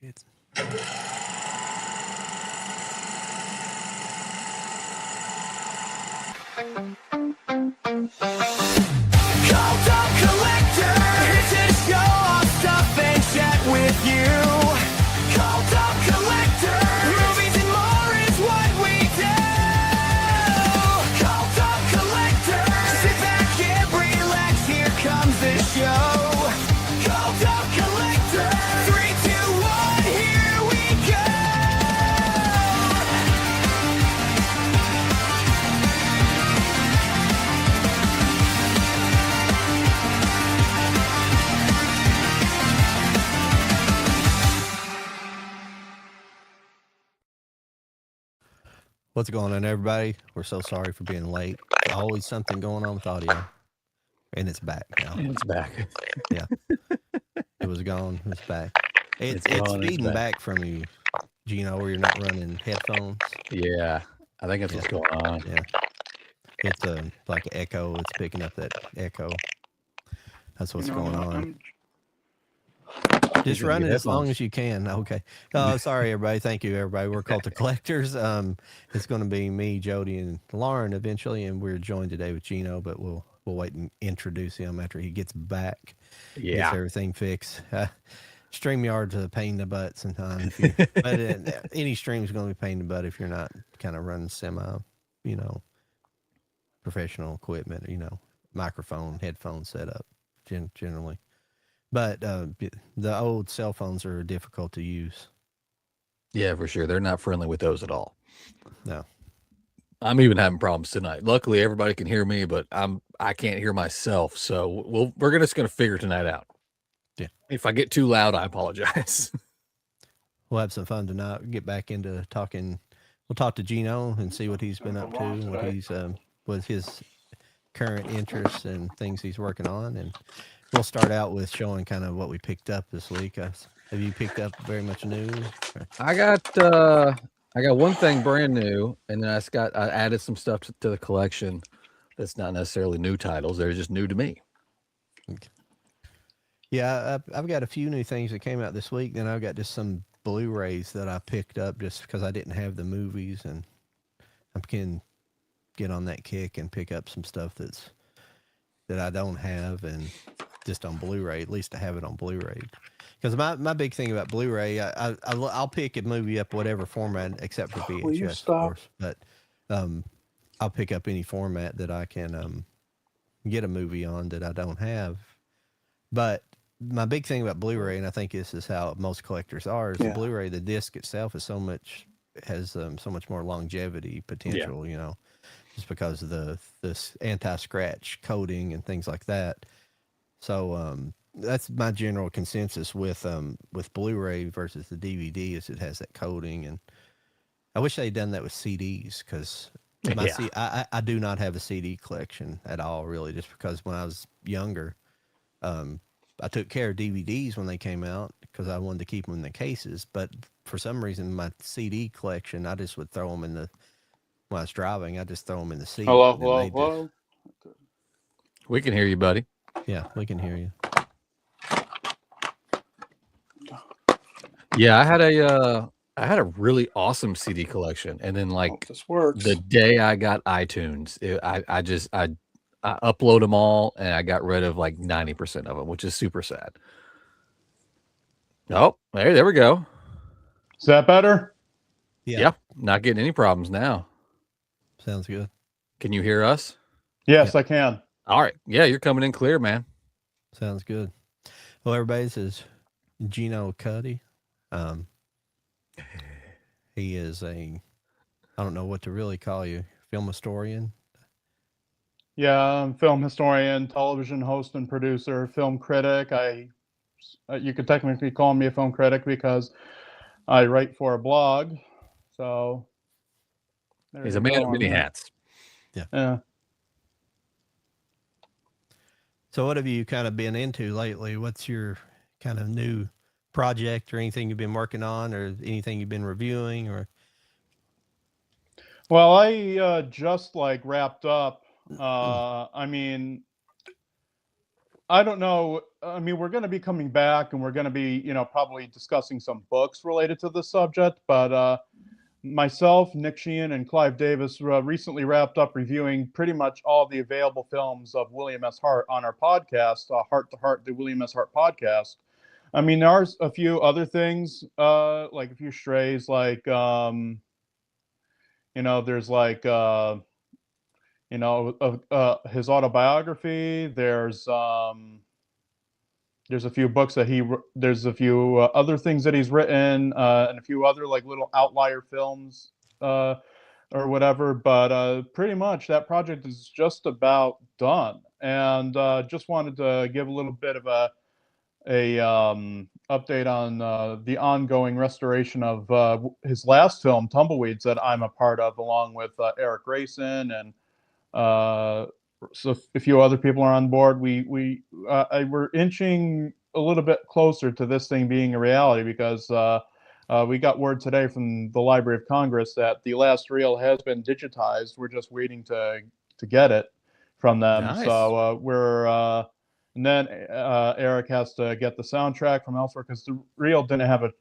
It's Called up collector, here to show off stuff and chat with you. Called up collector, movies and more is what we do. Called up collector, sit back and relax, here comes the show. Called up collector, 3, 2, 1, here we go. What's going on, everybody? We're so sorry for being late. There's always something going on with audio, and it's back now. It's back. Yeah, it was gone. It's back. It's gone, it's feeding back. back from you, Geno, where you're not running headphones. Yeah, I think that's what's going on. Yeah, it's like an echo. It's picking up that echo. That's what's going on. Just run it as long as you can. Okay. Oh, sorry, everybody. Thank you, everybody. We're Cult of Collectors. It's going to be me, Jody, and Lauren eventually, and we're joined today with Geno, but we'll wait and introduce him after he gets back. Yeah. Gets everything fixed. StreamYard's a pain in the butt sometimes. But any stream is going to be a pain in the butt if you're not kind of running semi, professional equipment, microphone, headphone setup generally. But the old cell phones are difficult to use. Yeah, for sure. They're not friendly with those at all. No. I'm even having problems tonight. Luckily, everybody can hear me, but I can't hear myself. So we're just gonna figure tonight out. Yeah. If I get too loud, I apologize. We'll have some fun tonight. Get back into talking. We'll talk to Geno and see what he's been up to, and what he's with his current interests and things he's working on, and we'll start out with showing kind of what we picked up this week. Have you picked up very much news? I got one thing brand new, and then I added some stuff to the collection that's not necessarily new titles. They're just new to me. Okay. Yeah, I've got a few new things that came out this week. Then I've got just some Blu-rays that I picked up just because I didn't have the movies, and I can get on that kick and pick up some stuff that I don't have, and just on Blu-ray, at least to have it on Blu-ray. Because my big thing about Blu-ray, I'll pick a movie up whatever format except for VHS, of course. But I'll pick up any format that I can get a movie on that I don't have. But my big thing about Blu-ray, and I think this is how most collectors are, is the Blu-ray, the disc itself has so much more longevity potential, just because of this anti-scratch coating and things like that. So that's my general consensus with Blu-ray versus the DVD, is it has that coating. And I wish they'd done that with CDs, because I do not have a CD collection at all, really, just because when I was younger, I took care of DVDs when they came out because I wanted to keep them in the cases. But for some reason, my CD collection, I just would throw them when I was driving, I just throw them in the seat. Hello. We can hear you, buddy. Yeah, we can hear you. Yeah, I had a really awesome CD collection, and then This works. the day I got iTunes, I upload them all, and I got rid of like 90% of them, which is super sad. Oh, there we go. Is that better? Yeah, not getting any problems now. Sounds good. Can you hear us? Yes, I can. All right. Yeah, you're coming in clear, man. Sounds good. Well, everybody, this is Geno Cuddy. He is I don't know what to really call you, film historian. Yeah, I'm film historian, television host and producer, film critic. You could technically call me a film critic because I write for a blog. So He's a man of many hats. Yeah. So what have you kind of been into lately? What's your kind of new project or anything you've been working on, or anything you've been reviewing? Or Well, I just wrapped up. I mean, I don't know. I mean, we're going to be coming back and we're going to be, probably discussing some books related to this subject. But myself, Nick Sheehan, and Clive Davis recently wrapped up reviewing pretty much all the available films of William S. Hart on our podcast, Heart to Heart, the William S. Hart podcast. I mean, there are a few other things, like a few strays, like, there's like, his autobiography. There's a few books that there's a few other things that he's written, and a few other like little outlier films, or whatever. But pretty much that project is just about done. And just wanted to give a little bit of a update on the ongoing restoration of his last film, Tumbleweeds, that I'm a part of, along with Eric Grayson and so a few other people are on board. We're inching a little bit closer to this thing being a reality, because we got word today from the Library of Congress that the last reel has been digitized. We're just waiting to get it from them. Nice. So and then Eric has to get the soundtrack from elsewhere, because the reel didn't have a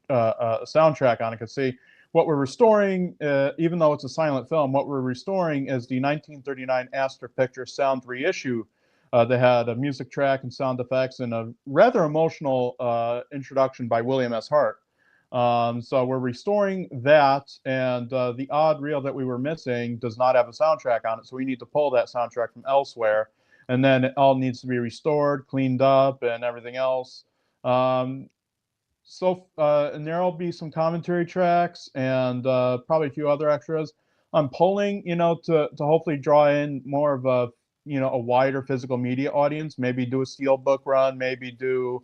soundtrack on it. Because see, what we're restoring, even though it's a silent film, what we're restoring is the 1939 Astor Pictures sound reissue. They had a music track and sound effects and a rather emotional introduction by William S. Hart. So we're restoring that, and the odd reel that we were missing does not have a soundtrack on it, so we need to pull that soundtrack from elsewhere, and then it all needs to be restored, cleaned up, and everything else. And there'll be some commentary tracks and probably a few other extras. I'm pulling, to hopefully draw in more of a wider physical media audience. Maybe do a SteelBook run. Maybe do,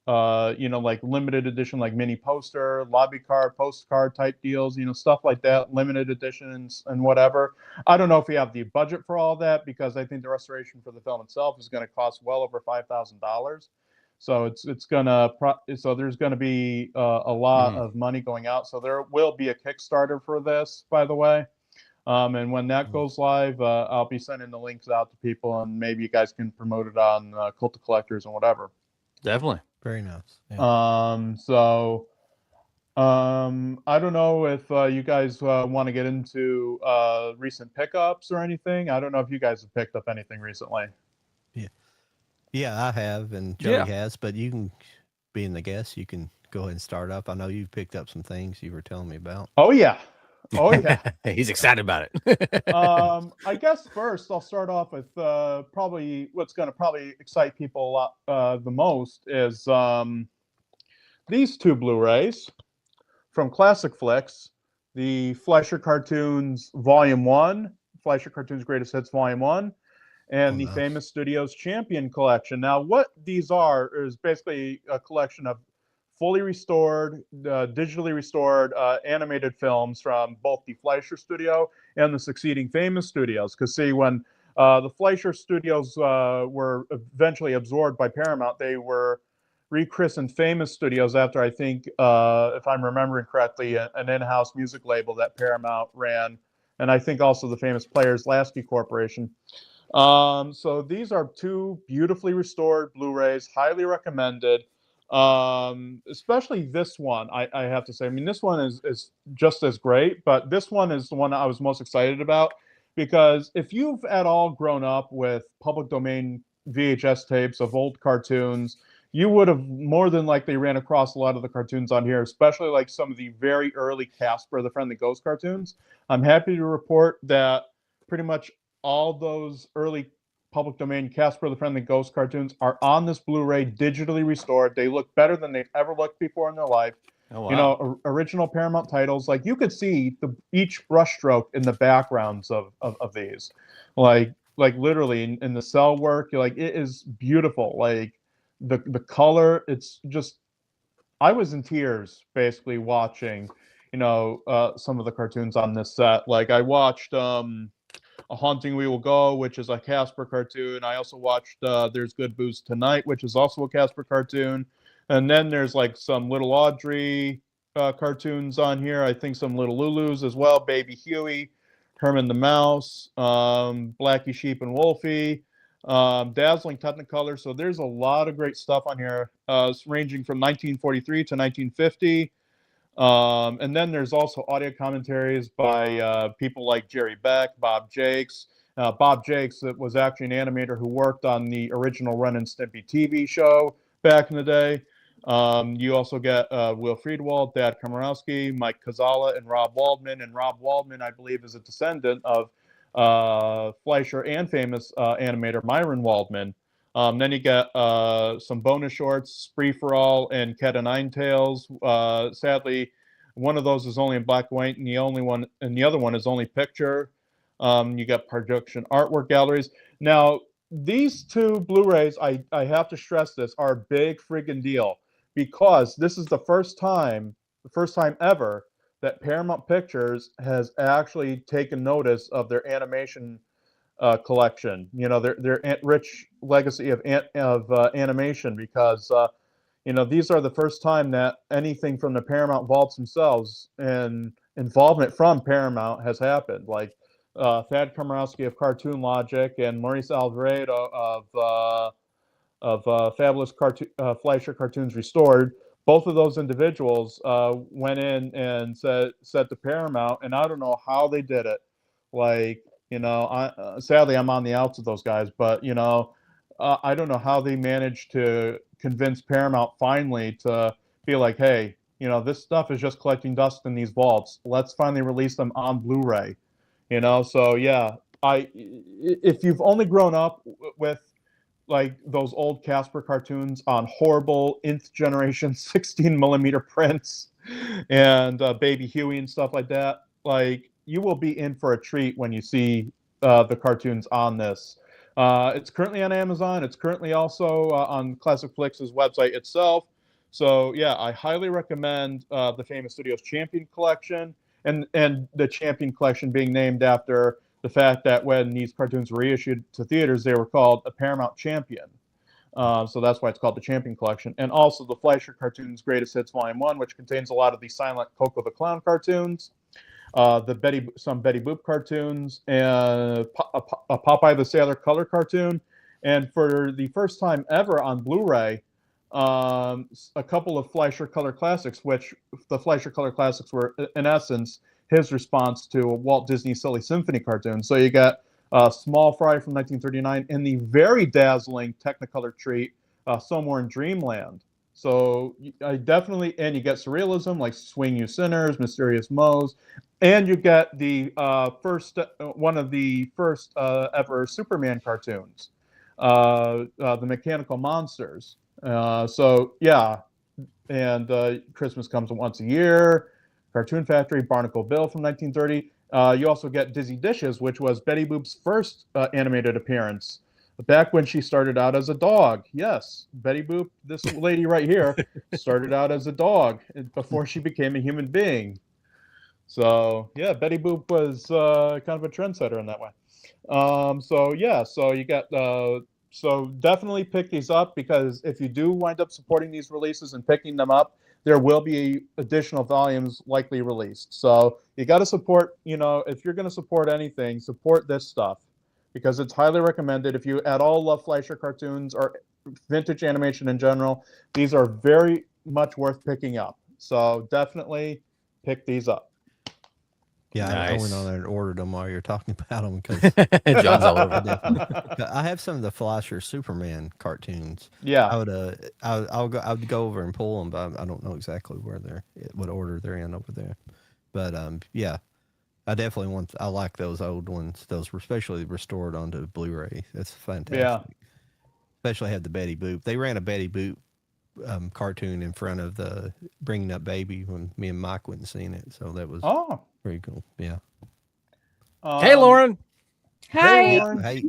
like limited edition, like mini poster, lobby card, postcard type deals. Stuff like that, limited editions and whatever. I don't know if we have the budget for all that, because I think the restoration for the film itself is going to cost well over $5,000. So there's going to be a lot of money going out. So there will be a Kickstarter for this, by the way. And when that goes live, I'll be sending the links out to people, and maybe you guys can promote it on Cult of Collectors and whatever. Definitely. Very nice. Yeah. I don't know if you guys want to get into recent pickups or anything. I don't know if you guys have picked up anything recently. Yeah, I have, and Joey has, but you can, being the guest, you can go ahead and start up. I know you've picked up some things you were telling me about. Oh, yeah. He's excited about it. I guess first I'll start off with probably what's going to probably excite people a lot the most is these two Blu-rays from Classic Flicks, the Fleischer Cartoons Volume 1, Fleischer Cartoons Greatest Hits Volume 1, and the nice. Famous Studios Champion Collection. Now, what these are is basically a collection of fully restored, digitally restored animated films from both the Fleischer Studio and the succeeding Famous Studios. Because see, when the Fleischer Studios were eventually absorbed by Paramount, they were rechristened Famous Studios after, I think, if I'm remembering correctly, an in-house music label that Paramount ran, and I think also the Famous Players Lasky Corporation. So these are two beautifully restored Blu-rays, highly recommended. Especially this one, I have to say. I mean, this one is just as great, but this one is the one I was most excited about, because if you've at all grown up with public domain VHS tapes of old cartoons, you would have more than likely ran across a lot of the cartoons on here, especially like some of the very early Casper the Friendly Ghost cartoons. I'm happy to report that pretty much all those early public domain Casper the Friendly Ghost cartoons are on this Blu-ray, digitally restored. They look better than they've ever looked before in their life. Oh, wow. Original Paramount titles. Like, you could see each brushstroke in the backgrounds of these. Like literally in the cell work, like, it is beautiful. Like the color, it's just, I was in tears basically watching, some of the cartoons on this set. Like, I watched A Haunting We Will Go, which is a Casper cartoon. I also watched There's Good Booze Tonight, which is also a Casper cartoon. And then there's like some Little Audrey cartoons on here. I think some Little Lulus as well. Baby Huey, Herman the Mouse, Blackie Sheep and Wolfie. dazzling Technicolor. So there's a lot of great stuff on here, ranging from 1943 to 1950. And then there's also audio commentaries by people like Jerry Beck, Bob Jakes. Bob Jakes was actually an animator who worked on the original Ren and Stimpy TV show back in the day. You also get Will Friedwald, Thad Komorowski, Mike Kazala, and Rob Waldman. And Rob Waldman, I believe, is a descendant of Fleischer and famous animator Myron Waldman. Then you get some bonus shorts, Spree for All and Cat o' Nine Tails. Sadly, one of those is only in black and white, and the other one is only picture. You got production artwork galleries. Now, these two Blu-rays, I have to stress this, are a big friggin' deal, because this is the first time ever that Paramount Pictures has actually taken notice of their animation collection. You know, their rich legacy of animation, because these are the first time that anything from the Paramount vaults themselves and involvement from Paramount has happened. Like Thad Komorowski of Cartoon Logic and Maurice Alvarado of Fabulous Fleischer Cartoons Restored. Both of those individuals went in and said to Paramount, and I don't know how they did it. Like, sadly, I'm on the outs of those guys, but I don't know how they managed to convince Paramount finally to be like, hey, this stuff is just collecting dust in these vaults. Let's finally release them on Blu-ray. So yeah, if you've only grown up with like those old Casper cartoons on horrible nth generation 16mm prints and Baby Huey and stuff like that, like, you will be in for a treat when you see the cartoons on this. It's currently on Amazon. It's currently also on Classic Flix's website itself. So yeah, I highly recommend the Famous Studios Champion Collection, and the Champion Collection being named after the fact that when these cartoons were reissued to theaters, they were called a Paramount Champion. So that's why it's called the Champion Collection. And also the Fleischer Cartoons Greatest Hits Volume 1, which contains a lot of the silent Coco the Clown cartoons, some Betty Boop cartoons, and a Popeye the Sailor color cartoon. And for the first time ever on Blu-ray, a couple of Fleischer Color Classics, which the Fleischer Color Classics were, in essence, his response to Walt Disney's Silly Symphony cartoon. So you got Small Fry from 1939 and the very dazzling Technicolor treat, Somewhere in Dreamland. So I definitely, and you get surrealism like Swing You Sinners, Mysterious Moe's, and you get the one of the first ever Superman cartoons, the Mechanical Monsters. So yeah, and Christmas Comes Once a Year, Cartoon Factory, Barnacle Bill from 1930. You also get Dizzy Dishes, which was Betty Boop's first animated appearance, back when she started out as a dog. Yes, Betty Boop, this lady right here, started out as a dog before she became a human being. So yeah, Betty Boop was kind of a trendsetter in that way. So yeah, so you got so definitely pick these up, because if you do wind up supporting these releases and picking them up, there will be additional volumes likely released. So you got to support, if you're going to support anything, support this stuff, because it's highly recommended. If you at all love Fleischer cartoons or vintage animation in general, these are very much worth picking up. So definitely pick these up. Yeah, I Nice. went on there and ordered them while you're talking about them, because John's all over. I have some of the Fleischer Superman cartoons. Yeah. I would go over and pull them, but I don't know exactly what order they're in over there. But yeah, I definitely I like those old ones. Those were especially restored onto Blu-ray. That's fantastic. Yeah. Especially had the Betty Boop. They ran a Betty Boop cartoon in front of the Bringing Up Baby when me and Mike went and seen it. So that was pretty cool. Yeah. Hey, Lauren. Hi. Hey, Lauren. Hey,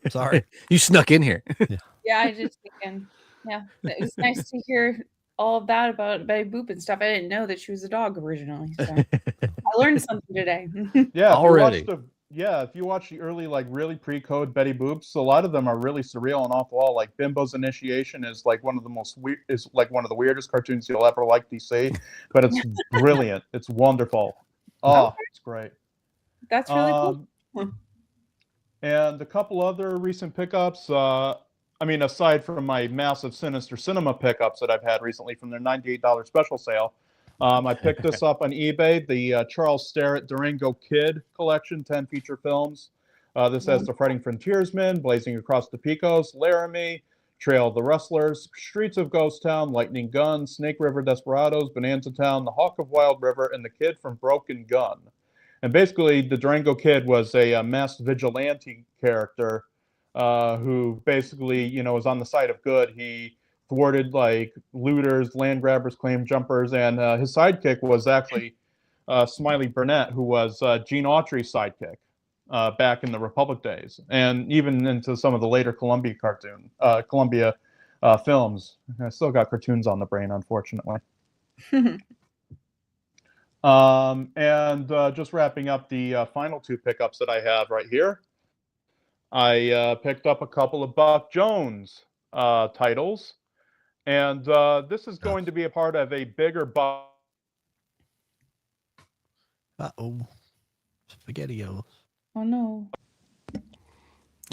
sorry. You snuck in here. Yeah, I just thinking. Yeah, it was nice to hear all of that about Betty Boop and stuff. I didn't know that she was a dog originally. So I learned something today. Yeah, Already. If you watch the early, like really pre-code Betty Boops, a lot of them are really surreal and off the wall. Like Bimbo's Initiation is like one of the weirdest cartoons you'll ever likely see, but it's brilliant. It's wonderful. Oh, it's great. That's really cool. And a couple other recent pickups. I mean, aside from my massive Sinister Cinema pickups that I've had recently from their $98 special sale, I picked this up on eBay, the Charles Starrett Durango Kid collection, 10 feature films. This has The Fighting Frontiersman, Blazing Across the Pecos, Laramie, Trail of the Rustlers, Streets of Ghost Town, Lightning Gun, Snake River Desperados, Bonanza Town, The Hawk of Wild River, and The Kid from Broken Gun. And basically, the Durango Kid was a masked vigilante character who basically, you know, was on the side of good. He thwarted like looters, land grabbers, claim jumpers, and his sidekick was actually Smiley Burnett, who was Gene Autry's sidekick back in the Republic days, and even into some of the later Columbia films. I still got cartoons on the brain, unfortunately. And just wrapping up the final two pickups that I have right here. I picked up a couple of Buck Jones titles, and this is going to be a part of a bigger box. Uh-oh. SpaghettiOs. Oh no.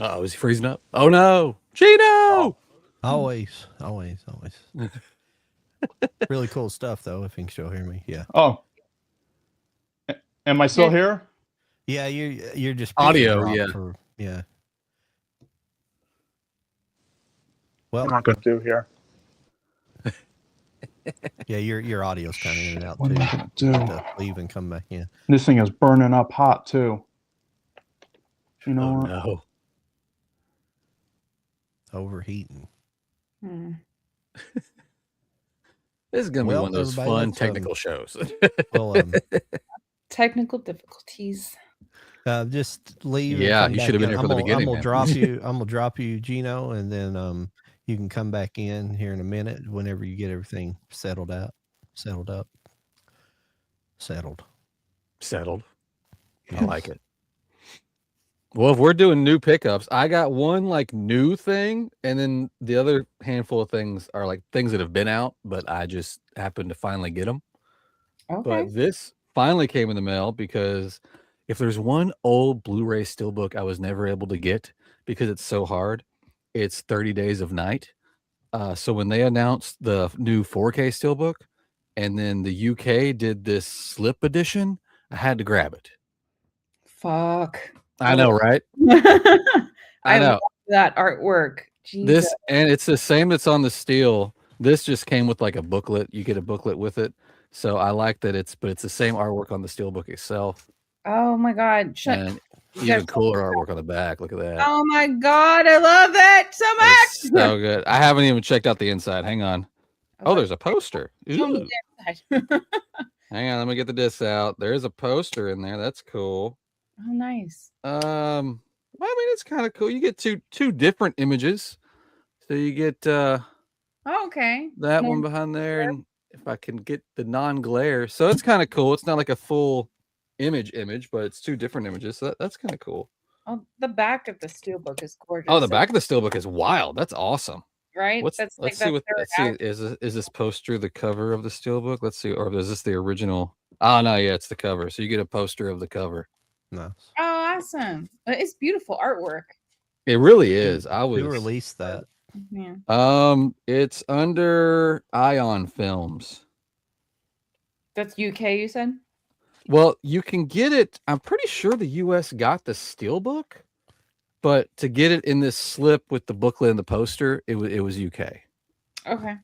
Oh, is he freezing up? Oh no, Geno! Always. Really cool stuff, though, if you can still hear me. Yeah. Oh. Am I still here? Yeah, you're just audio, yeah. Yeah. Well, I'm not going to do here. yeah, your audio's kind of in and out What too. am I going to do? Have to leave and come back in. This thing is burning up hot too. You know what? No. Overheating. This is gonna be Well, one of those everybody, fun let's, technical shows. Well, Technical difficulties. just leave. Yeah, and come you back should have been in. here for the beginning, I'm man. gonna drop you, Geno, and then you can come back in here in a minute whenever you get everything settled. I like it. Well, if we're doing new pickups, I got one like new thing, and then the other handful of things are like things that have been out, but I just happened to finally get them. Okay. But this finally came in the mail because if there's one old Blu-ray Steelbook I was never able to get because it's so hard, it's 30 Days of Night. So when they announced the new 4K Steelbook, and then the UK did this slip edition, I had to grab it. Fuck. I know, right? I know love that artwork. this, and it's the same that's on the steel. This just came with like a booklet. You get a booklet with it, so I like that. It's the same artwork on the steelbook itself. Oh my god! And even cooler artwork on the back. Look at that. Oh my god! I love that so much. It's so good. I haven't even checked out the inside. Hang on. Oh, there's a poster. Ooh. Hang on, let me get the disc out. There's a poster in there. That's cool. Oh, nice. Well, I mean, it's kind of cool. You get two different images. So you get Oh, okay. that one behind there, and if I can get the non-glare, so it's kind of cool. It's not like a full image, but it's two different images. So that's kind of cool. Oh, the back of the steelbook is gorgeous. Oh, the back of the steelbook is wild. That's awesome. Right? Let's see. Is this poster the cover of the steelbook? Let's see. Or is this the original? Oh no, yeah, it's the cover. So you get a poster of the cover. Nice. Oh, awesome! It's beautiful artwork. It really is. Who released that? Yeah. It's under Ion Films. That's UK, you said? Well, you can get it. I'm pretty sure the US got the steelbook, but to get it in this slip with the booklet and the poster, it was UK. Okay.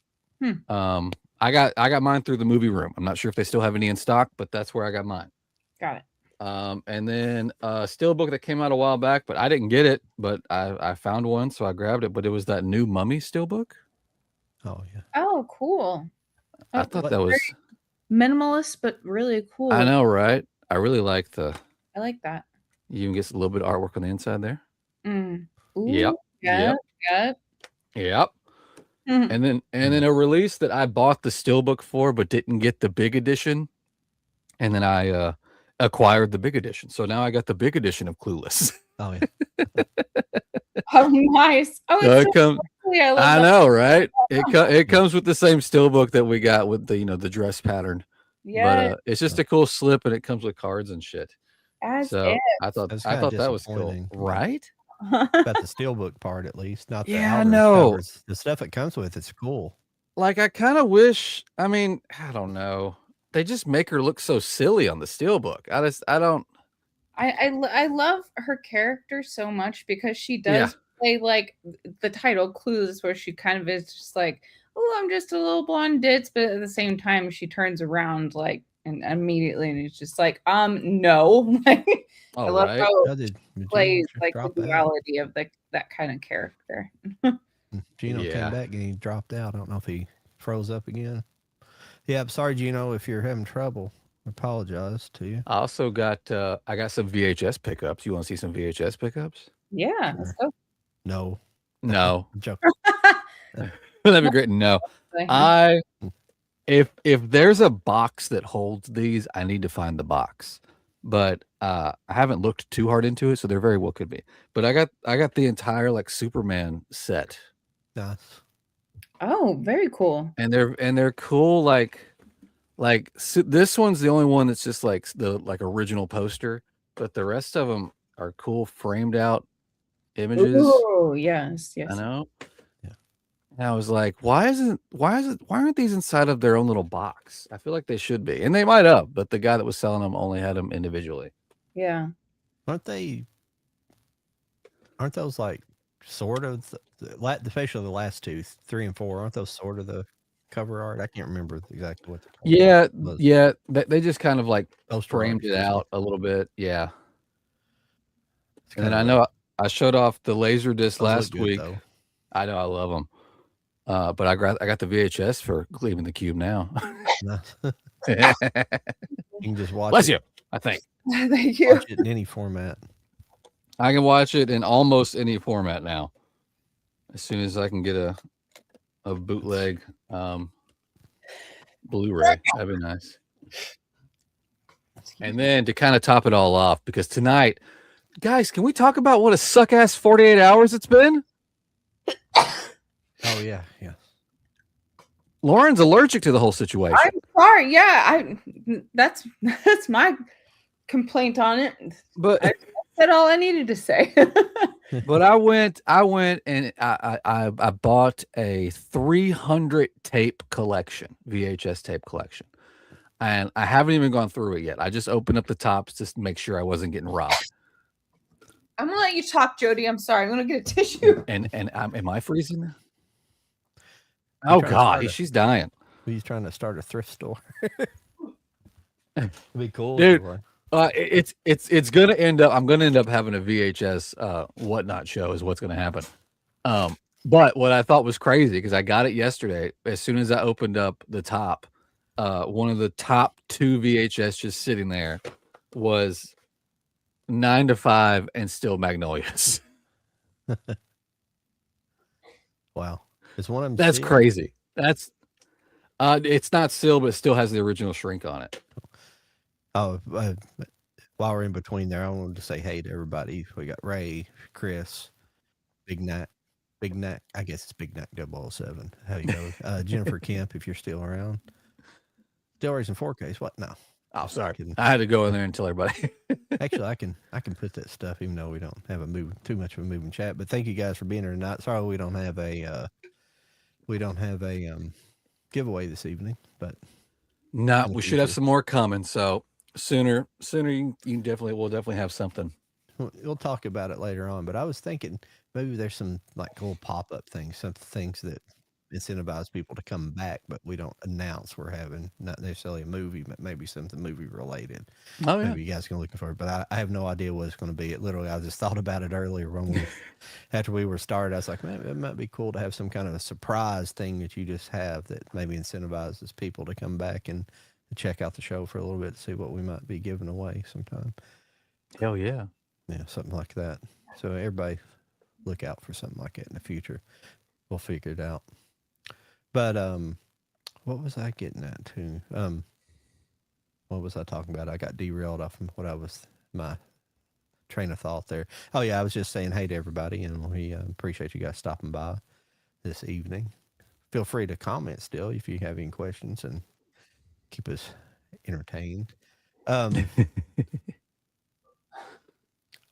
I got mine through the Movie Room. I'm not sure if they still have any in stock, but that's where I got mine. Got it. And then a steelbook that came out a while back, but I didn't get it, but I found one, so I grabbed it. But it was that new Mummy steelbook. Oh yeah. Oh, cool. I thought that was minimalist, but really cool. I know, right? I really like I like that. You even get a little bit of artwork on the inside there. Ooh, Yep. Yep. And then a release that I bought the steelbook for, but didn't get the big edition, and then I acquired the big edition. So now I got the big edition of Clueless. Oh yeah. Oh, nice. Oh, it's so pretty. I know, right? It comes with the same steelbook that we got with the the dress pattern. Yeah. But it's just a cool slip, and it comes with cards and shit. As So I That's kind of thought that was cool, disappointing. right? About the steelbook part, at least, not the Yeah, I outer know. covers. The stuff it comes with, it's cool. Like I kind of wish. I mean, I don't know. They just make her look so silly on the steelbook. I don't. I love her character so much because she Yeah. does play like the title Clues, where she kind of is just like, oh, I'm just a little blonde ditz, but at the same time she turns around like and immediately and it's just like, no. Like, I All love right. how How did it Geno plays just like the drop out? duality of that kind of character. Geno Yeah. came back and he dropped out. I don't know if he froze up again. Yeah, I'm sorry, Geno, if you're having trouble. I apologize to you. I also got I got some VHS pickups. You want to see some VHS pickups? Yeah, let's go. No, No. I'm joking. That'd be great. No. Like, If there's a box that holds these, I need to find the box. But I haven't looked too hard into it, so there very well could be. But I got the entire like Superman set. Nice. oh, very cool. And they're cool this one's the only one that's just like the like original poster, but the rest of them are cool framed out images. Oh, yes, yes. I know. Yeah. And I was like, why aren't these inside of their own little box? I feel like they should be. And they might have, but the guy that was selling them only had them individually. Yeah. Aren't those like sort of especially the last two, 3 and 4? Aren't those sort of the cover art? I can't remember exactly what the cover Yeah, art was. yeah. They just kind of like Poster art, framed it excuse me. out a little bit. Yeah. It's And then kinda I know I showed off the laser disc those look last good, week. though. I know I love them. But I got the VHS for leaving the cube now. Nice. You can just watch Bless it. you. I think Thank you. Watch it in any format. I can watch it in almost any format now. As soon as I can get a bootleg Blu-ray, that'd be nice. And then to kind of top it all off, because tonight, guys, can we talk about what a suck-ass 48 hours it's been? Oh yeah, yeah. Lauren's allergic to the whole situation. I'm sorry. Yeah, that's my complaint on it. But I said all I needed to say. But I went and I bought a 300 tape collection, VHS tape collection. And I haven't even gone through it yet. I just opened up the tops just to make sure I wasn't getting robbed. I'm gonna let you talk, Jody. I'm sorry. I'm gonna get a tissue. And am I freezing? I'm Oh trying to God, start she's dying. He's trying to start a thrift store. It'd be cool, Dude. if you were. It's gonna end up. I'm gonna end up having a VHS whatnot show is what's gonna happen. But what I thought was crazy because I got it yesterday. As soon as I opened up the top, one of the top 2 VHS just sitting there was 9 to 5 and Still Magnolias. Wow. Is one of them That's sealed? crazy. That's it's not Still, but it still has the original shrink on it. Oh, while we're in between there, I wanted to say hey to everybody. We got Ray, Chris, Big Nat. I guess it's Big Nat 007. How you go? Jennifer Kemp, if you're still around. Still raising 4Ks. What? No. Oh, sorry. Kidding. I had to go in there and tell everybody. Actually, I can put that stuff, even though we don't have too much of a moving chat. But thank you guys for being here tonight. Sorry we don't have a giveaway this evening, but No, in the we should have future. some more coming. So sooner we'll definitely have something. We'll talk about it later on. But I was thinking maybe there's some like cool pop-up things, some things that incentivize people to come back, but we don't announce we're having not necessarily a movie, but maybe something movie related. Oh yeah. Maybe you guys can looking for it, but I have no idea what it's going to be. It literally, I just thought about it earlier when after we were started. I was like, man, it might be cool to have some kind of a surprise thing that you just have that maybe incentivizes people to come back and check out the show for a little bit to see what we might be giving away sometime. Hell yeah. Yeah, something like that. So everybody look out for something like that in the future. We'll figure it out. But what was I getting at too? What was I talking about? I got derailed off from what I was my train of thought there. Oh yeah, I was just saying hey to everybody, and we appreciate you guys stopping by this evening. Feel free to comment still if you have any questions and keep us entertained.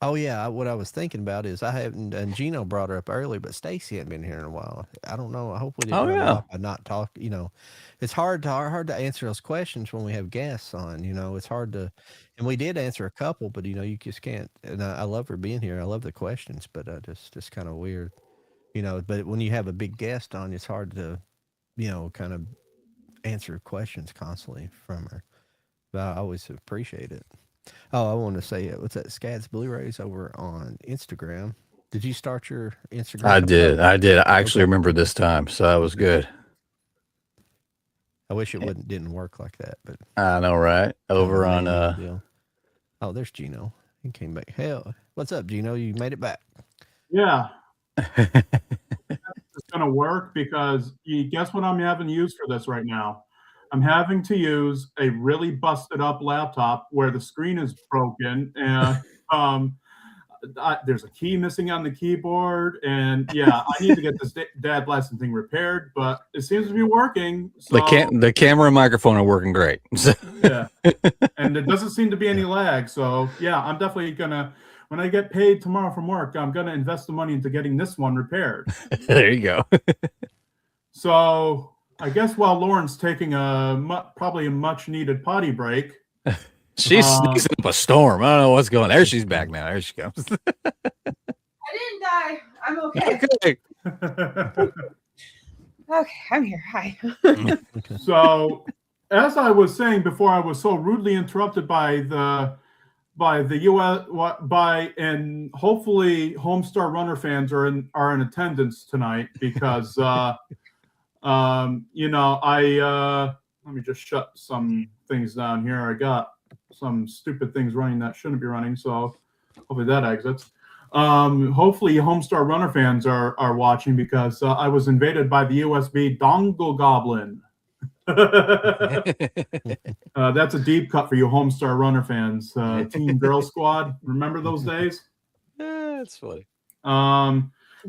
Oh yeah, what I was thinking about is I haven't, and Geno brought her up early, but Stacy hadn't been here in a while. I don't know. I hope we didn't Oh run her yeah. off by not talk. It's hard to answer those questions when we have guests on. It's hard to, and we did answer a couple, but you just can't. And I love her being here. I love the questions, but just kind of weird. But when you have a big guest on, it's hard to, kind of answer questions constantly from her. But I always appreciate it. Oh, I want to say what's that? Scads Blu-rays over on Instagram. Did you start your Instagram? I did. I actually Okay. remember this time, so that was good. I wish it didn't work like that, but I know, right? Over kind of a on manual deal. Oh, there's Geno. He came back. Hell, what's up, Geno? You made it back. Yeah, it's going to work because guess what I'm having to use for this right now? I'm having to use a really busted up laptop where the screen is broken and there's a key missing on the keyboard. And yeah, I need to get this dad lesson thing repaired, but it seems to be working. So, the camera and microphone are working great. yeah, and there doesn't seem to be any lag. So yeah, I'm definitely gonna. When I get paid tomorrow from work, I'm going to invest the money into getting this one repaired. There you go. So I guess while Lauren's taking probably a much needed potty break. She's sneezing up a storm. I don't know what's going on. There she's back now. There she comes. I didn't die. I'm okay. Okay. Okay, I'm here. Hi. So as I was saying before, I was so rudely interrupted by the U.S. and hopefully Homestar Runner fans are in attendance tonight because let me just shut some things down here. I got some stupid things running that shouldn't be running, so hopefully that exits. Hopefully Homestar Runner fans are watching because I was invaded by the USB dongle goblin. That's a deep cut for you Homestar Runner fans. Team Girl Squad, remember those days? That's funny.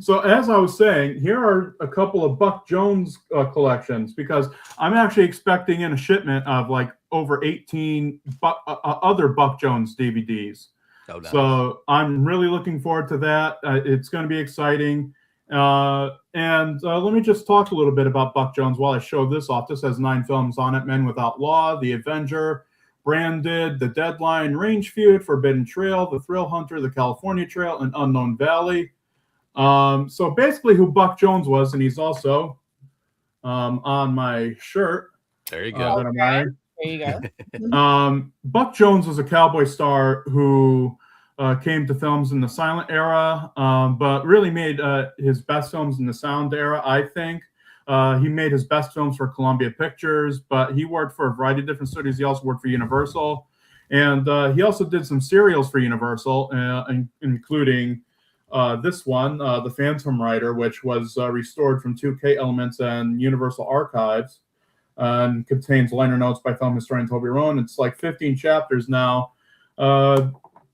So as I was saying, here are a couple of Buck Jones collections because I'm actually expecting in a shipment of like over 18 other Buck Jones DVDs. Oh, nice. So I'm really looking forward to that. It's going to be exciting. And let me just talk a little bit about Buck Jones while I show this off. This has 9 films on it: Men Without Law, The Avenger, Branded, The Deadline, Range Feud, Forbidden Trail, The Thrill Hunter, The California Trail, and Unknown Valley. So basically who Buck Jones was, and he's also on my shirt. There you go. That I'm wearing. There you go. Buck Jones was a cowboy star who came to films in the silent era, but really made his best films in the sound era, I think. He made his best films for Columbia Pictures, but he worked for a variety of different studios. He also worked for Universal, and he also did some serials for Universal, including this one, The Phantom Rider, which was restored from 2K Elements and Universal Archives, and contains liner notes by film historian Toby Rowan. It's like 15 chapters now.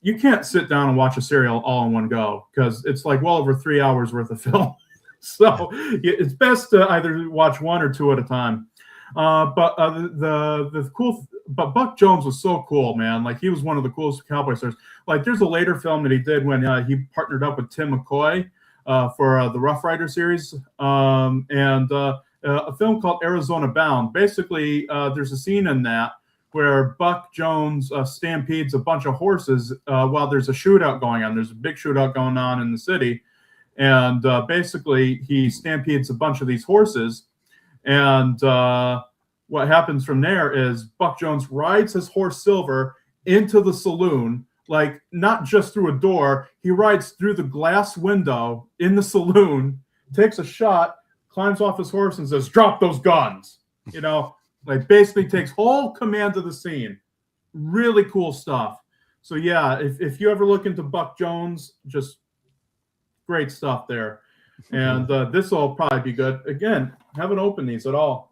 You can't sit down and watch a serial all in one go because it's like well over 3 hours worth of film. So it's best to either watch 1 or 2 at a time. But Buck Jones was so cool, man. Like he was one of the coolest cowboy stars. Like there's a later film that he did when he partnered up with Tim McCoy for the Rough Rider series, and a film called Arizona Bound. Basically, there's a scene in that where Buck Jones stampedes a bunch of horses while there's a shootout going on. There's a big shootout going on in the city. And basically, he stampedes a bunch of these horses. And what happens from there is Buck Jones rides his horse Silver into the saloon, like not just through a door. He rides through the glass window in the saloon, takes a shot, climbs off his horse and says, "Drop those guns." You know, like basically takes whole command of the scene. Really cool stuff. So yeah, if you ever look into Buck Jones, just great stuff there. And this will probably be good. Again, haven't opened these at all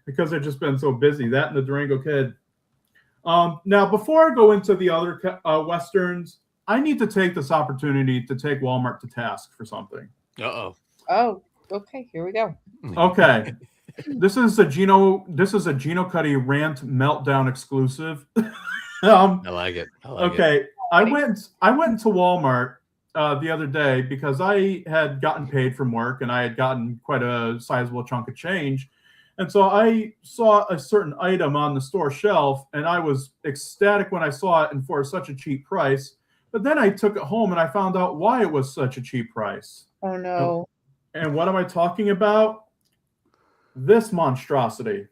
because I've just been so busy. That and the Durango Kid. Now, before I go into the other Westerns, I need to take this opportunity to take Walmart to task for something. Uh-oh. Oh, okay. Here we go. Okay. This is a Geno Cuddy rant meltdown exclusive. I like it. Okay. I went into Walmart the other day because I had gotten paid from work and I had gotten quite a sizable chunk of change. And so I saw a certain item on the store shelf and I was ecstatic when I saw it and for such a cheap price. But then I took it home and I found out why it was such a cheap price. Oh no. And what am I talking about? This monstrosity,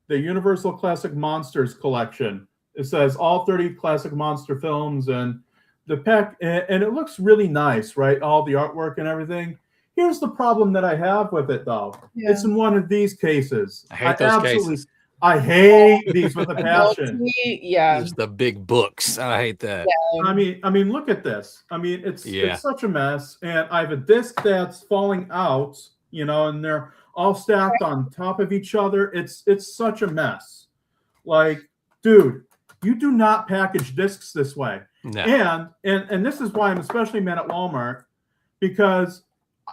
the Universal Classic Monsters collection. It says all 30 classic monster films and the pack, and it looks really nice, right? All the artwork and everything. Here's the problem that I have with it, though. Yeah. It's in one of these cases. I hate those cases. I hate these with a passion. Yeah. There's the big books. I hate that. I mean, look at this. I mean, it's such a mess, and I have a disc that's falling out, you know, and they're all stacked on top of each other. It's such a mess. Like, dude, you do not package discs this way. No. And this is why I'm especially mad at Walmart, because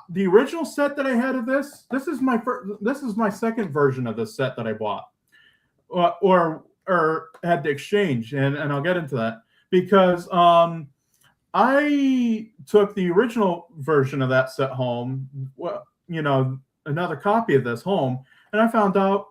the original set that I had of this is my second version of this set that I bought, or had to exchange, and I'll get into that because I took the original version of that set home, you know, another copy of this home, and I found out,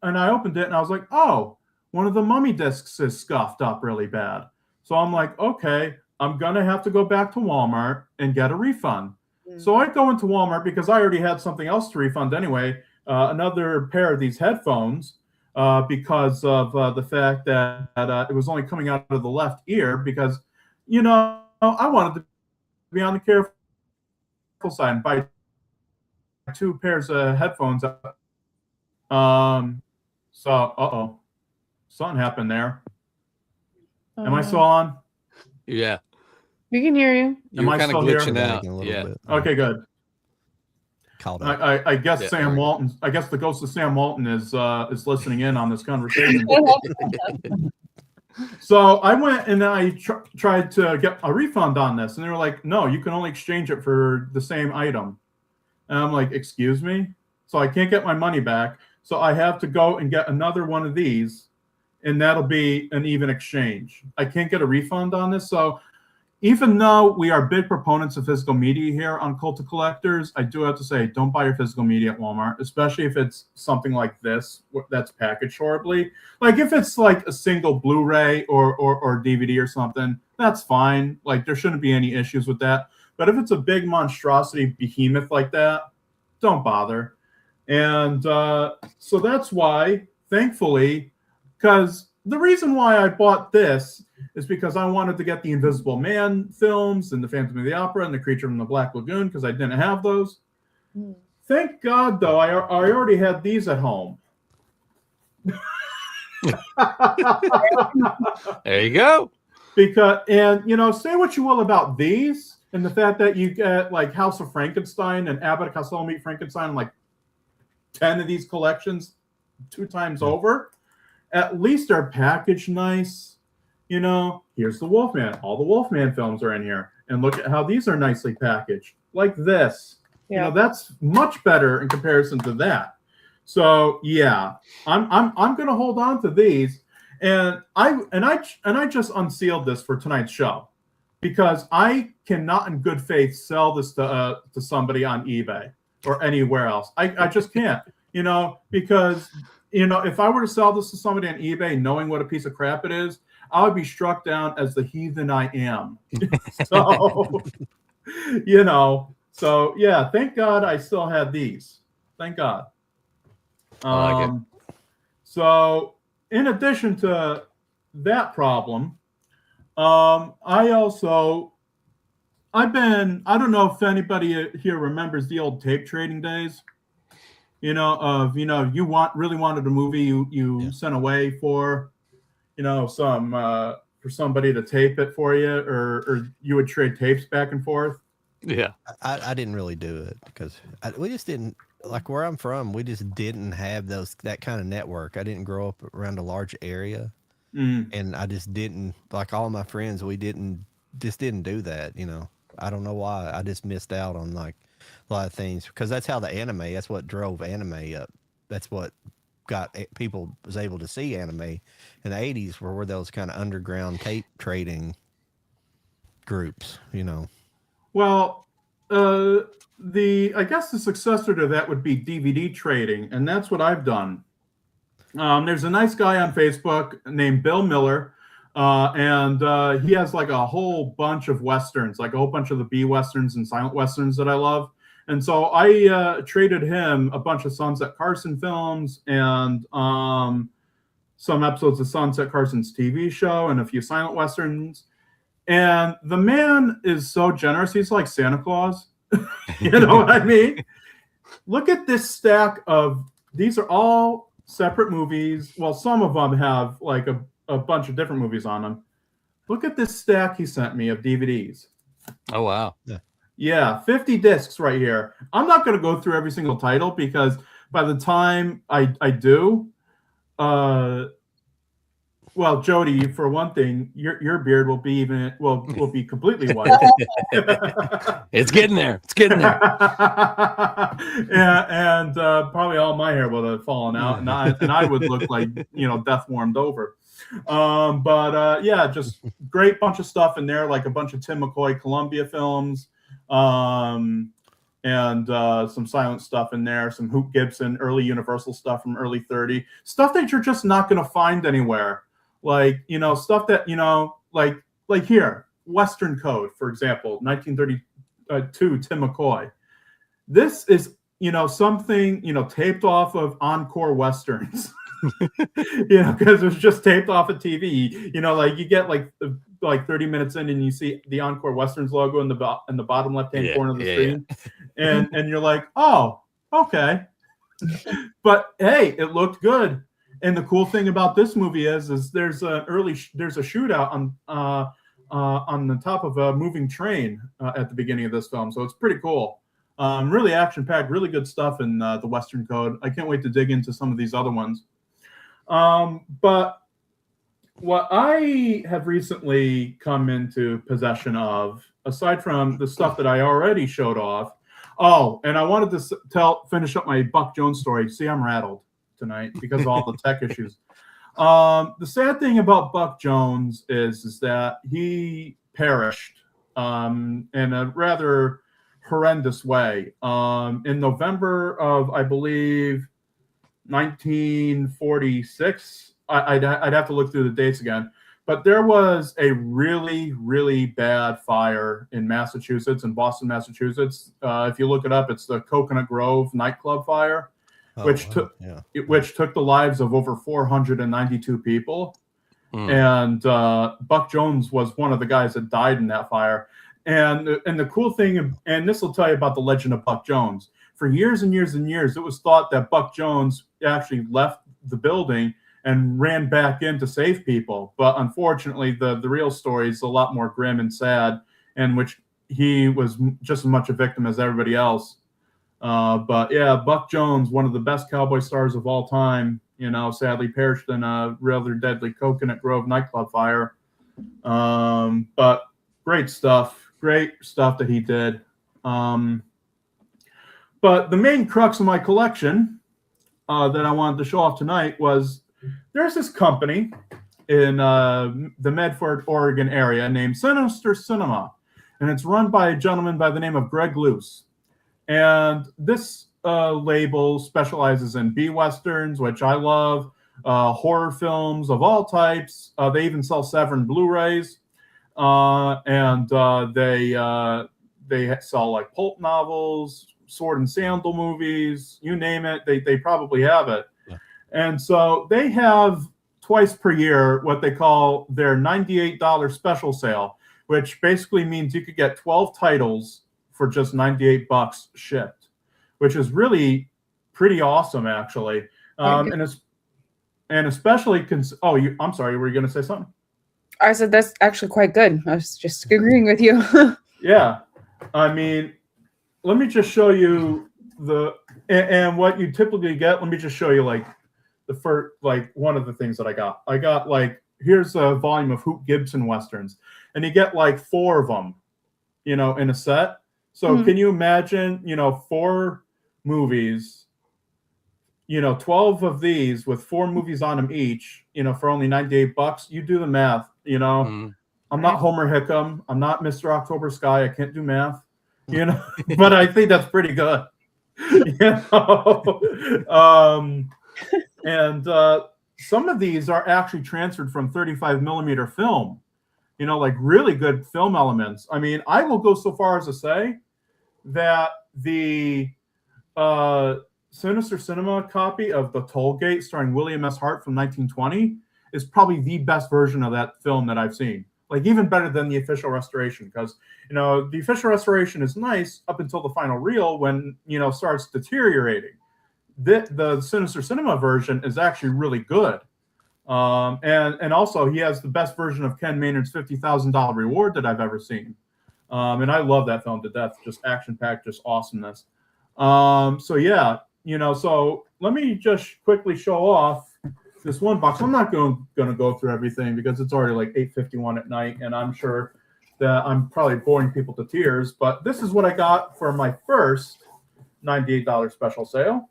and I opened it and I was like, oh, one of the mummy discs is scuffed up really bad. So I'm like, okay, I'm gonna have to go back to Walmart and get a refund. So I go into Walmart because I already had something else to refund anyway, another pair of these headphones, because of the fact that it was only coming out of the left ear because, you know, I wanted to be on the careful side and buy 2 pairs of headphones. So, something happened there. Am I still on? Yeah. We can hear you. Am I kind of still here? glitching out. A little Yeah. bit. Okay, good. Called up. I guess Yeah, Sam right. Walton. I guess the ghost of Sam Walton is listening in on this conversation. So I went and I tried to get a refund on this, and they were like, "No, you can only exchange it for the same item." And I'm like, "Excuse me?" So I can't get my money back. So I have to go and get another one of these, and that'll be an even exchange. I can't get a refund on this. So even though we are big proponents of physical media here on Cult of Collectors, I do have to say, don't buy your physical media at Walmart, especially if it's something like this that's packaged horribly. Like if it's like a single Blu-ray or DVD or something, that's fine. Like there shouldn't be any issues with that. But if it's a big monstrosity behemoth like that, don't bother. And so that's why, thankfully, because the reason why I bought this is because I wanted to get the Invisible Man films and the Phantom of the Opera and the Creature from the Black Lagoon because I didn't have those. Thank God, though, I already had these at home. There you go. Because, and you know, say what you will about these and the fact that you get like House of Frankenstein and Abbott and Costello Meet Frankenstein, like 10 of these collections 2 times over. At least they're packaged nice. You know, here's the Wolfman. All the Wolfman films are in here. And look at how these are nicely packaged. Like this. Yeah. You know, that's much better in comparison to that. So yeah, I'm gonna hold on to these. And I just unsealed this for tonight's show because I cannot in good faith sell this to somebody on eBay or anywhere else. I just can't, you know, because you know, if I were to sell this to somebody on eBay, knowing what a piece of crap it is, I would be struck down as the heathen I am. So, you know, so yeah, thank God I still had these. Thank God. I like it. So, in addition to that problem, I don't know if anybody here remembers the old tape trading days. You know, you really wanted a movie you sent away for, you know, for somebody to tape it for you, or you would trade tapes back and forth. Yeah. I didn't really do it because we just didn't, like where I'm from, we just didn't have that kind of network. I didn't grow up around a large area, and I just didn't, like all my friends, we didn't do that. You know, I don't know why. I just missed out on like a lot of things because that's how that's what drove anime up. That's what got people was able to see anime in the 80s were those kind of underground tape trading groups, you know. Well, I guess the successor to that would be DVD trading, and that's what I've done. There's a nice guy on Facebook named Bill Miller, and he has like a whole bunch of westerns, like a whole bunch of the B westerns and silent westerns that I love. And so I traded him a bunch of Sunset Carson films and some episodes of Sunset Carson's TV show and a few silent westerns. And the man is so generous. He's like Santa Claus. You know what I mean? Look at this stack of, these are all separate movies. Well, some of them have like a bunch of different movies on them. Look at this stack he sent me of DVDs. Oh, wow. Yeah, 50 discs right here. I'm not going to go through every single title because by the time I do, well, Jody, for one thing, your beard will be completely white. It's getting there. It's getting there. Yeah, and probably all my hair would have fallen out, and I would look like, you know, death warmed over. But yeah, just great bunch of stuff in there, like a bunch of Tim McCoy Columbia films, and some silent stuff in there, some Hoop Gibson early Universal stuff from early 30, stuff that you're just not going to find anywhere. Like, you know, stuff that, you know, like here, Western Code, for example, 1932, Tim McCoy. This is, you know, something, you know, taped off of Encore Westerns. You know, because it was just taped off of TV. You know, like you get like 30 minutes in and you see the Encore Westerns logo in the bottom left-hand corner of the screen. Yeah. And you're like, oh, okay. But hey, it looked good. And the cool thing about this movie is there's a shootout on the top of a moving train at the beginning of this film, so it's pretty cool. Really action-packed, really good stuff in the Western Code. I can't wait to dig into some of these other ones. But what I have recently come into possession of, aside from the stuff that I already showed off, and I wanted to finish up my Buck Jones story. See, I'm rattled tonight because of all the tech issues. The sad thing about Buck Jones is that he perished in a rather horrendous way. In November of, I believe, 1946, I'd have to look through the dates again, but there was a really, really bad fire in Massachusetts, in Boston, Massachusetts. If you look it up, it's the Coconut Grove nightclub fire. Which took the lives of over 492 people. And Buck Jones was one of the guys that died in that fire. And the cool thing, and this will tell you about the legend of Buck Jones. For years and years and years, it was thought that Buck Jones actually left the building and ran back in to save people. But unfortunately, the real story is a lot more grim and sad, in which he was just as much a victim as everybody else. But yeah, Buck Jones, one of the best cowboy stars of all time, you know, sadly perished in a rather deadly Coconut Grove nightclub fire. But great stuff that he did. But the main crux of my collection that I wanted to show off tonight was there's this company in the Medford, Oregon area named Sinister Cinema, and it's run by a gentleman by the name of Greg Luce. And this label specializes in B-Westerns, which I love, horror films of all types. They even sell Severin Blu-rays. And they sell like pulp novels, sword and sandal movies, you name it, they probably have it. Yeah. And so they have twice per year what they call their $98 special sale, which basically means you could get 12 titles for just $98 shipped, which is really pretty awesome, actually. And especially, I'm sorry, were you going to say something? I said that's actually quite good. I was just agreeing with you. Yeah, I mean, let me just show you and what you typically get. Let me just show you like the first, like one of the things that I got. I got like, here's a volume of Hoop Gibson Westerns, and you get like 4 of them, you know, in a set. So can you imagine, you know, 4 movies, you know, 12 of these with 4 movies on them each, you know, for only $98? You do the math, you know. I'm not Homer Hickam. I'm not Mr. October Sky. I can't do math, but I think that's pretty good. And some of these are actually transferred from 35 millimeter film, like really good film elements. I mean, I will go so far as to say that the Sinister Cinema copy of The Tollgate starring William S. Hart from 1920 is probably the best version of that film that I've seen. Like even better than the official restoration, because the official restoration is nice up until the final reel when starts deteriorating. The Sinister Cinema version is actually really good, and also he has the best version of Ken Maynard's $50,000 reward that I've ever seen, and I love that film to death. Just action packed, just awesomeness. So yeah, so let me just quickly show off this one box. I'm not going to go through everything because it's already like 8:51 at night, and I'm sure that I'm probably boring people to tears. But this is what I got for my first $98 special sale.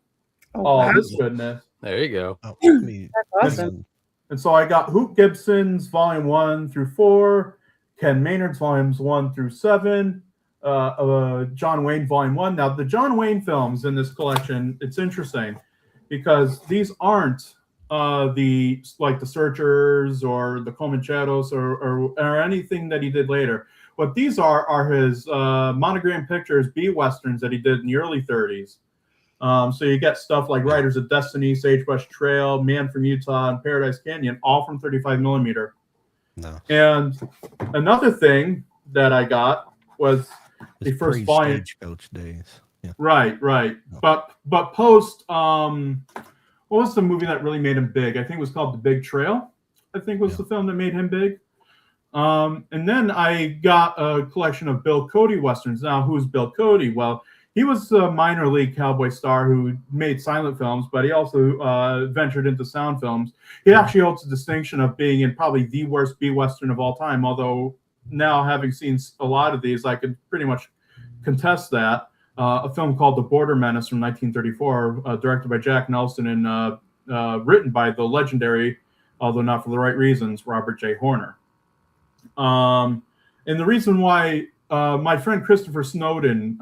Oh, wow. This goodness! There you go. Oh, That's awesome. And so I got Hoot Gibson's Volume 1 through 4, Ken Maynard's Volumes 1 through 7, John Wayne Volume 1. Now the John Wayne films in this collection, it's interesting because these aren't the Searchers or the Comancheros or anything that he did later. What these are his monogram pictures, B westerns that he did in the early 30s. So you get stuff like Riders of Destiny, Sagebrush Trail, Man from Utah, and Paradise Canyon, all from 35 millimeter. No. And another thing that I got was the first volume. Stagecoach days. Yeah. Right. No. But post what was the movie that really made him big? I think it was called The Big Trail. I think was the film that made him big. And then I got a collection of Bill Cody westerns. Now, who's Bill Cody? Well, he was a minor league cowboy star who made silent films, but he also ventured into sound films. He actually holds the distinction of being in probably the worst B western of all time. Although now, having seen a lot of these, I could pretty much contest that. A film called The Border Menace from 1934, directed by Jack Nelson and written by the legendary, although not for the right reasons, Robert J. Horner. And the reason why my friend Christopher Snowden,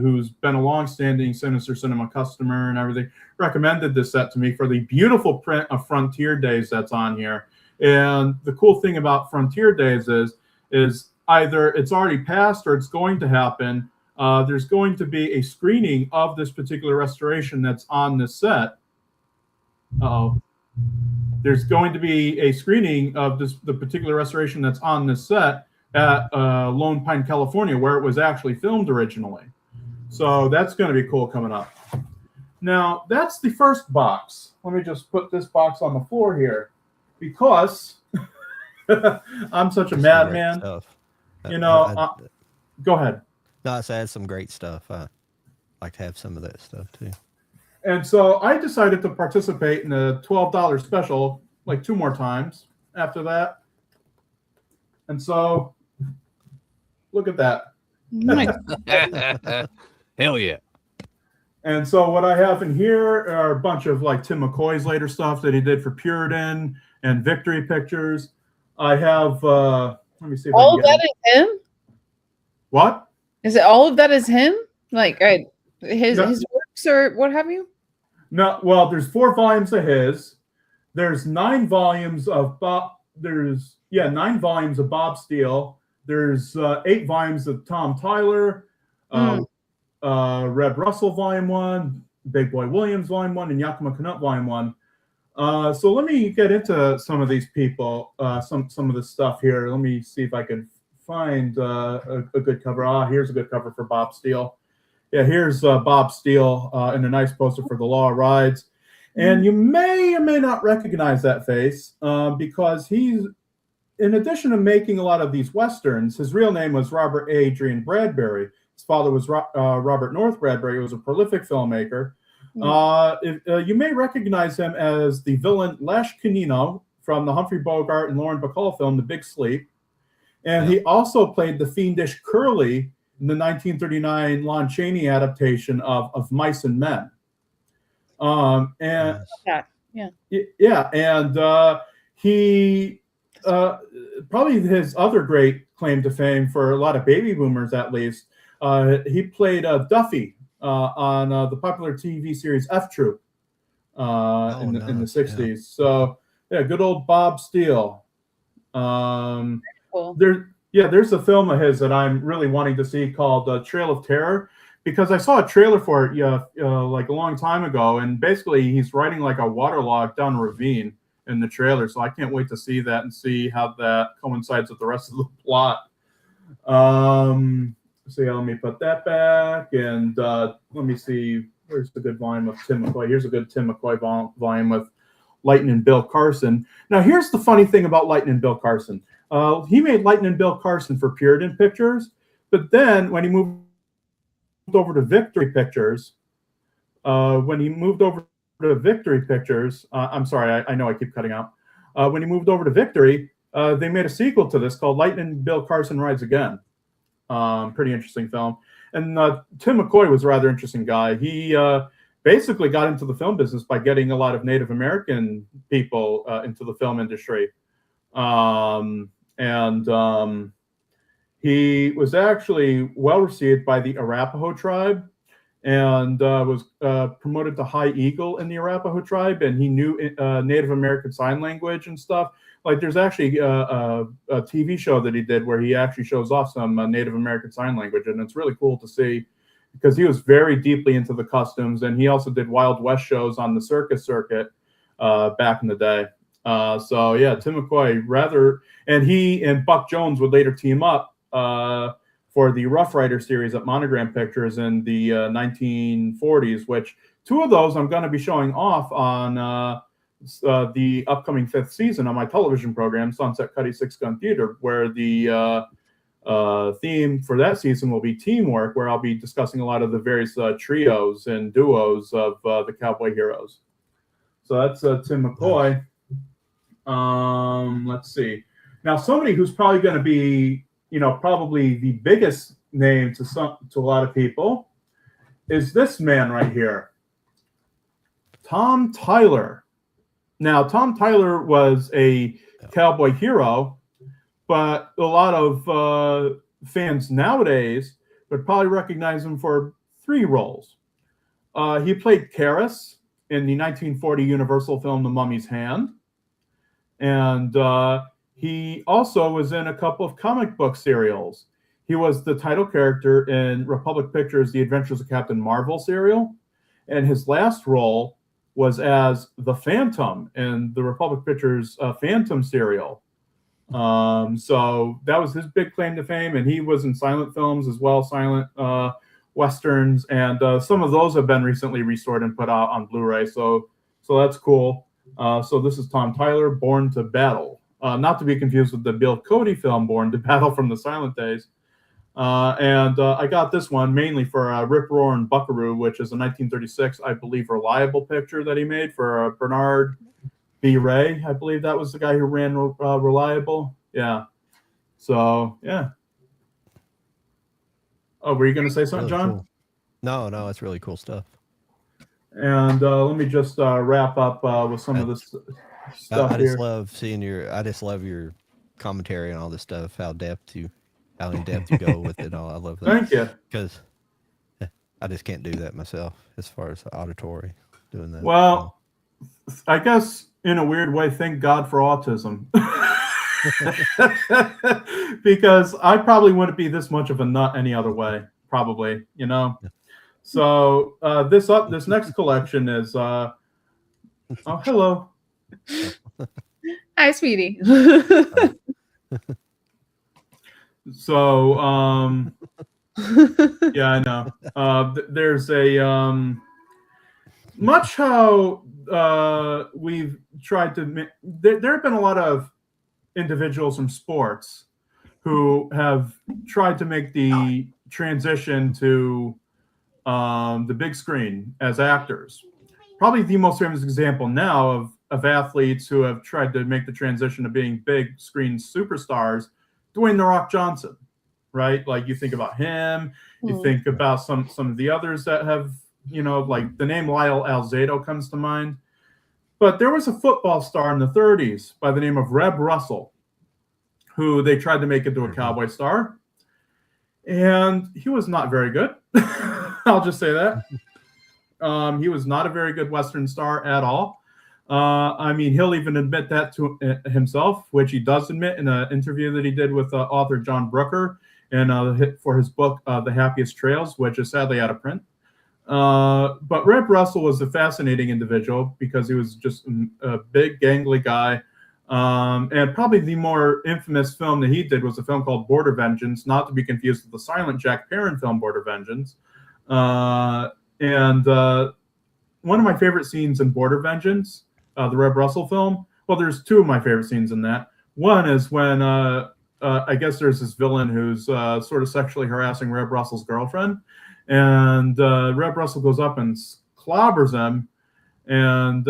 who's been a long-standing Sinister Cinema customer and everything, recommended this set to me for the beautiful print of Frontier Days that's on here. And the cool thing about Frontier Days is either it's already passed or it's going to happen. There's going to be a screening of this particular restoration that's on this set. There's going to be a screening of the particular restoration that's on this set at Lone Pine, California, where it was actually filmed originally. So that's going to be cool coming up. Now, that's the first box. Let me just put this box on the floor here because I'm such a madman. Go ahead. No, I had some great stuff. I like to have some of that stuff too. And so I decided to participate in a $12 special like 2 more times after that. And so look at that. Nice. Hell yeah. And so what I have in here are a bunch of like Tim McCoy's later stuff that he did for Puritan and Victory Pictures. I have let me see if all of that is him? What? Is it all of that is him? Like his works or what have you? No, well, there's 4 volumes of his. There's 9 volumes of Bob. There's 9 volumes of Bob Steele. There's 8 volumes of Tom Tyler, Red Russell Volume 1, Big Boy Williams Volume 1, and Yakima Canutt Volume 1. So let me get into some of these people, some of the stuff here. Let me see if I can find a good cover. Here's a good cover for Bob Steele. Yeah, here's Bob Steele in a nice poster for The Law of Rides. And you may or may not recognize that face because he's, in addition to making a lot of these Westerns, his real name was Robert Adrian Bradbury. His father was Robert North Bradbury, who was a prolific filmmaker. You may recognize him as the villain Lash Canino from the Humphrey Bogart and Lauren Bacall film, The Big Sleep. And he also played the fiendish Curly in the 1939 Lon Chaney adaptation of Mice and Men. And he probably his other great claim to fame for a lot of baby boomers, at least. He played Duffy on the popular TV series F Troop in the nice. 60s. Yeah. So yeah, good old Bob Steele. Cool. There's a film of his that I'm really wanting to see called Trail of Terror, because I saw a trailer for it like a long time ago, and basically he's riding like a waterlogged down ravine in the trailer. So I can't wait to see that and see how that coincides with the rest of the plot. So yeah, let me put that back, and let me see, where's the good volume of Tim McCoy? Here's a good Tim McCoy volume with Lightning Bill Carson. Now here's the funny thing about Lightning Bill Carson. He made Lightning Bill Carson for Puritan Pictures, but then when he moved over to Victory Pictures, I'm sorry, I know I keep cutting out. When he moved over to Victory, they made a sequel to this called Lightning Bill Carson Rides Again. Pretty interesting film. And Tim McCoy was a rather interesting guy. He basically got into the film business by getting a lot of Native American people into the film industry. He was actually well received by the Arapaho tribe, and was promoted to High Eagle in the Arapaho tribe, and he knew Native American Sign Language and stuff. Like there's actually a TV show that he did where he actually shows off some Native American Sign Language, and it's really cool to see because he was very deeply into the customs, and he also did Wild West shows on the circus circuit back in the day. So yeah, Tim McCoy and he and Buck Jones would later team up for the Rough Rider series at Monogram Pictures in the 1940s, which two of those I'm going to be showing off on the upcoming 5th season on my television program, Sunset Cuddy Six Gun Theater, where the theme for that season will be teamwork, where I'll be discussing a lot of the various trios and duos of the cowboy heroes. So that's Tim McCoy. Let's see. Now, somebody who's probably going to be, probably the biggest name to a lot of people is this man right here, Tom Tyler. Now, Tom Tyler was a cowboy hero, but a lot of fans nowadays would probably recognize him for 3 roles. He played Karis in the 1940 Universal film The Mummy's Hand. And he also was in a couple of comic book serials. He was the title character in Republic Pictures' The Adventures of Captain Marvel serial. And his last role was as the Phantom in the Republic Pictures Phantom serial. So that was his big claim to fame. And he was in silent films as well, silent Westerns. And some of those have been recently restored and put out on Blu-ray. So that's cool. So this is Tom Tyler, Born to Battle. Not to be confused with the Bill Cody film, Born to Battle from the Silent Days. And I got this one mainly for Rip Roarin' Buckaroo, which is a 1936, I believe, Reliable picture that he made for Bernard B. Ray. I believe that was the guy who ran Reliable. Yeah. So, yeah. Oh, were you going to say something, Really John? cool. No, it's really cool stuff. And let me just wrap up with some of this stuff I just here. love your commentary on all this stuff, how in depth you go with it all. I love that. Thank you. Because I just can't do that myself as far as auditory doing that. Well, I guess in a weird way, thank God for autism. Because I probably wouldn't be this much of a nut any other way, probably, Yeah. So this next collection is oh, hello. Hi, sweetie. So yeah, I know. There's a much how we've tried to there have been a lot of individuals from sports who have tried to make the transition to the big screen as actors. Probably the most famous example now of athletes who have tried to make the transition to being big screen superstars, Dwayne "The Rock" Johnson, right? Like you think about him, you think about some of the others that have, like the name Lyle Alzado comes to mind. But there was a football star in the 30s by the name of Reb Russell. who they tried to make into a cowboy star. And he was not very good. I'll just say that. He was not a very good Western star at all. I mean, he'll even admit that to himself, which he does admit in an interview that he did with author John Brooker and for his book, The Happiest Trails, which is sadly out of print. But Reb Russell was a fascinating individual because he was just a big, gangly guy. And probably the more infamous film that he did was a film called Border Vengeance, not to be confused with the silent Jack Perrin film Border Vengeance. And one of my favorite scenes in Border Vengeance, the Reb Russell film, well, there's two of my favorite scenes in that. One is when I guess there's this villain who's sort of sexually harassing Reb Russell's girlfriend. And Reb Russell goes up and clobbers him. And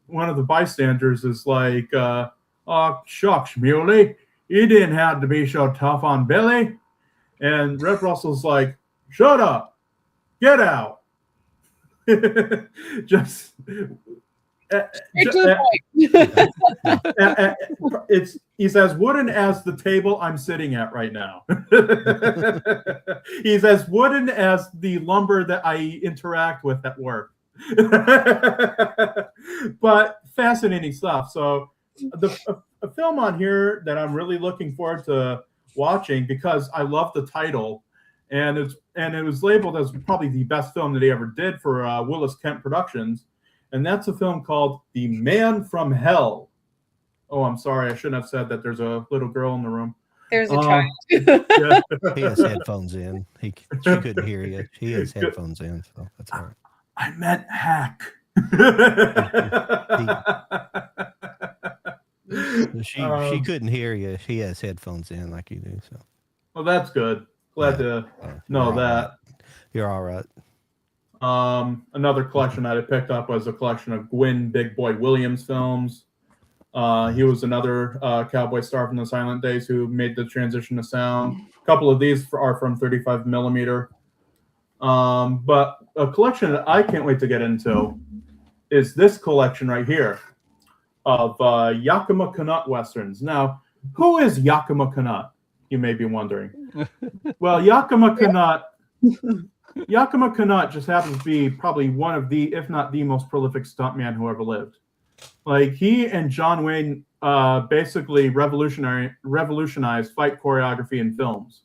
one of the bystanders is like, oh, shucks, Muley, you didn't have to be so tough on Billy. And Reb Russell's like, shut up, get out. Just he's as wooden as the table I'm sitting at right now. He's as wooden as the lumber that I interact with at work. But fascinating stuff. So a film on here that I'm really looking forward to watching because I love the title, and it was labeled as probably the best film that he ever did for Willis Kent Productions, and that's a film called The Man from Hell. Oh, I'm sorry, I shouldn't have said that. There's a little girl in the room. There's a child. Yeah. He has headphones in. She couldn't hear you. He has headphones in, so that's all right. I meant hack. She couldn't hear you. He has headphones in like you do. So. Well, that's good. Glad to know that. Right. You're all right. Another collection that I picked up was a collection of Gwyn Big Boy Williams films. He was another cowboy star from the silent days who made the transition to sound. A couple of these are from 35 millimeter. But a collection that I can't wait to get into is this collection right here of Yakima Canutt Westerns. Now, who is Yakima Canutt? You may be wondering. Well, Yakima Canutt just happens to be probably one of the, if not the most prolific stuntman who ever lived. Like, he and John Wayne basically revolutionized fight choreography in films.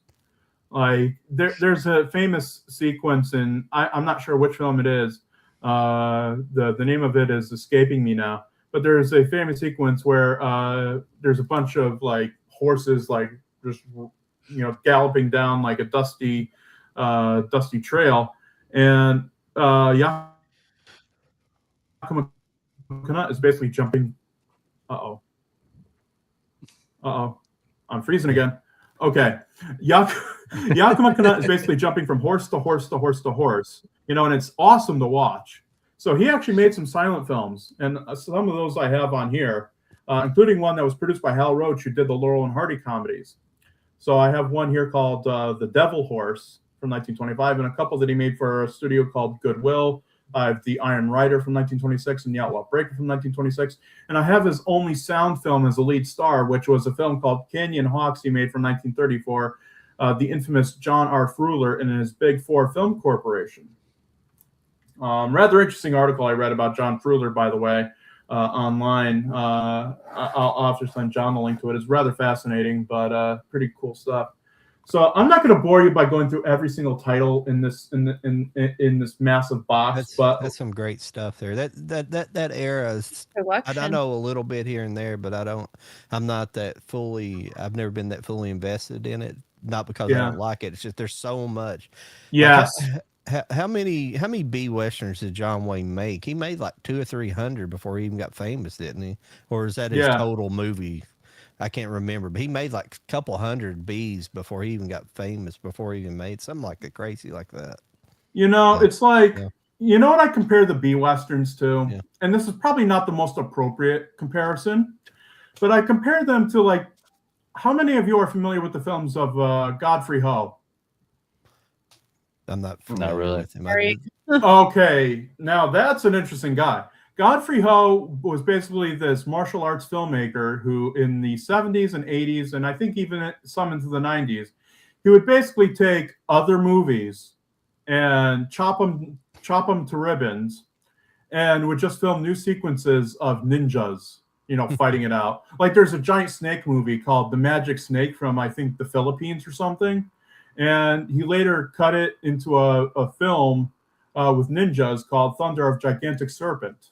Like, there's a famous sequence in, I'm not sure which film it is. The name of it is escaping me now. But there's a famous sequence where there's a bunch of like horses, like just galloping down like a dusty trail, and Yakima Canutt is basically jumping. I'm freezing again. Okay, Yakima Canutt is basically jumping from horse to horse to horse to horse. And it's awesome to watch. So he actually made some silent films, and some of those I have on here, including one that was produced by Hal Roach, who did the Laurel and Hardy comedies. So I have one here called The Devil Horse from 1925, and a couple that he made for a studio called Goodwill. I have The Iron Rider from 1926 and The Outlaw Breaker from 1926. And I have his only sound film as a lead star, which was a film called Canyon Hawks he made from 1934, the infamous John R. Fruehler and his Big Four Film Corporation. Rather interesting article I read about John Fruehler, by the way, online. I'll have to send John the link to it. It's rather fascinating, but pretty cool stuff. So I'm not going to bore you by going through every single title in this in this massive box, but that's some great stuff there. That era is. I know a little bit here and there, but I'm not that fully. I've never been that fully invested in it. Not because I don't like it. It's just there's so much. Yes. Like, how many B westerns did John Wayne make? He made like 200 or 300 before he even got famous, didn't he? Or is that his total movie? I can't remember, but he made like a couple hundred B's before he even got famous, before he even made something like that, crazy like that. It's like, you know what I compare the B westerns to? Yeah. And this is probably not the most appropriate comparison, but I compare them to, like, how many of you are familiar with the films of Godfrey Ho? I'm not really with him. Okay, now that's an interesting guy. Godfrey Ho was basically this martial arts filmmaker who, in the 70s and 80s, and I think even some into the 90s, he would basically take other movies and chop them to ribbons, and would just film new sequences of ninjas, fighting it out. Like there's a giant snake movie called The Magic Snake from, I think, the Philippines or something, and he later cut it into a film with ninjas called Thunder of Gigantic Serpent.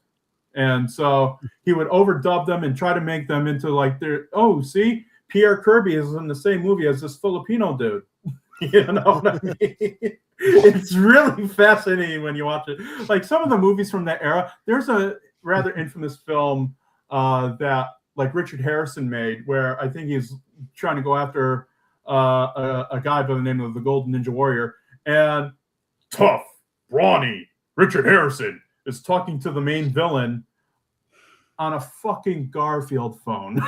And so he would overdub them and try to make them into like see, Pierre Kirby is in the same movie as this Filipino dude. You know what I mean? It's really fascinating when you watch it. Like some of the movies from that era, there's a rather infamous film that like Richard Harrison made where I think he's trying to go after a guy by the name of the Golden Ninja Warrior, and tough, brawny Richard Harrison is talking to the main villain on a fucking Garfield phone.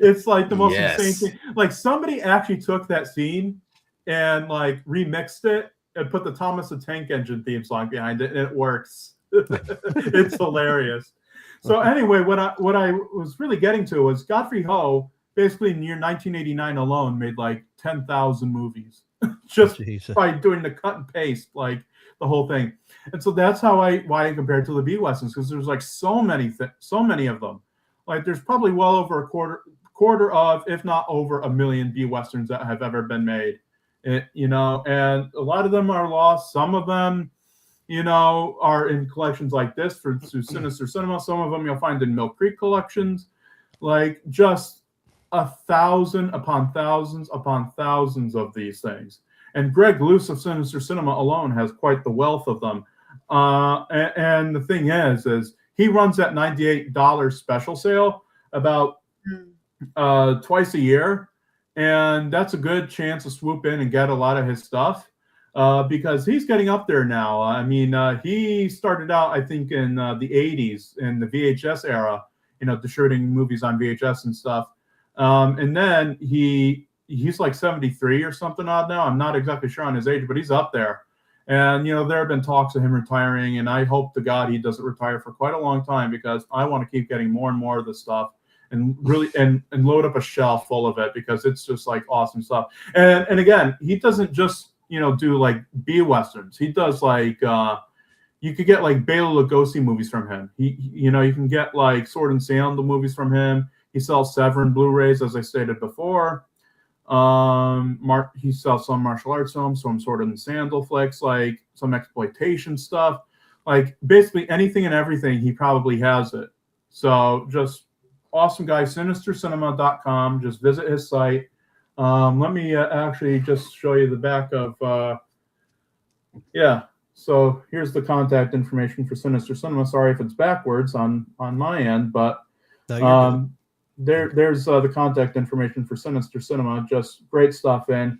It's like the most insane thing. Like somebody actually took that scene and like remixed it and put the Thomas the Tank Engine theme song behind it, and it works. It's hilarious. So anyway, what I was really getting to was Godfrey Ho basically in the year 1989 alone made like 10,000 movies just by doing the cut and paste, like the whole thing. And so that's why I compared to the B Westerns, because there's like so many of them. Like there's probably well over a quarter of, if not over a million B Westerns that have ever been made. And a lot of them are lost. Some of them, are in collections like this through Sinister Cinema. Some of them you'll find in Mill Creek collections. Like just 1,000 upon thousands upon thousands of these things. And Greg Luce of Sinister Cinema alone has quite the wealth of them. And the thing is he runs that $98 special sale about twice a year. And that's a good chance to swoop in and get a lot of his stuff because he's getting up there now. I mean, he started out, I think, in the 80s in the VHS era, distributing movies on VHS and stuff. And then he's like 73 or something odd now. I'm not exactly sure on his age, but he's up there. And, there have been talks of him retiring, and I hope to God he doesn't retire for quite a long time because I want to keep getting more and more of this stuff and really and load up a shelf full of it because it's just like awesome stuff. And again, he doesn't just, do like B Westerns. He does like, you could get like Bela Lugosi movies from him. You can get like Sword and Sandal movies from him. He sells Severin Blu-rays, as I stated before. He sells some martial arts films, some Sword and Sandal flicks, like some exploitation stuff, like basically anything and everything. He probably has it. So just awesome guy. SinisterCinema.com. Just visit his site. Let me actually just show you the back of. So here's the contact information for Sinister Cinema. Sorry if it's backwards on my end, but. No, there's the contact information for Sinister Cinema. Just great stuff. And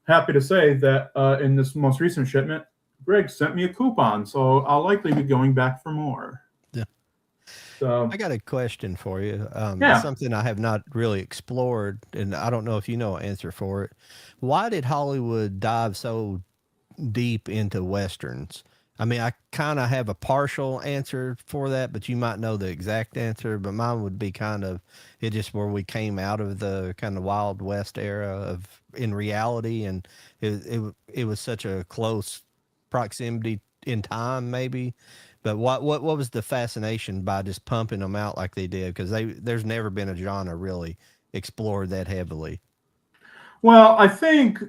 happy to say that in this most recent shipment, Greg sent me a coupon. So I'll likely be going back for more. Yeah. So I got a question for you. Yeah. Something I have not really explored, and I don't know if you know an answer for it. Why did Hollywood dive so deep into Westerns? I mean, I kind of have a partial answer for that, but you might know the exact answer. But mine would be kind of it just where we came out of the kind of Wild West era in reality, and it was such a close proximity in time, maybe. But what was the fascination by just pumping them out like they did? Because there's never been a genre really explored that heavily. Well, I think.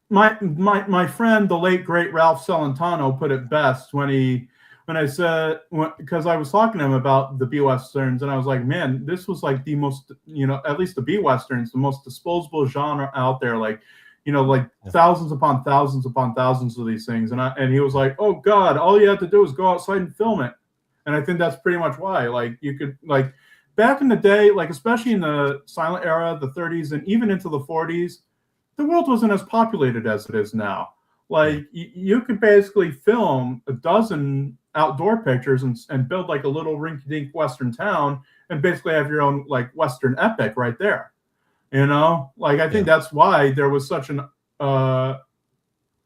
My friend, the late great Ralph Celentano, put it best because I was talking to him about the B Westerns, and I was like, man, this was like the most, at least the B Westerns, the most disposable genre out there, like, thousands upon thousands upon thousands of these things. And he was like, oh God, all you have to do is go outside and film it. And I think that's pretty much why, like, you could, like, back in the day, like, especially in the silent era, the 30s, and even into the 40s, the world wasn't as populated as it is now. Like you could basically film a dozen outdoor pictures and build like a little rinky-dink Western town and basically have your own like Western epic right there. Like I think that's why there was such an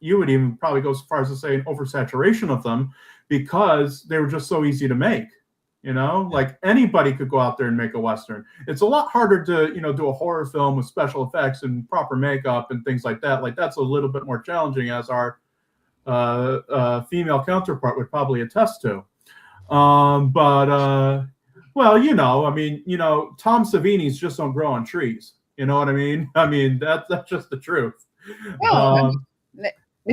you would even probably go so far as to say an oversaturation of them because they were just so easy to make. You know, like anybody could go out there and make a Western. It's a lot harder to, do a horror film with special effects and proper makeup and things like that. Like that's a little bit more challenging, as our female counterpart would probably attest to. Well, Tom Savini's just don't grow on trees. You know what I mean? I mean, that's just the truth. Well,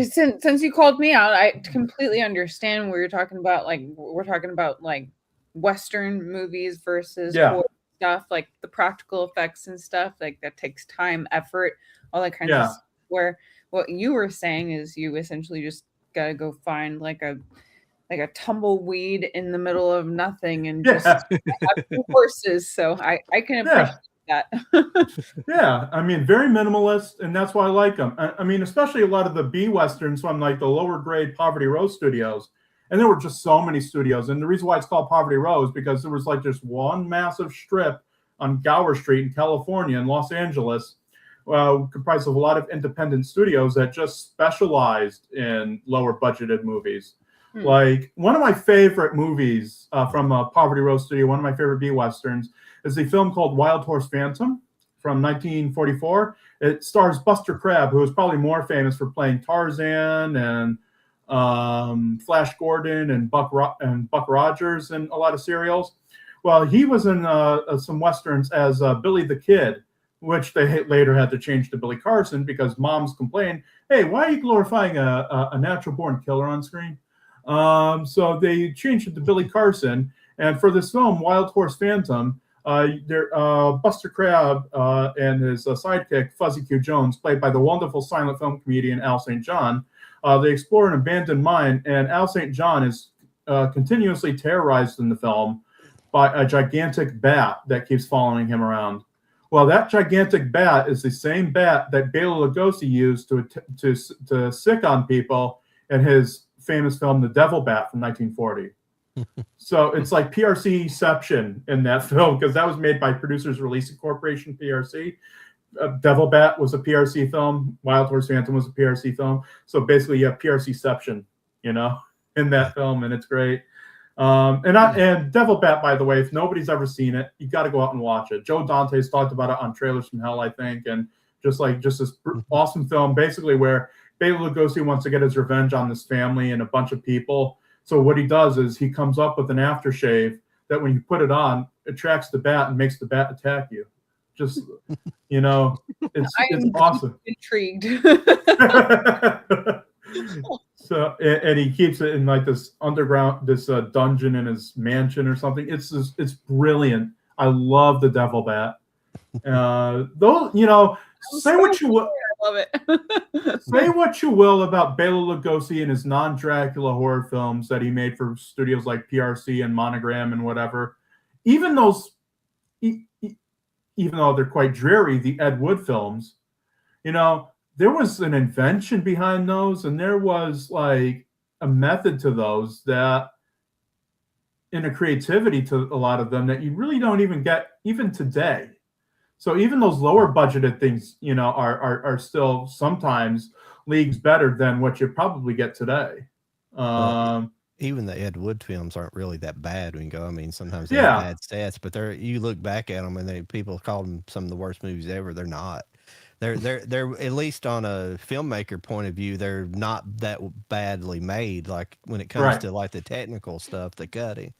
since you called me out, I completely understand what you're talking about. Like, we're talking about like Western movies versus horror stuff, like the practical effects and stuff, like that takes time, effort, all that kind of stuff. Where what you were saying is you essentially just gotta go find like a tumbleweed in the middle of nothing and just have two horses. So I can appreciate that. Yeah, I mean, very minimalist, and that's why I like them. I mean, especially a lot of the B Westerns from like the lower grade Poverty Row studios. And there were just so many studios. And the reason why it's called Poverty Row is because there was like just one massive strip on Gower Street in California in Los Angeles, comprised of a lot of independent studios that just specialized in lower budgeted movies. Like one of my favorite movies from a Poverty Row studio, one of my favorite B Westerns, is a film called Wild Horse Phantom from 1944. It stars Buster Crabbe, who is probably more famous for playing Tarzan and Flash Gordon and Buck Rogers and a lot of serials. Well, he was in some Westerns as Billy the Kid, which they later had to change to Billy Carson because moms complained, hey, why are you glorifying a natural-born killer on screen? So they changed it to Billy Carson. And for this film, Wild Horse Phantom, Buster Crabbe and his sidekick, Fuzzy Q. Jones, played by the wonderful silent film comedian Al St. John, they explore an abandoned mine, and Al St. John is continuously terrorized in the film by a gigantic bat that keeps following him around. Well, that gigantic bat is the same bat that Bela Lugosi used to sick on people in his famous film The Devil Bat from 1940. So it's like PRC-ception in that film because that was made by Producers Releasing Corporation, PRC. Devil Bat was a PRC film. Wild Horse Phantom was a PRC film. So basically, you have PRC-ception, in that film, and it's great. And Devil Bat, by the way, if nobody's ever seen it, you got to go out and watch it. Joe Dante's talked about it on Trailers from Hell, I think, and just this awesome film, basically where Bela Lugosi wants to get his revenge on this family and a bunch of people. So what he does is he comes up with an aftershave that when you put it on, attracts the bat and makes the bat attack you. Just, it's awesome. Intrigued. So, and he keeps it in like this underground, dungeon in his mansion or something. It's brilliant. I love the Devil Bat. Say what you will. I love it. Say what you will about Bela Lugosi and his non-Dracula horror films that he made for studios like PRC and Monogram and whatever. Even though they're quite dreary, the Ed Wood films, there was an invention behind those, and there was like a method to those that, and a creativity to a lot of them that you really don't even get even today. So even those lower budgeted things, are still sometimes leagues better than what you probably get today. Even the Ed Wood films aren't really that bad when you go. I mean, sometimes they have bad stats, but you look back at them and people call them some of the worst movies ever. They're not. They're at least on a filmmaker point of view, they're not that badly made. Like when it comes to like the technical stuff, the cutting,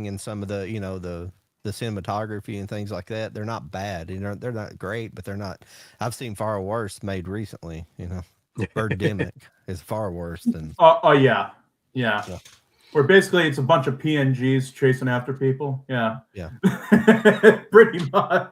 and some of the the cinematography and things like that, they're not bad. They're not great, but they're not. I've seen far worse made recently. Birdemic is far worse than. Yeah. Where basically it's a bunch of PNGs chasing after people. Yeah. Pretty much.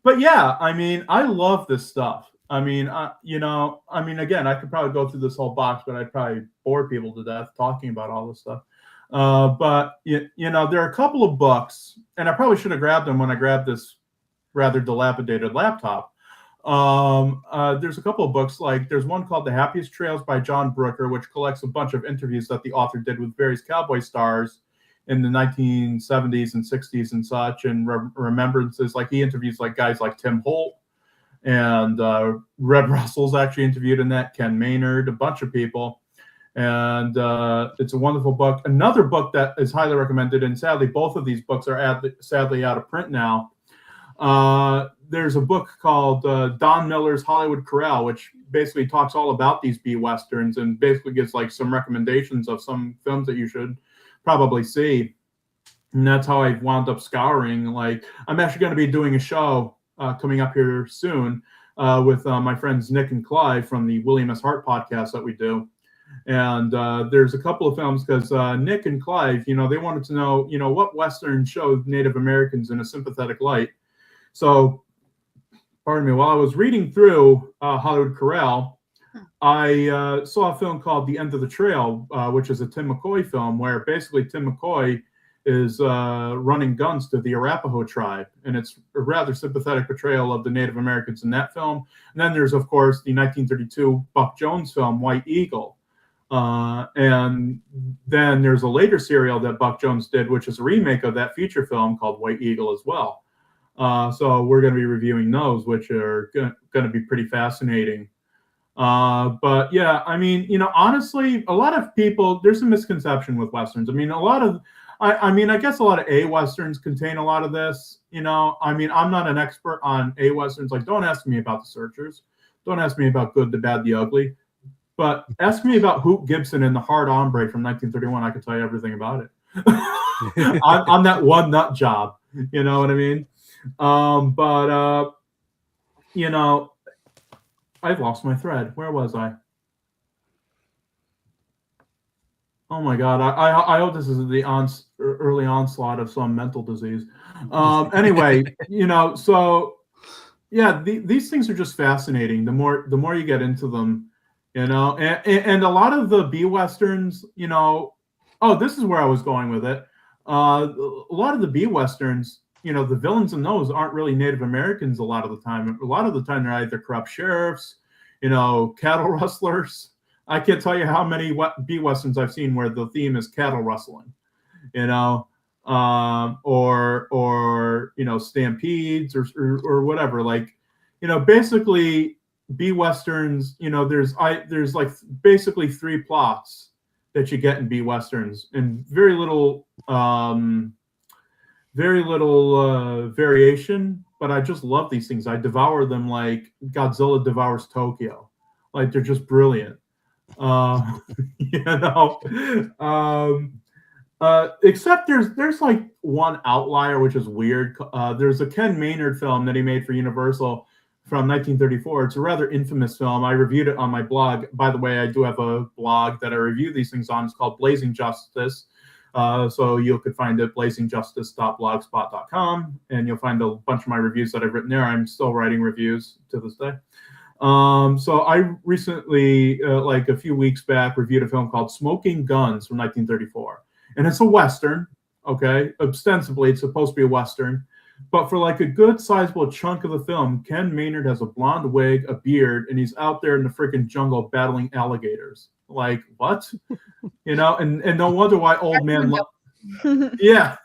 But yeah, I mean, I love this stuff. I mean, again, I could probably go through this whole box, but I'd probably bore people to death talking about all this stuff. But there are a couple of books, and I probably should have grabbed them when I grabbed this rather dilapidated laptop. There's a couple of books, like there's one called The Happiest Trails by John Brooker, which collects a bunch of interviews that the author did with various cowboy stars in the 1970s and 60s and such, and remembrances. Like he interviews like guys like Tim Holt And Red Russell's actually interviewed in that, Ken Maynard, a bunch of people. And it's a wonderful book. Another book that is highly recommended, and sadly, both of these books are sadly out of print now. There's a book called Don Miller's Hollywood Corral, which basically talks all about these B-Westerns and basically gives like some recommendations of some films that you should probably see. And that's how I wound up scouring. Like, I'm actually going to be doing a show coming up here soon with my friends Nick and Clive from the William S. Hart podcast that we do. And there's a couple of films because Nick and Clive, they wanted to know, what Western showed Native Americans in a sympathetic light. So, pardon me, while I was reading through Hollywood Corral, I saw a film called The End of the Trail, which is a Tim McCoy film where basically Tim McCoy is running guns to the Arapaho tribe. And it's a rather sympathetic portrayal of the Native Americans in that film. And then there's, of course, the 1932 Buck Jones film, White Eagle. And then there's a later serial that Buck Jones did, which is a remake of that feature film called White Eagle as well. So we're going to be reviewing those, which are going to be pretty fascinating. But yeah, I mean, honestly, a lot of people, there's a misconception with Westerns. I mean, I guess a lot of A-Westerns contain a lot of this, I mean, I'm not an expert on A-Westerns. Like, don't ask me about The Searchers. Don't ask me about Good, the Bad, the Ugly. But ask me about Hoot Gibson and The Hard Hombre from 1931. I can tell you everything about it. I'm that one nut job. You know what I mean? I've lost my thread. Where was I? Oh my God. I hope this is the early onslaught of some mental disease. Anyway, so yeah, these things are just fascinating. The more you get into them, and a lot of the B-Westerns, this is where I was going with it. A lot of the B-Westerns, the villains in those aren't really Native Americans a lot of the time. A lot of the time, they're either corrupt sheriffs, cattle rustlers. I can't tell you how many B-Westerns I've seen where the theme is cattle rustling, or stampedes or whatever. Like, basically B-Westerns, there's like basically 3 plots that you get in B-Westerns and very little variation, but I just love these things. I devour them like Godzilla devours Tokyo. Like, they're just brilliant. Except there's like one outlier, which is weird. There's a Ken Maynard film that he made for Universal from 1934. It's a rather infamous film. I reviewed it on my blog. By the way, I do have a blog that I review these things on. It's called Blazing Justice. So you could find it blazingjustice.blogspot.com, and you'll find a bunch of my reviews that I've written there. I'm still writing reviews to this day. So I recently, like a few weeks back, reviewed a film called Smoking Guns from 1934. And it's a Western, okay? Ostensibly, it's supposed to be a Western. But for like a good sizable chunk of the film, Ken Maynard has a blonde wig, a beard, and he's out there in the freaking jungle battling alligators. Like, what? And no wonder why old man... Yeah.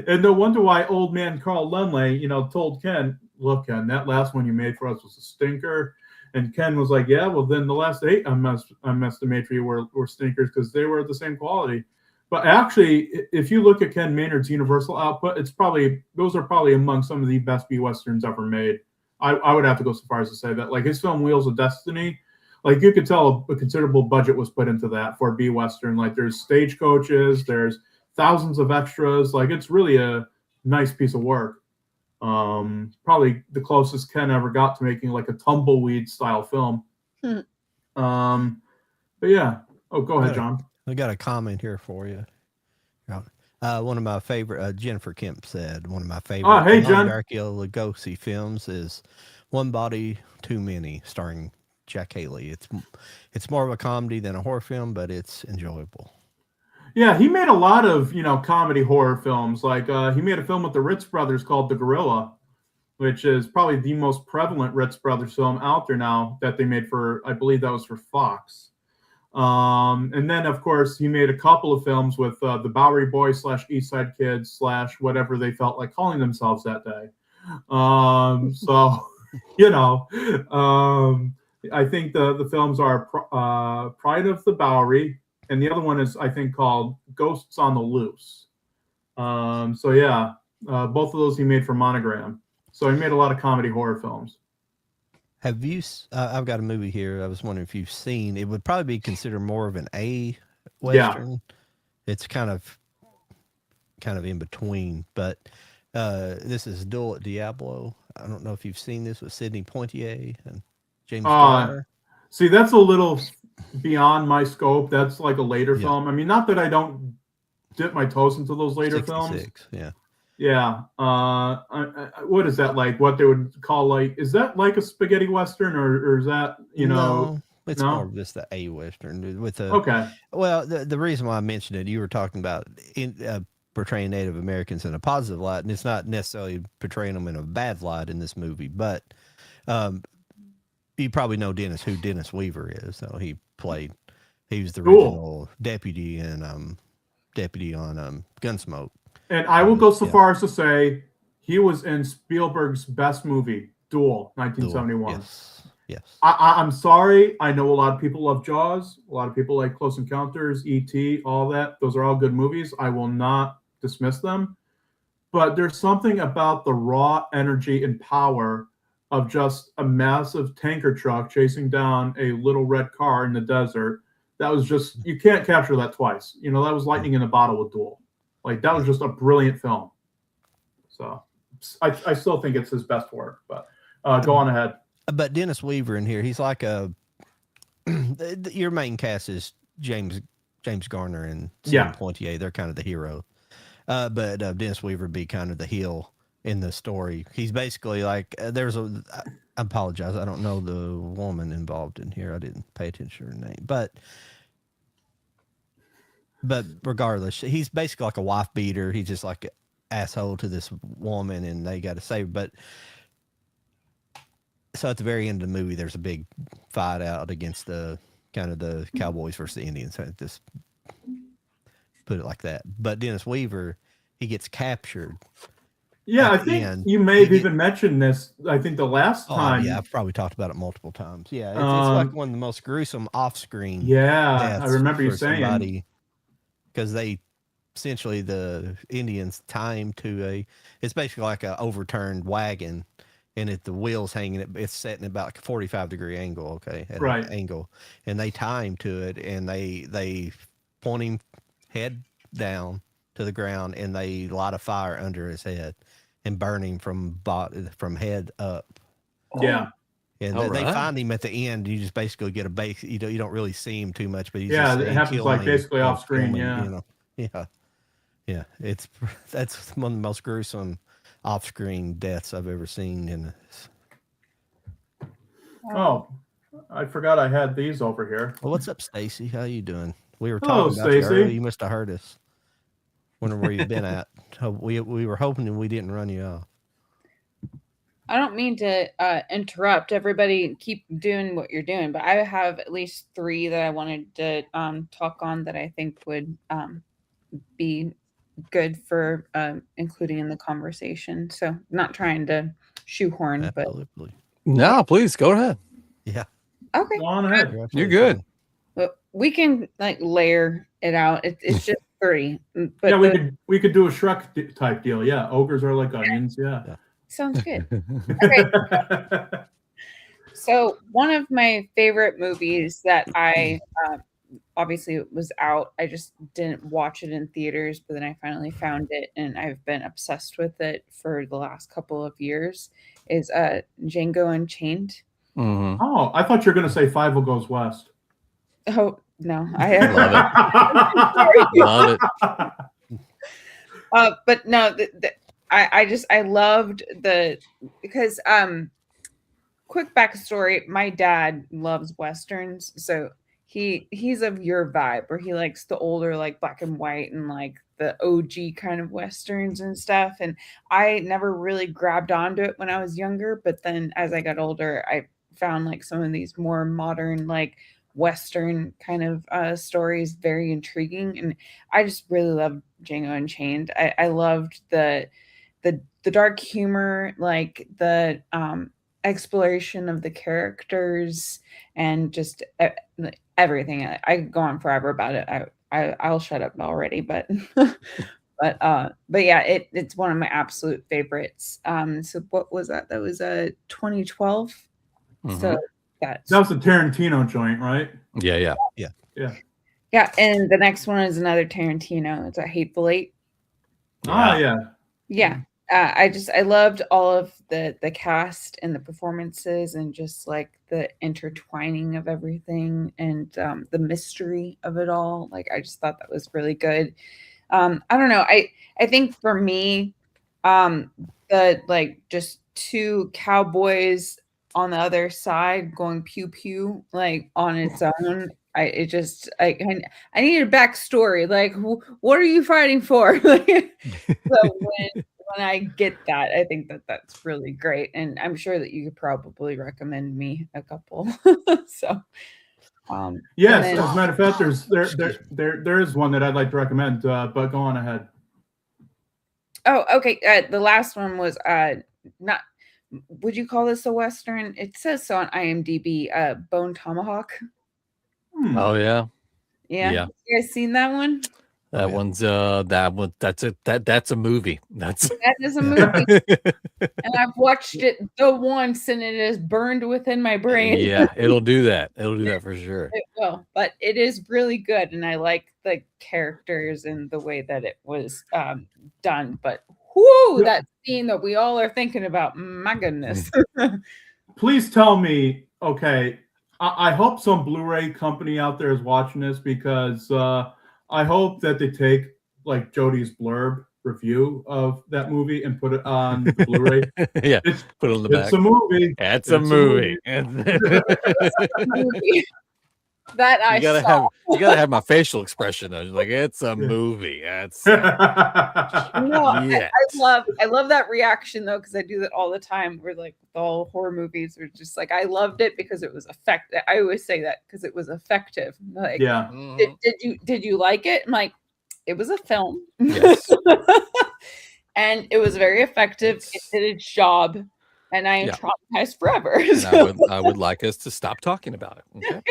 And no wonder why old man Carl Lemley, told Ken, look, Ken, that last one you made for us was a stinker. And Ken was like, yeah, well, then the last 8 I must have made for you were stinkers because they were the same quality. But actually, if you look at Ken Maynard's Universal output, those are probably among some of the best B-Westerns ever made. I would have to go so far as to say that. Like, his film Wheels of Destiny, like, you could tell a considerable budget was put into that for a B-Western. Like, there's stagecoaches, there's thousands of extras. Like, it's really a nice piece of work. Probably the closest Ken ever got to making like a tumbleweed style film. But yeah. Oh, go ahead, John. I got a comment here for you. One of my favorite, Jennifer Kemp said, one of my favorite Darkiel Lugosi films is One Body Too Many, starring Jack Haley. It's more of a comedy than a horror film, but it's enjoyable. Yeah, he made a lot of, comedy horror films. Like, he made a film with the Ritz brothers called The Gorilla, which is probably the most prevalent Ritz brothers film out there now that they made for, I believe that was for Fox. And then, of course, he made a couple of films with the Bowery Boys / East Side Kids / whatever they felt like calling themselves that day. So you know, I think the films are Pride of the Bowery, and the other one is, I think, called Ghosts on the Loose. So yeah, both of those he made for Monogram. So he made a lot of comedy horror films. Have you? I've got a movie here. I was wondering if you've seen. It would probably be considered more of an A western. It's kind of in between, but this is Duel at Diablo. I don't know if you've seen this with Sidney Poitier and James Garner. See, that's a little beyond my scope. That's like a later Yeah. film. I mean, not that I don't dip my toes into those later films. 66, yeah. Yeah. What is that like? What they would call like? Is that like a spaghetti western, or is that, you know? No, it's more of just the A western with a. Okay. Well, the reason why I mentioned it, you were talking about portraying Native Americans in a positive light, and it's not necessarily portraying them in a bad light in this movie, but you probably know who Dennis Weaver is. So he was the original deputy and deputy on Gunsmoke. And I will go so far as to say he was in Spielberg's best movie, Duel, 1971. Yes. I'm sorry. I know a lot of people love Jaws. A lot of people like Close Encounters, E.T., all that. Those are all good movies. I will not dismiss them. But there's something about the raw energy and power of just a massive tanker truck chasing down a little red car in the desert. That was just, you can't capture that twice. You know, that was lightning in a bottle with Duel. Like, that was just a brilliant film. So I still think it's his best work, but go on ahead. But Dennis Weaver in here, he's like your main cast is James Garner and Sidney Poitier. They're kind of the hero. But Dennis Weaver would be kind of the heel in the story. He's basically like, I apologize, I don't know the woman involved in here. I didn't pay attention to her name. But regardless, he's basically like a wife beater. He's just like an asshole to this woman, and they got to save her. But so at the very end of the movie, there's a big fight out against the Cowboys versus the Indians. So just put it like that. But Dennis Weaver, he gets captured. Yeah, I think you may have even mentioned this. I think the last time. Yeah, I've probably talked about it multiple times. Yeah, it's like one of the most gruesome off-screen. Yeah, I remember you saying. Because they essentially, the Indians tie him to it's basically like an overturned wagon, and the wheels hanging, it's set in about a 45-degree angle, at an angle, and they tie him to it, and they point him head down to the ground, and they light a fire under his head and burn him from head up. Yeah. And they find him at the end. You just basically get a base. You don't really see him too much, but he's it happens like basically off screen. Yeah. That's one of the most gruesome off screen deaths I've ever seen in this. Oh, I forgot I had these over here. Well, what's up, Stacy? How you doing? We were talking about you earlier. You must have heard us. Wonder where you've been at. We were hoping we didn't run you off. I don't mean to interrupt. Everybody keep doing what you're doing, but I have at least 3 that I wanted to talk on that I think would be good for including in the conversation. So not trying to shoehorn, Absolutely. But no, please go ahead. Yeah. Okay. Go on ahead. You're good. But we can like layer it out. It's just 3. But yeah, we could do a Shrek type deal. Yeah, ogres are like onions. Yeah. Sounds good. Okay. So one of my favorite movies that I obviously was out. I just didn't watch it in theaters, but then I finally found it, and I've been obsessed with it for the last couple of years. Is Django Unchained. Mm-hmm. Oh, I thought you were going to say Five Goes West. Oh no, Love it. But no, I loved because quick backstory, my dad loves westerns, so he's of your vibe where he likes the older like black and white and like the OG kind of westerns and stuff, and I never really grabbed onto it when I was younger, but then as I got older I found like some of these more modern like western kind of stories very intriguing, and I just really loved Django Unchained. I loved the dark humor, like the exploration of the characters and just everything. I could go on forever about it. I'll shut up already, but but yeah, it's one of my absolute favorites. So what was that? That was 2012. So That was the Tarantino joint, right? Yeah. yeah, and the next one is another Tarantino. It's a Hateful Eight. Ah, yeah. Yeah. I loved all of the cast and the performances and just like the intertwining of everything and the mystery of it all. Like I just thought that was really good. I don't know. I think for me, the like just two cowboys on the other side going pew pew like on its own. I need a backstory. Like, what are you fighting for? So when I get that, I think that that's really great, and I'm sure that you could probably recommend me a couple. So, Yes, then, as a matter of fact, there is one that I'd like to recommend, but go on ahead. oh, okay. The last one was not. Would you call this a Western? It says so on IMDb. Bone Tomahawk. Oh yeah. Yeah. You guys seen that one? That one's that's a movie. That is a movie. And I've watched it the once and it is burned within my brain. Yeah, it'll do that. It'll do that for sure. It will, but it is really good and I like the characters and the way that it was done. But whoo, that scene that we all are thinking about, my goodness. Please tell me, okay, I hope some Blu-ray company out there is watching this because I hope that they take like Jody's blurb review of that movie and put it on the Blu-ray. Yeah, put it on the back. It's a movie. It's a movie. That I saw. You gotta have my facial expression though. Like it's a movie. That's no, I love that reaction though because I do that all the time. We're like all horror movies are just like I loved it because it was effective. I always say that because it was effective. Like, yeah. Did you like it? I'm like, it was a film. Yes. And it was very effective. It did its job. And I am traumatized forever. And So. I would like us to stop talking about it. Okay.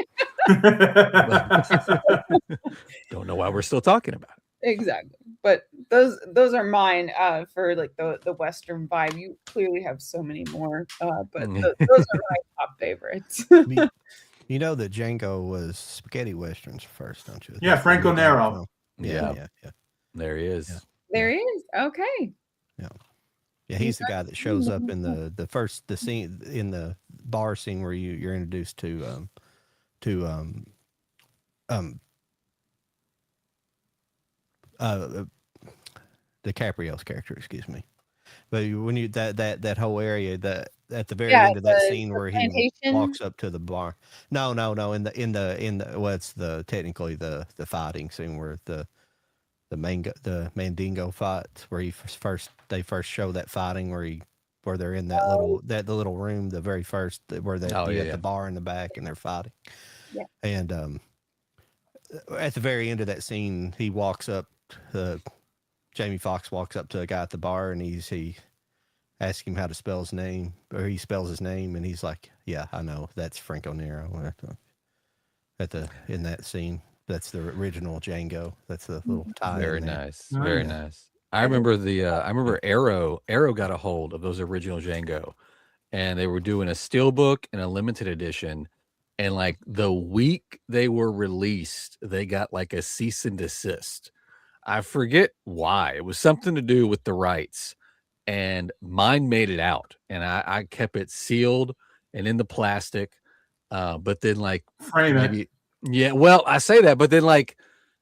Don't know why we're still talking about it. Exactly. But those are mine for like the Western vibe. You clearly have so many more, but those are my top favorites. You know that Django was spaghetti westerns first, don't you? Yeah, Franco Nero. Yeah. There he is. Yeah. There he is. Okay. Yeah, he's the guy that shows up in the scene in the bar scene where you're introduced to DiCaprio's character, excuse me. But when you that whole area that at the very end of that scene where he walks up to the bar. No, in the what's technically the fighting scene where the Mandingo fight where they first show that fighting where they're in the little room, the very first where they at the bar in the back and they're fighting. Yeah. And at the very end of that scene, he walks up. Jamie Foxx walks up to a guy at the bar and he asks him how to spell his name, or he spells his name, and he's like, "Yeah, I know, that's Franco Nero." In that scene. That's the original Django. That's the little tie. Very nice. Very nice. I remember Arrow got a hold of those original Django, and they were doing a steelbook and a limited edition. And like the week they were released, they got like a cease and desist. I forget why. It was something to do with the rights, and mine made it out, and I kept it sealed and in the plastic. But then like frame it. Yeah, well, I say that, but then like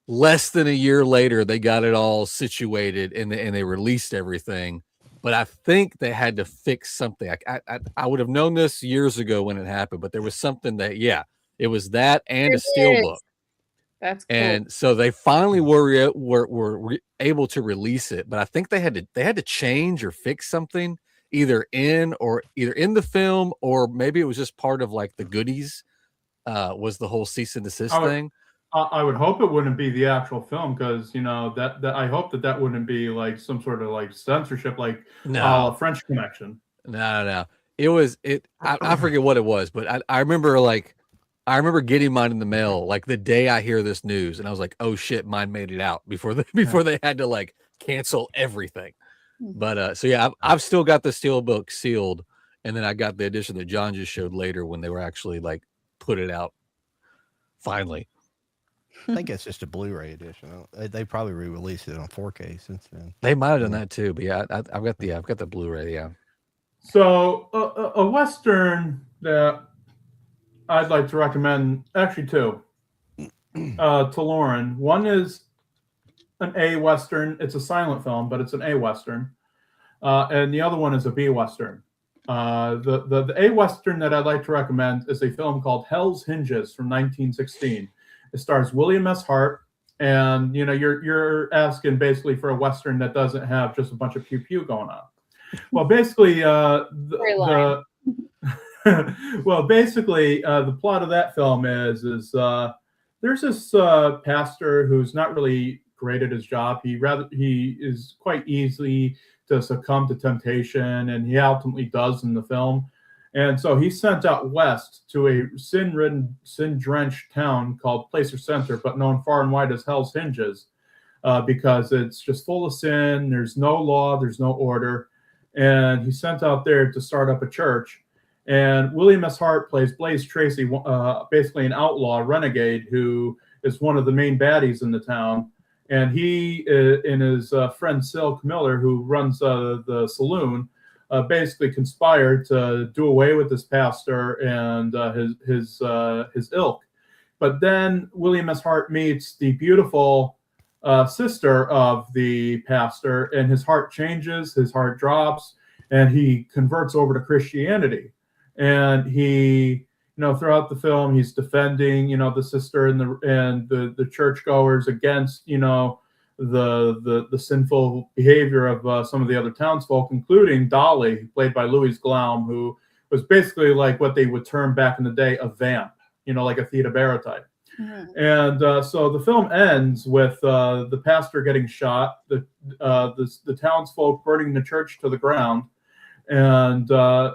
less than a year later, they got it all situated and they released everything. But I think they had to fix something. I would have known this years ago when it happened, but there was something that it was that and a steelbook. That's cool. And so they finally were able to release it, but I think they had to change or fix something either in the film or maybe it was just part of like the goodies. Was the whole cease and desist thing? I would hope it wouldn't be the actual film because that I hope that wouldn't be like some sort of like censorship like French Connection. No. It was it. I forget what it was, but I remember I remember getting mine in the mail like the day I hear this news, and I was like, "Oh shit, mine made it out before they had to like cancel everything." But so yeah, I've still got the Steelbook sealed, and then I got the edition that John just showed later when they were actually like put it out finally. I think it's just a Blu-ray edition. They probably re-released it on 4K since then. They might have done that too, but yeah, I've got the Blu-ray. Yeah, So a Western that I'd like to recommend, actually two, to Lauren. One is an A Western. It's a silent film, but it's an A Western. And the other one is a B Western. The A Western that I'd like to recommend is a film called Hell's Hinges from 1916. It stars William S. Hart, and you're asking basically for a Western that doesn't have just a bunch of pew pew going on. Well, basically, the plot of that film is there's this pastor who's not really great at his job. He is quite easily to succumb to temptation, and he ultimately does in the film. And so he's sent out west to a sin-ridden, sin-drenched town called Placer Center, but known far and wide as Hell's Hinges, because it's just full of sin. There's no law, there's no order. And he's sent out there to start up a church. And William S. Hart plays Blaze Tracy, basically an outlaw, renegade, who is one of the main baddies in the town. And he and his friend Silk Miller, who runs the saloon, basically conspired to do away with this pastor and his ilk. But then William S. Hart meets the beautiful sister of the pastor, and his heart changes, his heart drops, and he converts over to Christianity. And he, throughout the film, he's defending, the sister and the churchgoers against, the sinful behavior of some of the other townsfolk, including Dolly, played by Louise Glaum, who was basically like what they would term back in the day a vamp, like a Theda Bara type. Mm-hmm. And so the film ends with the pastor getting shot, the townsfolk burning the church to the ground. And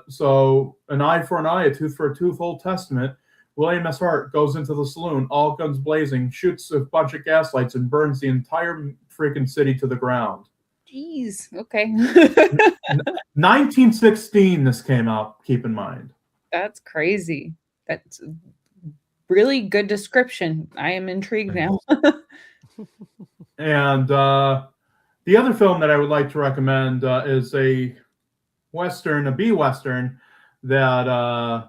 so an eye for an eye, a tooth for a tooth, Old Testament. William S. Hart goes into the saloon, all guns blazing, shoots a bunch of gaslights, and burns the entire freaking city to the ground. Jeez. Okay. 1916, this came out, keep in mind. That's crazy. That's really good description. I am intrigued now. And the other film that I would like to recommend is a Western, a B Western, that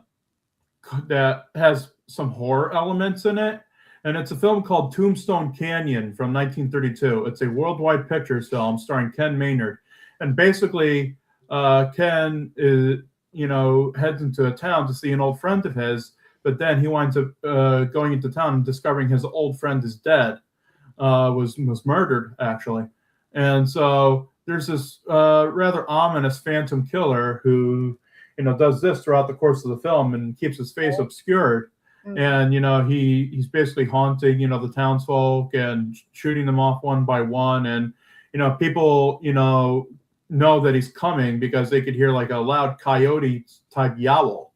has some horror elements in it. And it's a film called Tombstone Canyon from 1932. It's a Worldwide Pictures film starring Ken Maynard. And basically, Ken heads into a town to see an old friend of his, but then he winds up going into town and discovering his old friend is dead, was murdered, actually. And so there's this rather ominous phantom killer who, does this throughout the course of the film and keeps his face obscured. And, he's basically haunting, the townsfolk and shooting them off one by one. And, people, know that he's coming because they could hear like a loud coyote type yowl.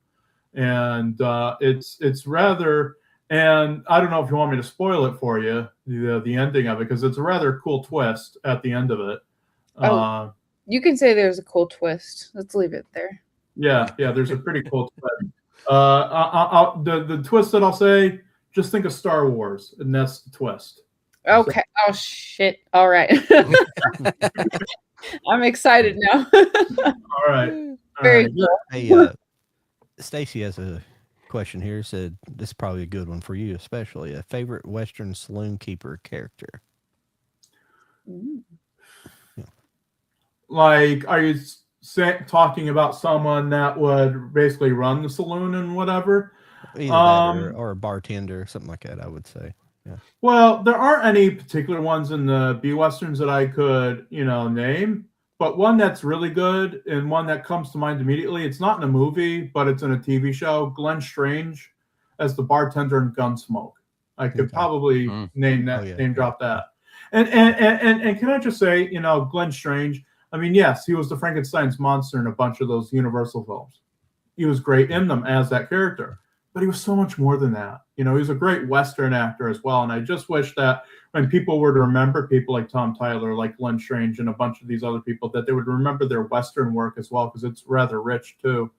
And it's rather, and I don't know if you want me to spoil it for you, the ending of it, because it's a rather cool twist at the end of it. You can say there's a cool twist. Let's leave it there. Yeah, there's a pretty cool twist. The twist that I'll say, just think of Star Wars, and that's the twist. Okay. Oh shit. All right. I'm excited now. All right. Very cool. Hey, Stacy has a question here. Said this is probably a good one for you, especially a favorite Western saloon keeper character. Like, are you talking about someone that would basically run the saloon and whatever? Either that or a bartender, something like that, I would say. Yeah. Well, there aren't any particular ones in the B Westerns that I could, name, but one that's really good and one that comes to mind immediately. It's not in a movie, but it's in a TV show. Glenn Strange as the bartender in Gunsmoke. I could probably name drop that. And can I just say, Glenn Strange, I mean, yes, he was the Frankenstein's monster in a bunch of those Universal films. great in them as that character. But he was so much more than that. You know, he was a great Western actor as well. And I just wish that when people were to remember people like Tom Tyler, like Glenn Strange, and a bunch of these other people, that they would remember their Western work as well, because it's rather rich too.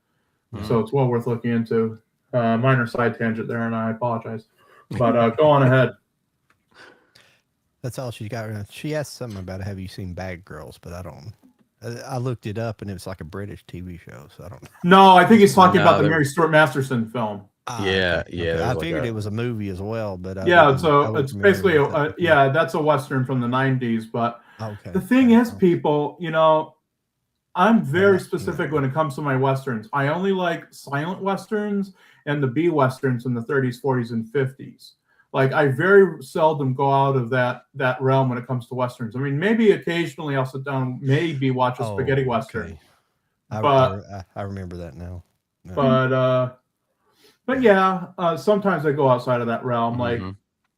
So it's well worth looking into. Minor side tangent there, and I apologize. But go on ahead. That's all she's got. She asked something about have you seen Bad Girls, but I don't. I looked it up, and it was like a British TV show, so I don't know. No, I think he's talking about the Mary Stuart Masterson film. Yeah, yeah. Okay. I like figured it was a movie as well, but so it's basically that's a Western from the 90s. But the thing is, people, you know, I'm very specific when it comes to my Westerns. I only like silent Westerns and the B Westerns in the 30s, 40s, and 50s. Like, I very seldom go out of that realm when it comes to Westerns. I mean, maybe occasionally I'll sit down, maybe watch a spaghetti Western. But I remember that now. No. But yeah, sometimes I go outside of that realm. Like,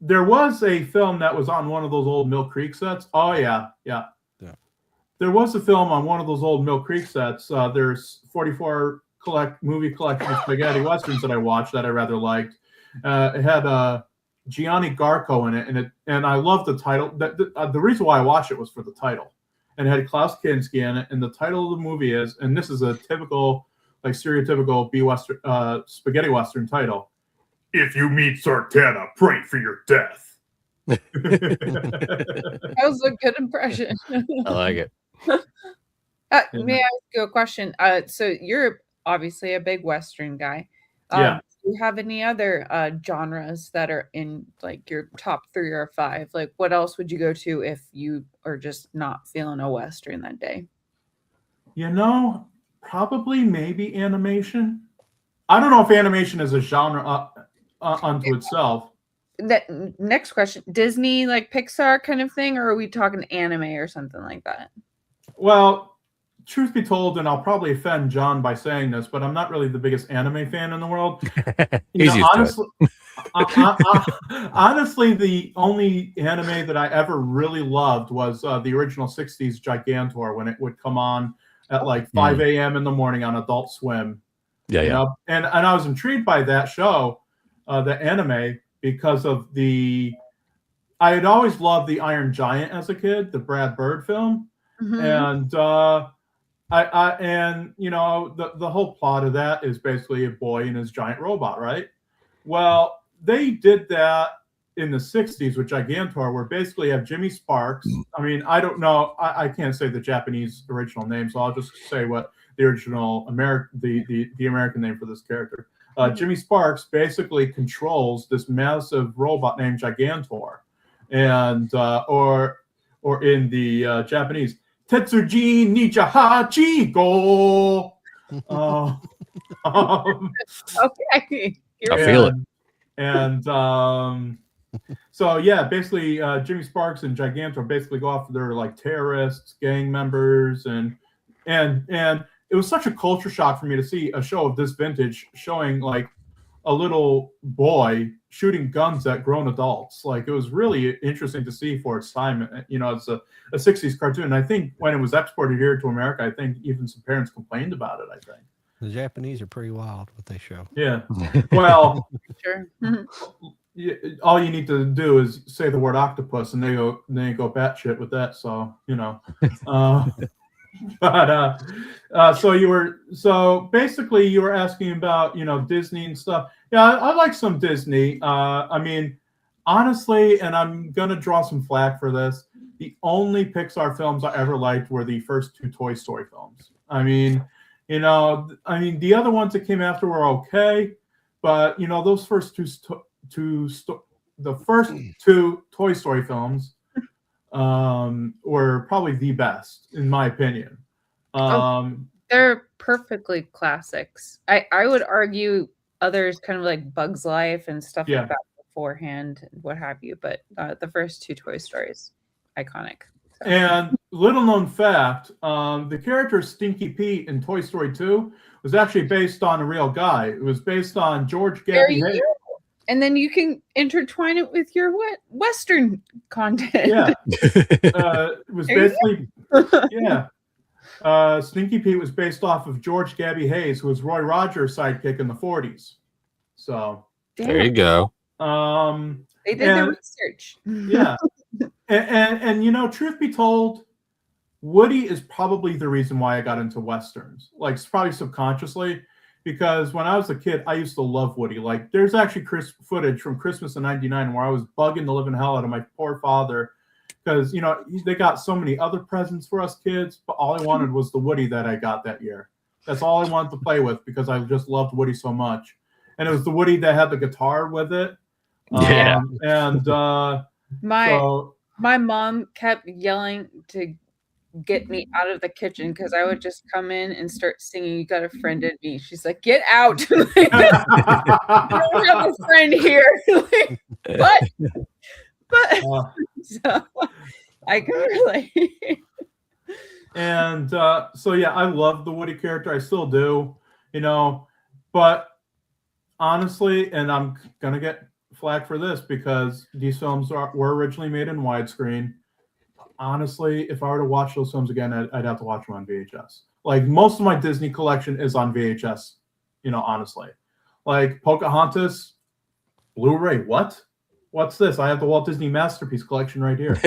there was a film that was on one of those old Mill Creek sets. Oh yeah. There was a film on one of those old Mill Creek sets. There's 44 movie collection of spaghetti westerns that I watched that I rather liked. It had Gianni Garco in it, and I love the title. The reason why I watched it was for the title, and it had Klaus Kinski in it. And the title of the movie is, and this is a typical, like, stereotypical B Western spaghetti Western title: "If you meet Sartana, pray for your death." That was a good impression. I like it. May I ask you a question? So you're obviously a big Western guy. Yeah. Do you have any other genres that are in, like, your top 3 or 5? Like, what else would you go to if you are just not feeling a Western that day? You know, probably maybe animation. I don't know if animation is a genre unto itself. That next question: Disney, like Pixar kind of thing, or are we talking anime or something like that? Well, truth be told, and I'll probably offend John by saying this, but I'm not really the biggest anime fan in the world. Honestly, the only anime that I ever really loved was the original 60s Gigantor, when it would come on at like 5 a.m. in the morning on Adult Swim. Yeah, you know? And I was intrigued by that show, the anime, because of I had always loved the Iron Giant as a kid, the Brad Bird film. And and you know, the whole plot of that is basically a boy and his giant robot, right? Well, they did that in the 60s with Gigantor, where basically you have Jimmy Sparks. I mean, I don't know, I can't say the Japanese original name, so I'll just say what the original the American name for this character. Jimmy Sparks basically controls this massive robot named Gigantor, and or in the Japanese, Tetsuji Nijahachi Go. Okay, I feel it. And so yeah, basically Jimmy Sparks and Gigantor basically go after their, like, terrorists, gang members, and it was such a culture shock for me to see a show of this vintage showing, like, a little boy shooting guns at grown adults. Like, it was really interesting to see for its time. You know, it's a 60s cartoon. And I think when it was exported here to America, I think even some parents complained about it, I think. The Japanese are pretty wild what they show. Yeah. Well, sure. All you need to do is say the word octopus, and they go batshit with that. So, you know. But so basically you were asking about, you know, Disney and stuff. Yeah, I like some Disney. I mean, honestly, and I'm gonna draw some flack for this, the only Pixar films I ever liked were the first 2 Toy Story films. I mean, you know, the other ones that came after were okay, but, you know, those first the first 2 Toy Story films were probably the best, in my opinion. They're perfectly classics. I would argue others kind of like Bug's Life and stuff like that beforehand, and what have you, but the first 2 Toy Stories, iconic. So. And little known fact, the character Stinky Pete in Toy Story 2 was actually based on a real guy. It was based on George Gabby Hayes. And then you can intertwine it with your Western content. Yeah. It was basically, yeah. Stinky Pete was based off of George Gabby Hayes, who was Roy Rogers' sidekick in the 40s. So There you go. They did the research. Yeah. and you know, truth be told, Woody is probably the reason why I got into Westerns. Like, probably subconsciously, because when I was a kid, I used to love Woody. Like, there's actually footage from Christmas in '99 where I was bugging the living hell out of my poor father because, you know, they got so many other presents for us kids, but all I wanted was the Woody that I got that year. That's all I wanted to play with because I just loved Woody so much. And it was the Woody that had the guitar with it. Yeah. My mom kept yelling to get me out of the kitchen because I would just come in and start singing "You Got a Friend in Me." She's like, "Get out! Like, I don't have a friend here." Like, but so I can relate. And so yeah, I love the Woody character. I still do, you know. But honestly, and I'm gonna get flack for this because these films were originally made in widescreen. Honestly, if I were to watch those films again, I'd have to watch them on VHS. Like, most of my Disney collection is on VHS, you know, honestly. Like Pocahontas, Blu-ray, what? What's this? I have the Walt Disney Masterpiece collection right here.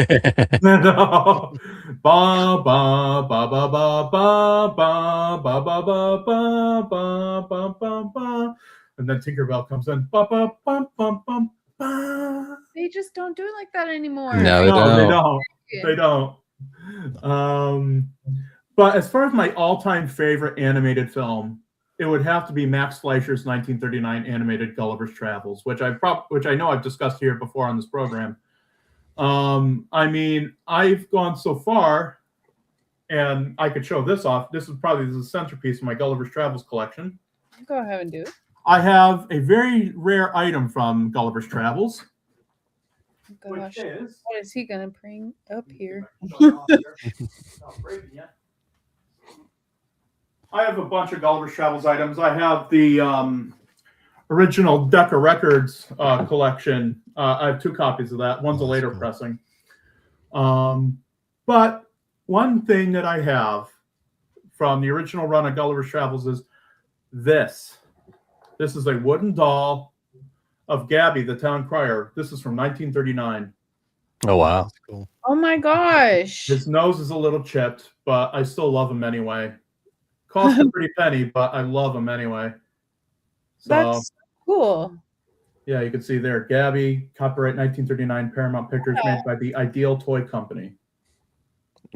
No. Ba ba ba ba ba ba ba ba ba ba ba ba ba ba ba. And then Tinkerbell comes in. Ba ba ba ba ba ba. They just don't do it like that anymore. No, They don't. But as far as my all-time favorite animated film, it would have to be Max Fleischer's 1939 animated Gulliver's Travels, which I know I've discussed here before on this program. I mean, I've gone so far, and I could show this off. This is the centerpiece of my Gulliver's Travels collection. Go ahead and do it. I have a very rare item from Gulliver's Travels. Gosh, what is he gonna bring up here? I have a bunch of Gulliver's Travels items. I have the original Decca Records collection. I have 2 copies of that. One's a later pressing. But one thing that I have from the original run of Gulliver's Travels is this. This is a wooden doll of Gabby, the town crier. This is from 1939. Oh, wow. That's cool. Oh my gosh. His nose is a little chipped, but I still love him anyway. Cost a pretty penny, but I love him anyway. So, that's cool. Yeah, you can see there, Gabby, copyright 1939, Paramount Pictures, made by the Ideal Toy Company.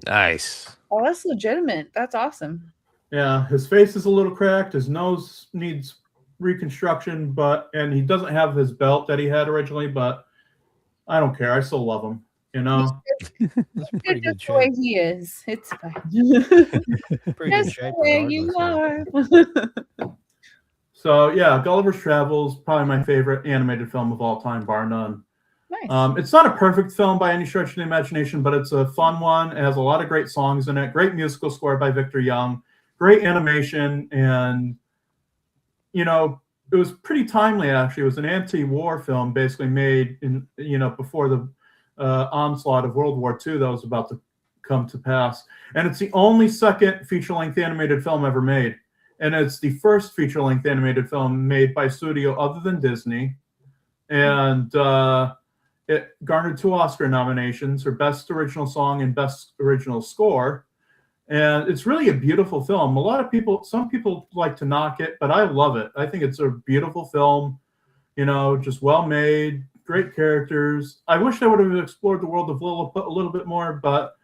Nice. Oh, that's legitimate. That's awesome. Yeah, his face is a little cracked. His nose needs reconstruction, and he doesn't have his belt that he had originally, but I don't care. I still love him, you know. That's pretty good Just the way shape. he is. It's fine. Pretty good Just shape. the way you regardless, are. So yeah, Gulliver's Travels, probably my favorite animated film of all time, bar none. Nice. It's not a perfect film by any stretch of the imagination, but it's a fun one. It has a lot of great songs in it. Great musical score by Victor Young. Great animation, and you know, it was pretty timely. Actually, it was an anti-war film, basically made in before the onslaught of World War II that was about to come to pass. And it's the only second feature-length animated film ever made, and it's the first feature-length animated film made by a studio other than Disney. And it garnered 2 Oscar nominations for Best Original Song and Best Original Score. And it's really a beautiful film. Some people like to knock it, but I love it. I think it's a beautiful film, just well made, great characters. I wish I would have explored the world of Lilliput a little bit more, but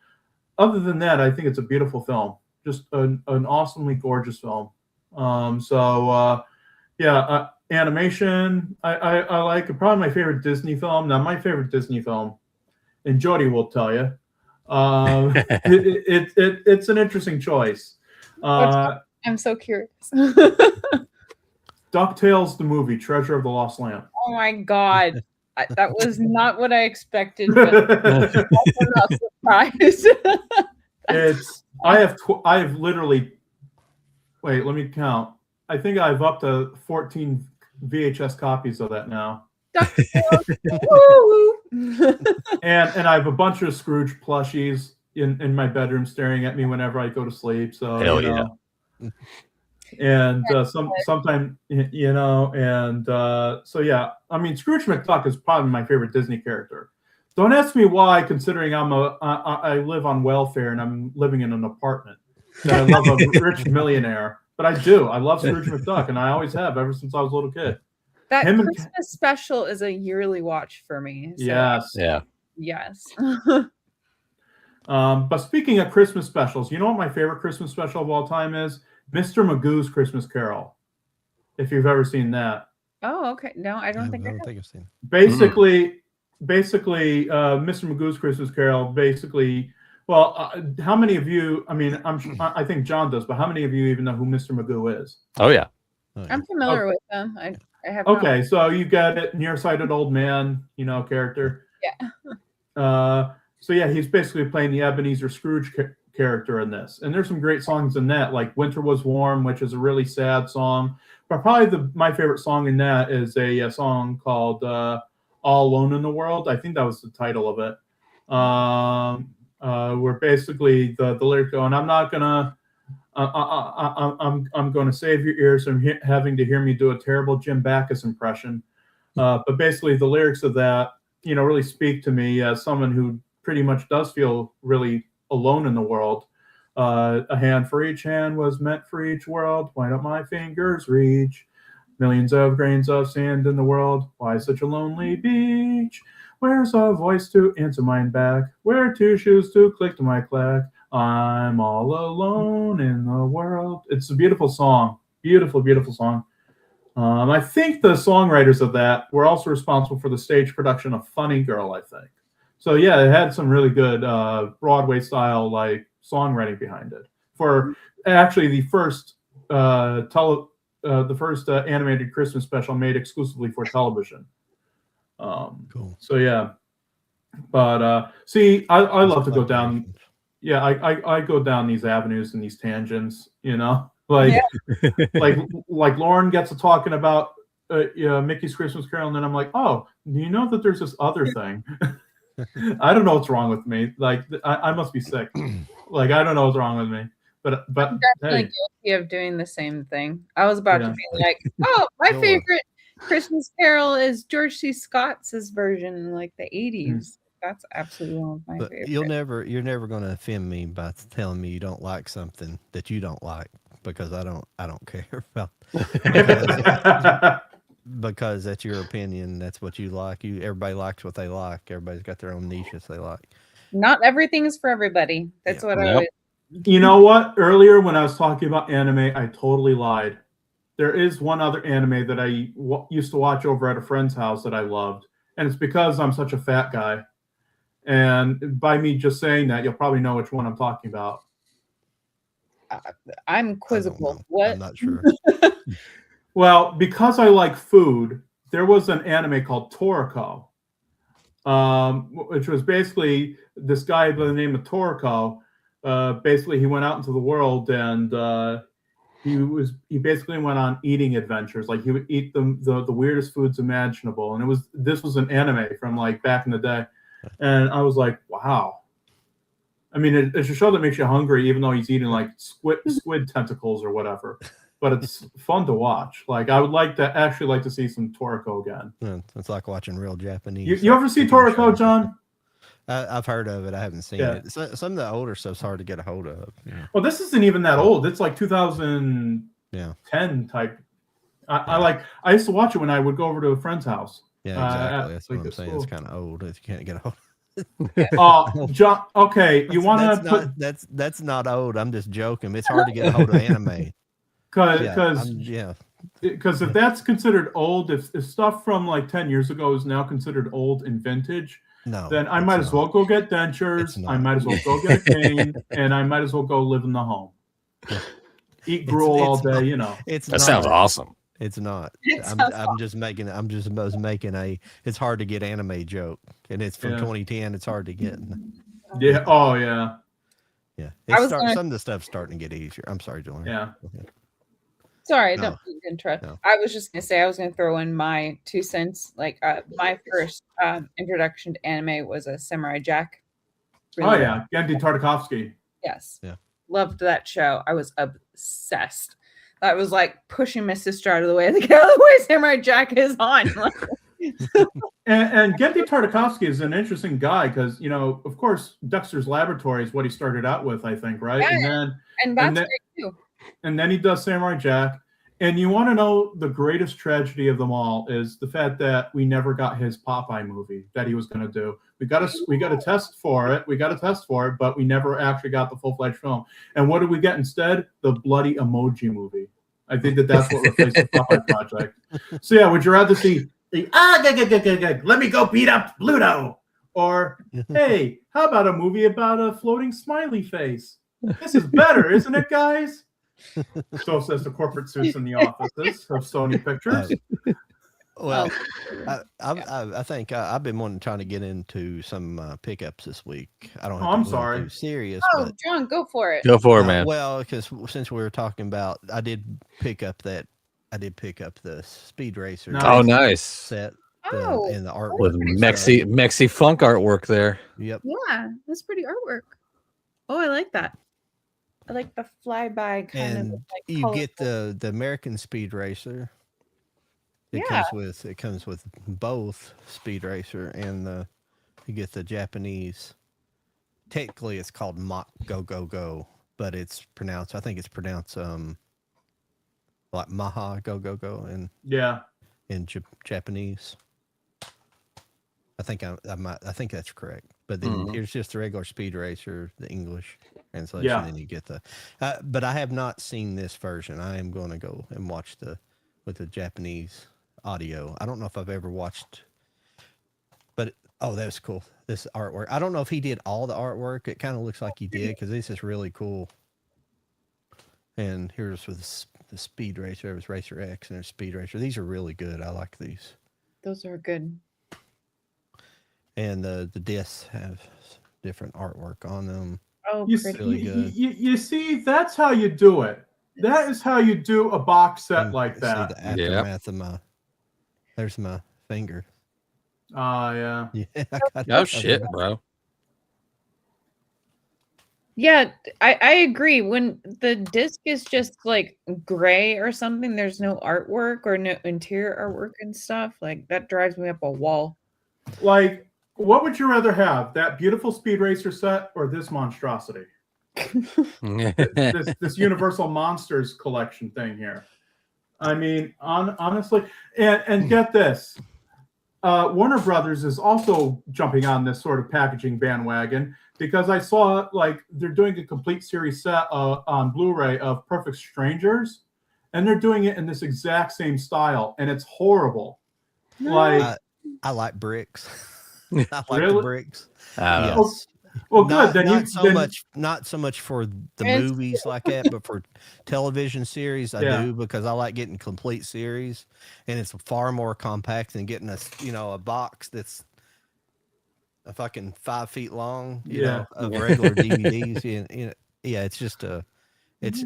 other than that, I think it's a beautiful film. Just an awesomely gorgeous film. Animation, I like. Probably my favorite Disney film. Now, my favorite Disney film, and Jody will tell you, it's an interesting choice. I'm so curious. DuckTales the movie, Treasure of the Lost Lamp. Oh my god, that was not what I expected. But I'm not surprised. I have literally. Wait, let me count. I think I have up to 14 VHS copies of that now. And I have a bunch of Scrooge plushies. in my bedroom staring at me whenever I go to sleep. So Hell you yeah. know. And sometimes you know, and so yeah, I mean, Scrooge McDuck is probably my favorite Disney character. Don't ask me why, considering I live on welfare and I'm living in an apartment. That I love a rich millionaire, but I do. I love Scrooge McDuck, and I always have ever since I was a little kid. That Him and- Christmas special is a yearly watch for me. So Yes. Yeah. yes. But speaking of Christmas specials, you know what my favorite Christmas special of all time is? Mr. Magoo's Christmas Carol. If you've ever seen that. Oh, okay. No, I don't think I have. I've seen it. Basically, Mr. Magoo's Christmas Carol. Basically, well, how many of you? I mean, I think John does, but how many of you even know who Mr. Magoo is? Oh yeah. I'm familiar with them. I have. Okay, so you get it, nearsighted old man, you know, character. Yeah. So yeah, he's basically playing the Ebenezer Scrooge character in this, and there's some great songs in that, like "Winter Was Warm," which is a really sad song. But probably my favorite song in that is a song called "All Alone in the World." I think that was the title of it. Where basically the lyrics go, and I'm not gonna. I'm going to save your ears from having to hear me do a terrible Jim Backus impression. But basically, the lyrics of that, you know, really speak to me as someone who pretty much does feel really alone in the world. A hand for each hand was meant for each world. Why don't my fingers reach? Millions of grains of sand in the world. Why such a lonely beach? Where's a voice to answer mine back? Where two shoes to click to my clack? I'm all alone in the world. It's a beautiful song. Beautiful, beautiful song. I think the songwriters of that were also responsible for the stage production of Funny Girl, I think. So yeah, it had some really good Broadway style like songwriting behind it. For actually the first animated Christmas special made exclusively for television. Cool. So yeah, but see, I love to go down. Yeah, I go down these avenues and these tangents, you know, like like Lauren gets to talking about Mickey's Christmas Carol, and then I'm like, oh, do you know that there's this other thing? I don't know what's wrong with me. Like I must be sick. Like I don't know what's wrong with me. But I'm definitely guilty of doing the same thing. I was about to be like, oh, my favorite Christmas Carol is George C. Scott's version in like the 80s. That's absolutely one of my favorites. You're never going to offend me by telling me you don't like something that you don't like, because I don't care about because that's your opinion. That's what you like. Everybody likes what they like. Everybody's got their own niches they like. Not everything is for everybody. That's what I always. You know what? Earlier when I was talking about anime, I totally lied. There is one other anime that I used to watch over at a friend's house that I loved, and it's because I'm such a fat guy. And by me just saying that, you'll probably know which one I'm talking about. I'm quizzical. What? I'm not sure. Well, because I like food, there was an anime called Toriko, which was basically this guy by the name of Toriko. Basically, he went out into the world and he basically went on eating adventures. Like he would eat the weirdest foods imaginable, and this was an anime from like back in the day. And I was like, wow. I mean, it's a show that makes you hungry, even though he's eating like squid tentacles or whatever. But it's fun to watch. Like, I would actually like to see some Toriko again. Yeah, it's like watching real Japanese. You ever see Toriko, John? I've heard of it. I haven't seen it. Some of the older stuff's hard to get a hold of. Yeah. Well, this isn't even that old. It's like 2010 type. I used to watch it when I would go over to a friend's house. Yeah, exactly. That's what I'm saying. It's kind of old if you can't get a hold of it. John, okay, you want to put... That's not old. I'm just joking. It's hard to get a hold of anime. Because if that's considered old, if stuff from like 10 years ago is now considered old and vintage, then I might as well go get dentures. I might as well go get a cane, and I might as well go live in the home. Eat gruel all day, you know. That sounds awesome. It's not. I'm just making a it's hard to get anime joke, and it's from 2010. It's hard to get. Yeah. Oh yeah. Yeah. Some of the stuff's starting to get easier. I'm sorry, Julian. Yeah. Sorry, don't interrupt. No. I was just gonna say I was gonna throw in my 2 cents. Like my first introduction to anime was a Samurai Jack. Oh yeah, Genndy Tartakovsky. Yes. Yeah. Loved that show. I was obsessed. That was like pushing my sister out of the way. Like, oh, where's Samurai Jack is on? And Genndy Tartakovsky is an interesting guy because, you know, of course, Dexter's Laboratory is what he started out with, I think, right? Yeah, and that's great too. And then he does Samurai Jack. And you want to know the greatest tragedy of them all is the fact that we never got his Popeye movie that he was going to do. We got to test for it, but we never actually got the full-fledged film. And what did we get instead? The bloody Emoji movie. I think that's what replaced the Popeye project. So yeah, would you rather see let me go beat up Pluto, or hey, how about a movie about a floating smiley face? This is better, isn't it, guys? So says the corporate suits in the offices of Sony Pictures. Well, I think I've been trying to get into some pickups this week. I don't. I'm sorry. Too serious. Oh, but, John, go for it. Go for it, man. Well, because since we were talking about, I did pick up the Speed Racer. Nice. Oh, nice. Set. Oh, and the artwork With and Mexi funk artwork there. Yep. yeah, that's pretty artwork. Oh, I like that. I like the flyby kind And of like you colorful. get the American Speed Racer. It comes with both Speed Racer and you get the Japanese. Technically, it's called Mach Go Go Go, but I think it's pronounced like Maha Go Go Go in Japanese. I think I think that's correct. But then here's just the regular Speed Racer, the English translation. Yeah. And you get but I have not seen this version. I am going to go and watch with the Japanese audio. I don't know if I've ever watched, but that was cool. This artwork. I don't know if he did all the artwork. It kind of looks like he did because this is really cool. And here's with the Speed Racer. It was Racer X and there's Speed Racer. These are really good. I like these. Those are good. And the discs have different artwork on them. Oh, you see, that's how you do it. That is how you do a box set like that. See the aftermath of there's my finger. Yeah. Oh shit, bro. Yeah, I agree. When the disc is just like gray or something, there's no artwork or no interior artwork and stuff. Like that drives me up a wall. Like, what would you rather have? That beautiful Speed Racer set or this monstrosity? this Universal Monsters collection thing here. I mean, honestly, and get this. Warner Brothers is also jumping on this sort of packaging bandwagon because I saw like they're doing a complete series set on Blu-ray of Perfect Strangers, and they're doing it in this exact same style, and it's horrible. Like I like bricks. I like Really? the bricks. Yes. Well, good. Not so much for the movies like that, but for television series, I do because I like getting complete series, and it's far more compact than getting a box that's a fucking 5 feet long, you know, of regular DVDs. It's just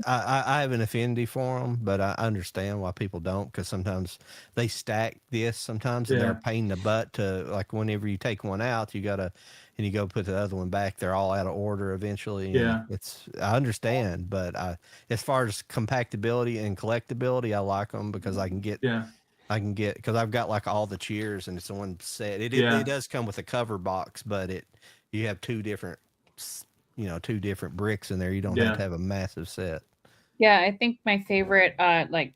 I have an affinity for them, but I understand why people don't because sometimes they stack this sometimes and they're a pain in the butt to like whenever you take one out, you go put the other one back. They're all out of order eventually. I understand, but as far as compactability and collectability, I like them because I can get because I've got like all the Cheers and it's the one set. It does come with a cover box, but you have two different bricks in there. You don't have to have a massive set. Yeah, I think my favorite like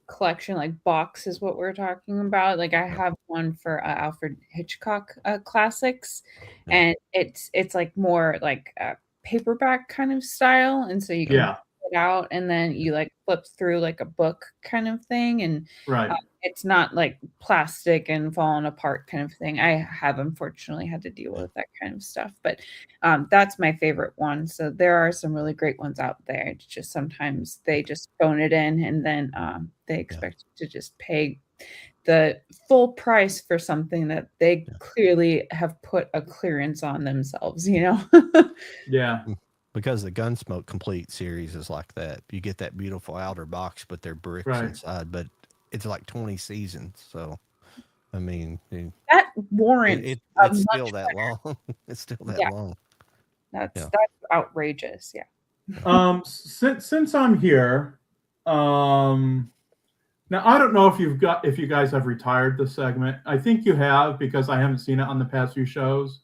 collection, like box, is what we're talking about. Like I have one for Alfred Hitchcock classics, and it's like more like a paperback kind of style, and so you can pull it out and then you like flip through like a book kind of thing, and it's not like plastic and falling apart kind of thing. I have unfortunately had to deal with that kind of stuff, but that's my favorite one. So there are some really great ones out there. It's just sometimes they just phone it in and then they expect you to just pay the full price for something that they clearly have put a clearance on themselves, you know? Because the Gunsmoke Complete series is like that. You get that beautiful outer box, but they're bricks inside, but it's like 20 seasons. So, I mean, that warrants it's still that long. It's still that long. That's outrageous. Yeah. Since I'm here, now I don't know if you guys have retired this segment. I think you have because I haven't seen it on the past few shows.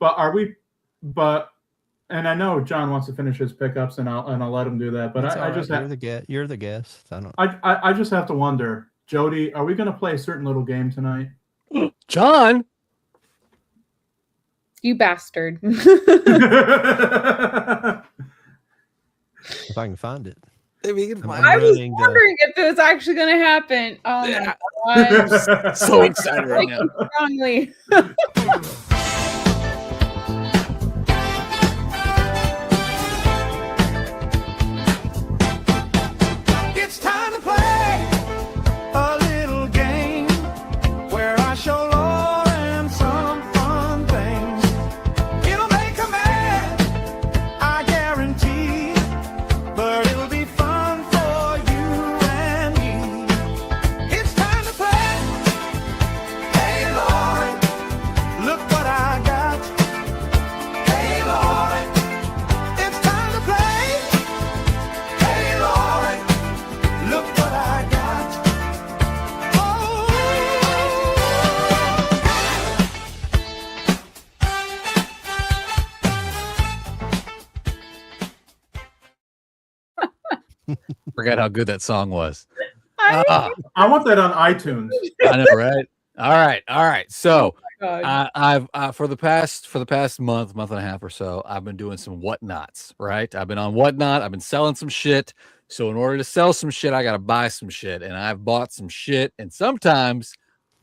But and I know John wants to finish his pickups, and I'll let him do that. But I just you're the guest. I just have to wonder, Jody, are we going to play a certain little game tonight? John, You bastard. If I can find it. I mean, I was wondering if it was actually going to happen. Oh Yeah. my god. I'm so excited right now. Strongly. It's time to play a little game where I show Lauren some fun things. It'll make her mad, I guarantee, but it'll be fun for you and me. It's time to play. Hey Lauren, look what I got. Hey Lauren, it's time to play. Hey Lauren, look what I got. Oh. Forgot how good that song was. I Ah, I want that on iTunes. I know, right? All right. So God. I've for the past month and a half or so, I've been doing some whatnots. Right? I've been on Whatnot. I've been selling some shit. So in order to sell some shit, I got to buy some shit, and I've bought some shit. And sometimes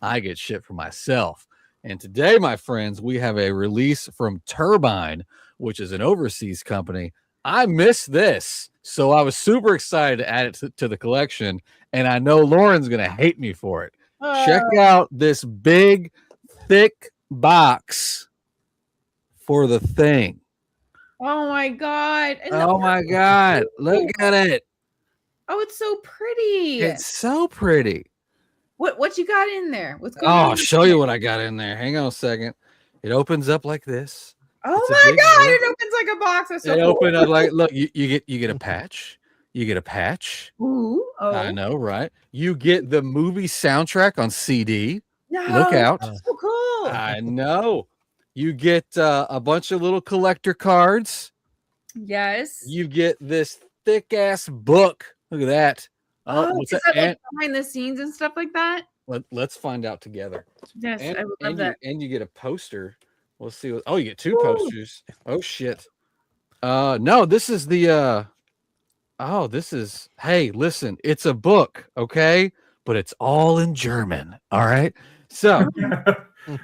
I get shit for myself. And today, my friends, we have a release from Turbine, which is an overseas company. I missed this, so I was super excited to add it to the collection. And I know Lauren's gonna hate me for it. Check out this big, thick box for the thing. Oh my god. And Oh my god! Look at it. Oh, it's so pretty. It's so pretty. What you got in there? What's going Oh, on? I'll show you what I got in there. Hang on a second. It opens up like this. Oh It's a my big god, book. it opens like a box. That's so It cool. opened up like, look, you get a patch. You get a patch. Ooh, oh. I know, right? You get the movie soundtrack on CD. No, Look out. that's so cool. I know. You get a bunch of little collector cards. Yes. You get this thick ass book. Look at that. Oh, what's is that? that like behind the scenes and stuff like that? Let's find out together. Yes, And, I would love and that. you get a poster. We'll see. You get two posters. Oh shit. No, this is the hey, listen, it's a book, okay? But it's all in German. All right. So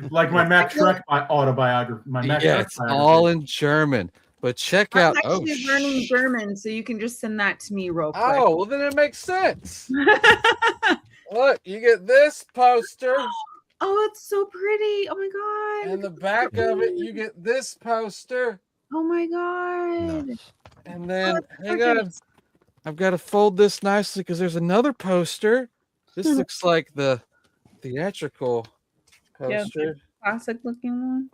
Like my Max Shrek autobiography. My Max yeah, Shrek it's biography. all in German. But check I'm out actually learning German, so you can just send that to me real quick. Oh, well then it makes sense. Look, you get this poster, Oh, it's so pretty. Oh my god. and the back of it, you get this poster, Oh my god. Nuts. and then that's hang on, gorgeous. I've got to fold this nicely because there's another poster. This looks like the theatrical Yeah. poster. Classic looking one.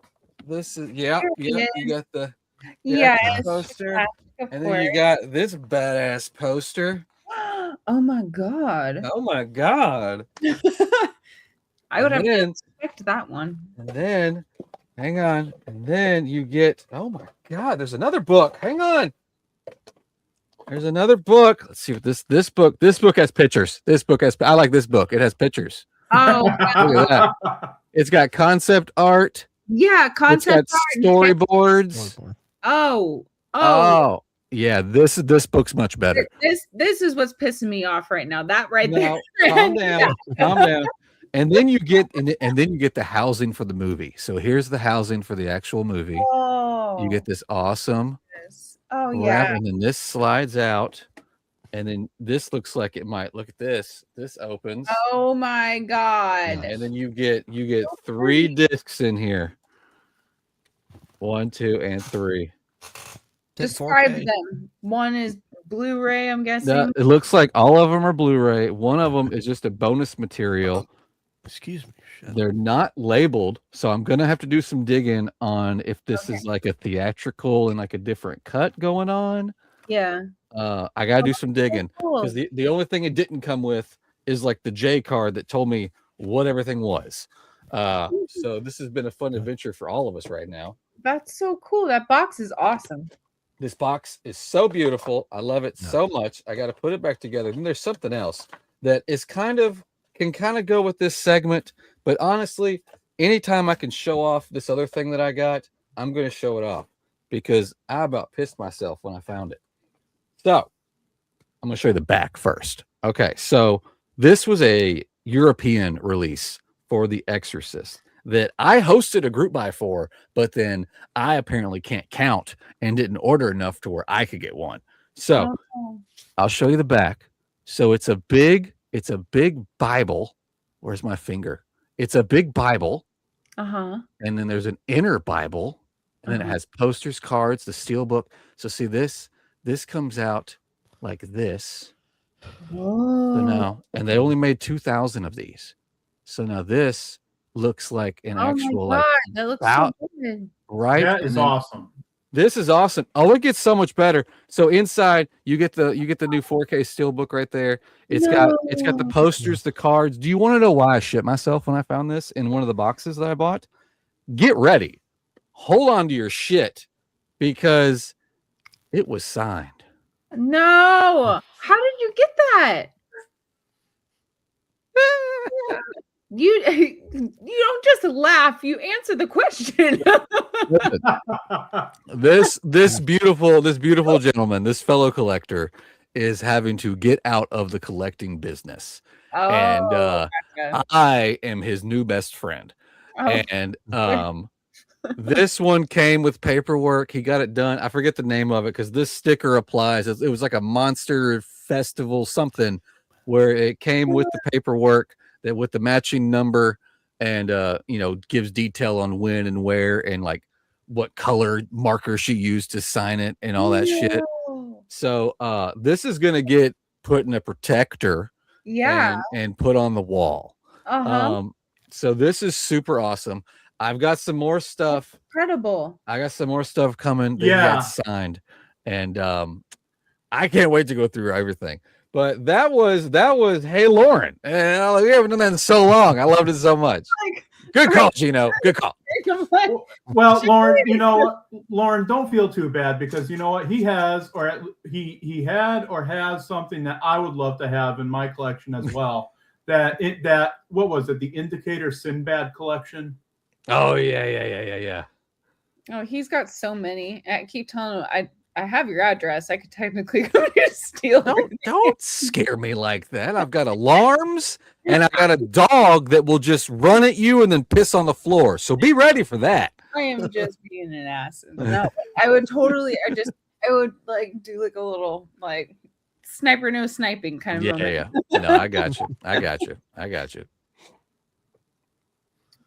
This is There it you is. got the Yes. poster, classic, of and then you got this badass poster. course. Oh my god. Oh my god! I would have And then, picked that one. and then, hang on, and then you get. Oh my god! There's another book. Hang on. There's another book. Let's see what this book. This book has pictures. This book has. I like this book. It has pictures. Oh Look at that. It's got concept art. yeah, It's concept got art. storyboards. Oh. Oh, yeah. This book's much better. This is what's pissing me off right now. That right Now, there. calm down. Calm down. And then you get the housing for the movie. So here's the housing for the actual movie. Oh. You get this awesome this. Oh wrap, yeah. and then this slides out, and then this looks like it might. Look at this. This opens, Oh my god. and then you get 3 discs in here. 1, 2, and 3. Describe 4K. them. One is Blu-ray, I'm guessing. Now, it looks like all of them are Blu-ray. One of them is just a bonus material. Excuse me. shit. They're not labeled, so I'm gonna have to do some digging on if this is like a theatrical and like a different cut going on. Yeah. I gotta do some digging Cool. because the only thing it didn't come with is like the J card that told me what everything was. So this has been a fun adventure for all of us right now. That's so cool. That box is awesome. This box is so beautiful. I love it so much. I got to put it back together. And there's something else that is can go with this segment. But honestly, anytime I can show off this other thing that I got, I'm going to show it off because I about pissed myself when I found it. So I'm going to show you the back first. Okay. So this was a European release for The Exorcist that I hosted a group buy for, but then I apparently can't count and didn't order enough to where I could get one. So I'll show you the back. So it's a big Bible. Where's my finger? It's a big Bible. And then there's an inner Bible. And then it has posters, cards, the SteelBook. So see this comes out like this. So now, and they only made 2,000 of these. So now this looks like an actual my God, that looks so good. Right? That is awesome. This is awesome. Oh, it gets so much better. So inside you get the new 4K SteelBook right there. It's got the posters, the cards. Do you want to know why I shit myself when I found this in one of the boxes that I bought? Get ready. Hold on to your shit because it was signed. No. How did you get that? You don't just laugh. You answer the question. this beautiful gentleman, this fellow collector, is having to get out of the collecting business, and gotcha. I am his new best friend. And this one came with paperwork. He got it done. I forget the name of it because this sticker applies. It was like a monster festival something where it came with the paperwork that with the matching number and gives detail on when and where and like what color marker she used to sign it and all that shit. So this is gonna get put in a protector and put on the wall. So this is super awesome. I've got some more stuff. That's incredible. I got some more stuff coming that got signed, and I can't wait to go through everything. But that was hey Lauren, and we haven't done that in so long. I loved it so much. Good call, Geno. Good call. Well, Lauren, you know what? Lauren, don't feel too bad because you know what? He has, or he had, or has something that I would love to have in my collection as well. What was it? The Indicator Sinbad collection. Oh yeah. Oh, he's got so many. I keep telling him I have your address. I could technically go to steal. Don't scare me like that. I've got alarms and I've got a dog that will just run at you and then piss on the floor. So be ready for that. I am just being an ass. No, I would totally. I would like do like a little like sniper no sniping kind of moment. Yeah. No, I got you.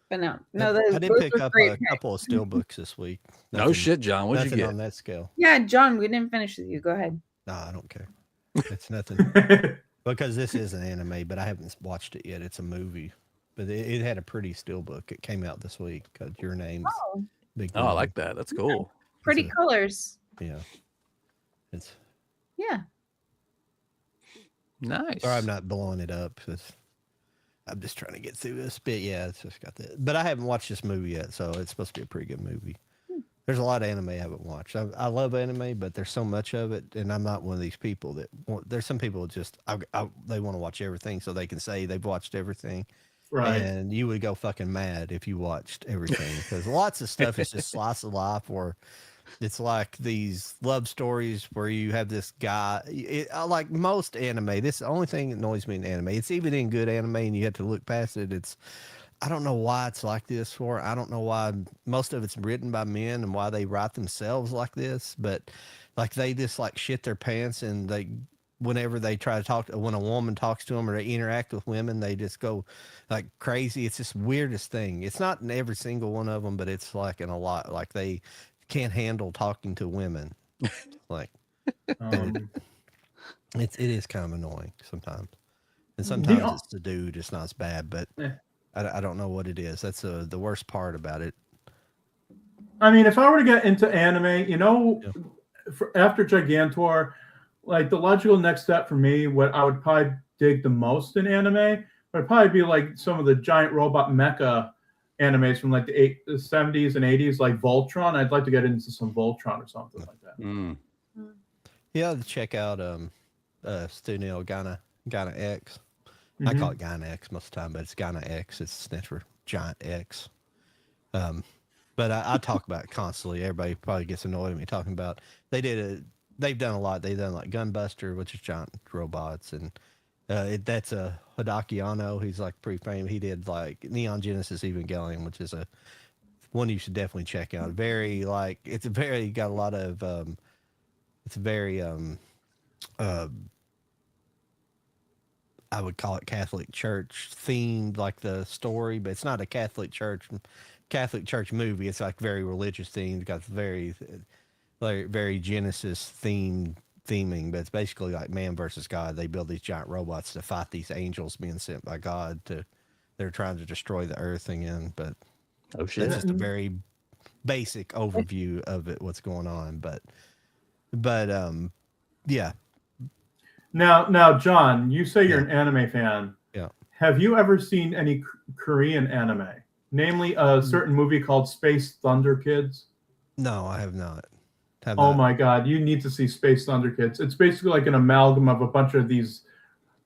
But no, I did pick up a couple of SteelBooks this week. No shit, John. What'd you get on that scale? Yeah, John, we didn't finish with you. Go ahead. No, I don't care. It's nothing because this is an anime, but I haven't watched it yet. It's a movie, but it had a pretty SteelBook. It came out this week. Your name's big. Oh, I like that. That's cool. Pretty colors. Yeah. Nice. Or I'm not blowing it up. I'm just trying to get through this bit. Yeah, it's just got that. But I haven't watched this movie yet, so it's supposed to be a pretty good movie. There's a lot of anime I haven't watched. I love anime, but there's so much of it, and I'm not one of these people that there's some people that just they want to watch everything so they can say they've watched everything. Right. And you would go fucking mad if you watched everything because lots of stuff is just slice of life or it's like these love stories where you have this guy. Like most anime, this is the only thing that annoys me in anime. It's even in good anime and you have to look past it. I don't know why it's like this for. I don't know why most of it's written by men and why they write themselves like this. But like they just like shit their pants and whenever they try to talk, when a woman talks to them or they interact with women, they just go like crazy. It's this weirdest thing. It's not in every single one of them, but it's like in a lot. Like they can't handle talking to women. Like it is kind of annoying sometimes. And sometimes it's the dude, it's not as bad, but I don't know what it is. That's the worst part about it. I mean, if I were to get into anime, Yeah. after Gigantor, like the logical next step for me, what I would probably dig the most in anime would probably be like some of the giant robot mecha animes from like the 70s and 80s, like Voltron. I'd like to get into some Voltron or something like that. Mm. Yeah, to check out Stunil Ghana X. I call it Ghana X most of the time, but it's Ghana X. It's stands for Giant X. But I talk about it constantly. Everybody probably gets annoyed at me talking about. They've done a lot. They've done like Gunbuster, which is giant robots, and that's a Hideaki Anno. He's like pretty famous. He did like Neon Genesis Evangelion, which is a one you should definitely check out. Very like it's a very got a lot of it's very I would call it Catholic Church themed, like the story, but it's not a Catholic Church movie. It's like very religious themed, got very Genesis theming, but it's basically like man versus God. They build these giant robots to fight these angels being sent by God they're trying to destroy the earth again. But Oh shit! that's just a very basic overview of it, what's going on. But yeah. Now, John, you say you're an anime fan. Yeah. Have you ever seen any Korean anime? Namely, a certain movie called Space Thunder Kids. No, I have not. Oh my God, you need to see Space Thunder Kids. It's basically like an amalgam of a bunch of these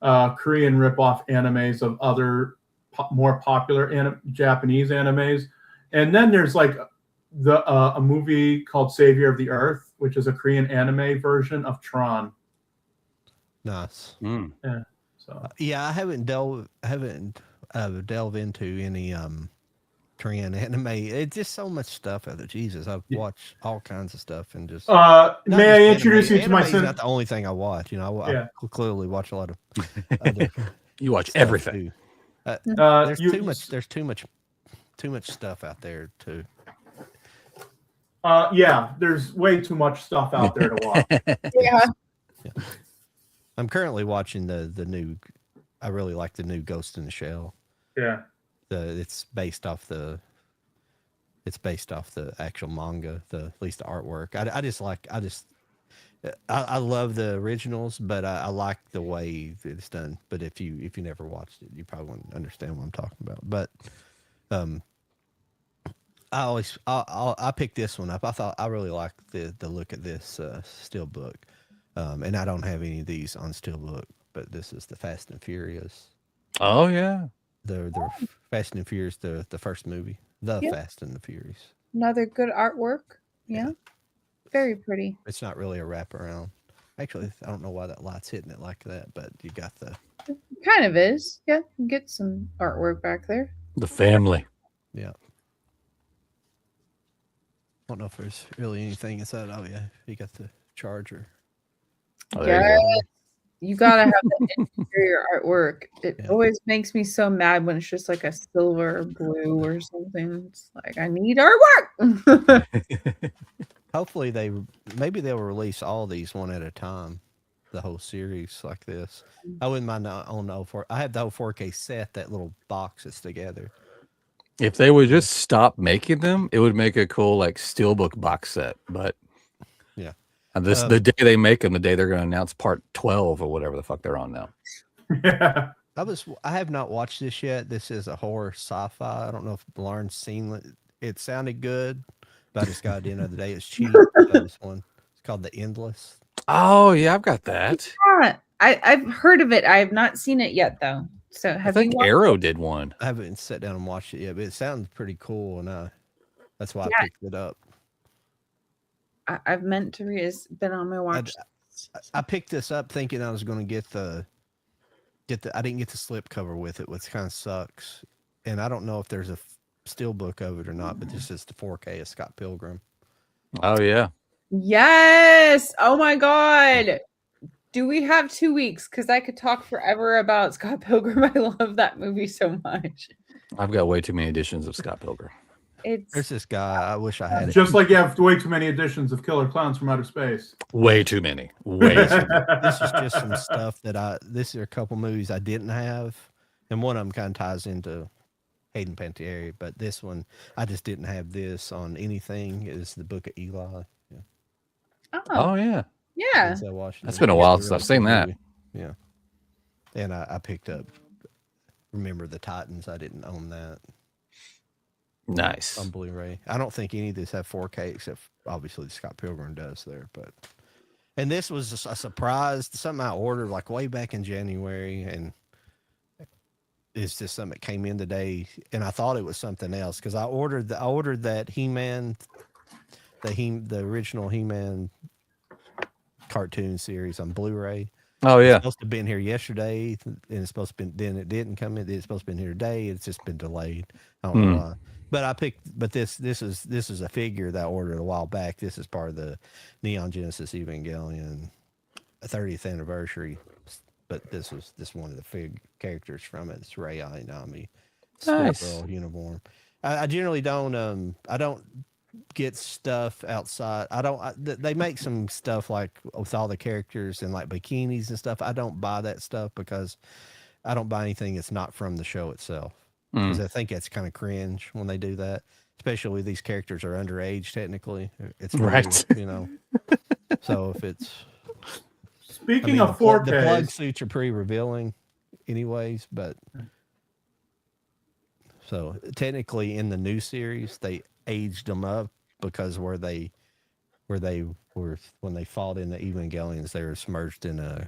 Korean ripoff animes of other more popular Japanese animes, and then there's like a movie called Savior of the Earth, which is a Korean anime version of Tron. Nice. Mm. Yeah. So Yeah, I haven't delved into any Korean anime. It's just so much stuff out there. Jesus, I've watched all kinds of stuff and just. may I introduce you to my son? Not the only thing I watch. I clearly watch a lot of. Other You watch stuff everything. too. There's you- too much. There's too much stuff out there too. Yeah, there's way too much stuff out there to watch. Yeah. I'm currently watching the new. I really like the new Ghost in the Shell. Yeah. It's based off the actual manga, at least the artwork. I love the originals, but I like the way it's done. But if you never watched it, you probably wouldn't understand what I'm talking about. But I picked this one up. I really like the look at this steelbook, and I don't have any of these on steelbook, but this is the Fast and Furious. Oh yeah. The Fast and Furious, the first movie, Yeah. Fast and the Furious. Another good artwork. Yeah. Very pretty. It's not really a wraparound. Actually, I don't know why that light's hitting it like that, but you got the Kind of is. Yeah. Get some artwork back there. The family. yeah. I don't know if there's really anything inside. Oh yeah, you got the charger. Oh, there you go. You gotta have the interior artwork. It Yeah. always makes me so mad when it's just like a silver or blue or something. It's like I need artwork. Hopefully maybe they'll release all these one at a time, the whole series like this. I wouldn't mind on the 04. I have the whole 4K set, that little box that's together. If they would just stop making them, it would make a cool like steelbook box set. But Yeah. and the day they make them, the day they're going to announce part 12 or whatever the fuck they're on now. Yeah. I have not watched this yet. This is a horror sci-fi. I don't know if Lauren's seen it. It sounded good, but I just got it the other day. It's cheap. This one. It's called The Endless. Oh yeah, I've got that. Yeah, I've heard of it. I have not seen it yet though. So I have think you watched Arrow did one. I haven't sat down and watched it yet, but it sounds pretty cool, and that's why I Yeah. picked it up. I've meant to read. It's been on my watch. I picked this up thinking I was going to get the. I didn't get the slip cover with it, which kind of sucks. And I don't know if there's a steel book of it or not, but this is the 4K of Scott Pilgrim. Oh yeah. Yes. Oh my God. Do we have 2 weeks? Because I could talk forever about Scott Pilgrim. I love that movie so much. I've got way too many editions of Scott Pilgrim. There's It's this guy. I wish I had it. Just like you have way too many editions of Killer Clowns from Outer Space. Way too many. Way too many. This is just some stuff that this are a couple movies I didn't have, and one of them kind of ties into Hayden Panettiere, but this one I just didn't have this on anything. Is the Book of Eli? Yeah. Oh yeah, Yeah. Denzel Washington. That's been a It's while really since I've good seen that. movie. Yeah, and I picked up Remember the Titans. I didn't own that nice. on Blu-ray. I don't think any of these have 4K except obviously Scott Pilgrim does there, but. And this was a surprise, something I ordered like way back in January, and it's just something that came in today, and I thought it was something else because I ordered that He-Man, the original He-Man cartoon series on Blu-ray. Oh It's yeah. supposed to have been here yesterday, and it's supposed to be. Then it didn't come in. It's supposed to have been here today. It's just been delayed. I don't know why. But this is a figure that I ordered a while back. This is part of the Neon Genesis Evangelion 30th anniversary. But this one of the characters from it. It's Rei Ayanami. Nice. Girl uniform. I generally don't I don't get stuff outside. They make some stuff like with all the characters and like bikinis and stuff. I don't buy that stuff because I don't buy anything that's not from the show itself. Because I think it's kind of cringe when they do that, especially these characters are underage technically. It's really, Right. So if it's Speaking of 4K, the plug suits are pretty revealing, anyways. But so technically, in the new series, they aged them up because where they were when they fought in the Evangelions, they were submerged in a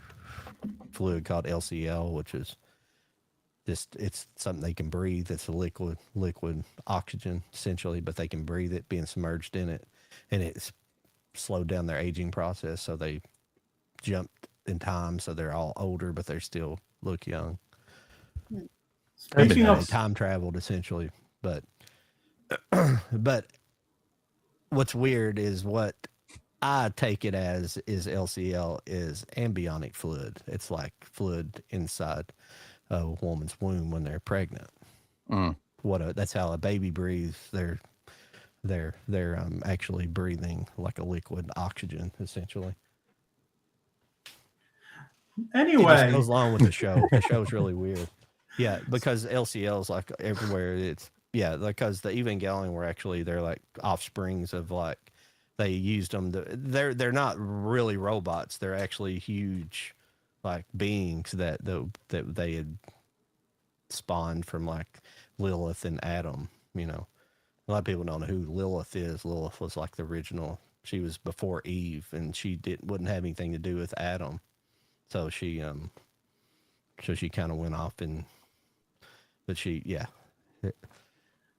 fluid called LCL, which is it's something they can breathe. It's a liquid oxygen essentially, but they can breathe it being submerged in it, and it's slowed down their aging process. So they jumped in time, so they're all older, but they still look young. speaking They of time traveled essentially, but what's weird is what I take it as is LCL is ambionic fluid. It's like fluid inside a woman's womb when they're pregnant. That's how a baby breathes. They're actually breathing like a liquid oxygen essentially. It anyway, just goes along with the show. The show's really weird. Yeah, because LCL is like everywhere. Because the Evangelion were actually they're like offsprings of like they used them. They're not really robots. They're actually huge like beings that they had spawned from like Lilith and Adam. A lot of people don't know who Lilith is. Lilith was like the original. She was before Eve, and she wouldn't have anything to do with Adam. So she kind of went off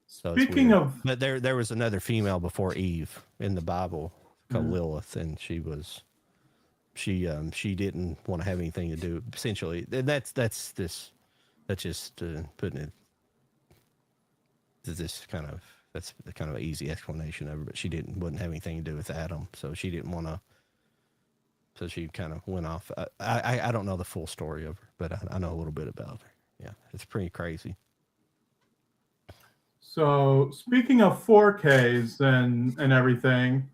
So speaking of but there was another female before Eve in the Bible called Lilith, and she didn't want to have anything to do. Essentially, that's just putting it. This kind of that's the kind of an easy explanation of it. But she wouldn't have anything to do with Adam, so she didn't want to. So she kind of went off. I don't know the full story of her, but I know a little bit about her. Yeah, it's pretty crazy. So speaking of 4Ks and everything,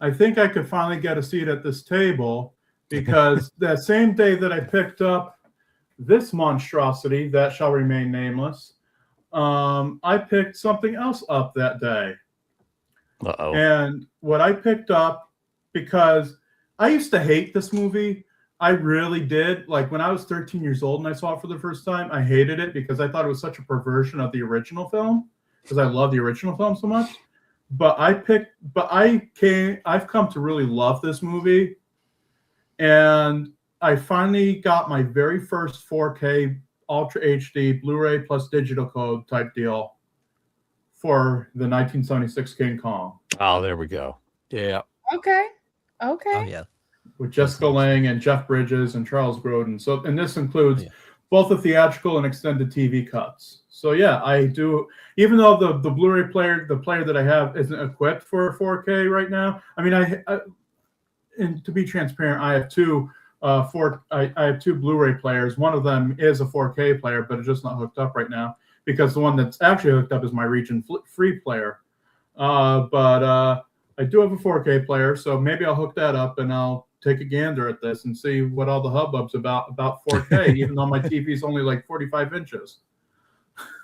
I think I could finally get a seat at this table because that same day that I picked up this monstrosity that shall remain nameless, I picked something else up that day. Uh-oh. And what I picked up, because I used to hate this movie. I really did. Like when I was 13 years old and I saw it for the first time, I hated it because I thought it was such a perversion of the original film because I love the original film so much. I've come to really love this movie. And I finally got my very first 4K Ultra HD Blu-ray plus digital code type deal for the 1976 King Kong. Oh, there we go. Yeah. Okay. Oh yeah. With Jessica Lange and Jeff Bridges and Charles Grodin. And this includes both the theatrical and extended TV cuts. So yeah, I do. Even though the Blu-ray player, the player that I have, isn't equipped for 4K right now. I mean, and to be transparent, I have two. I have two Blu-ray players. One of them is a 4K player, but it's just not hooked up right now because the one that's actually hooked up is my region free player. But I do have a 4K player, so maybe I'll hook that up and I'll take a gander at this and see what all the hubbub's about 4K, even though my TV's only like 45 inches.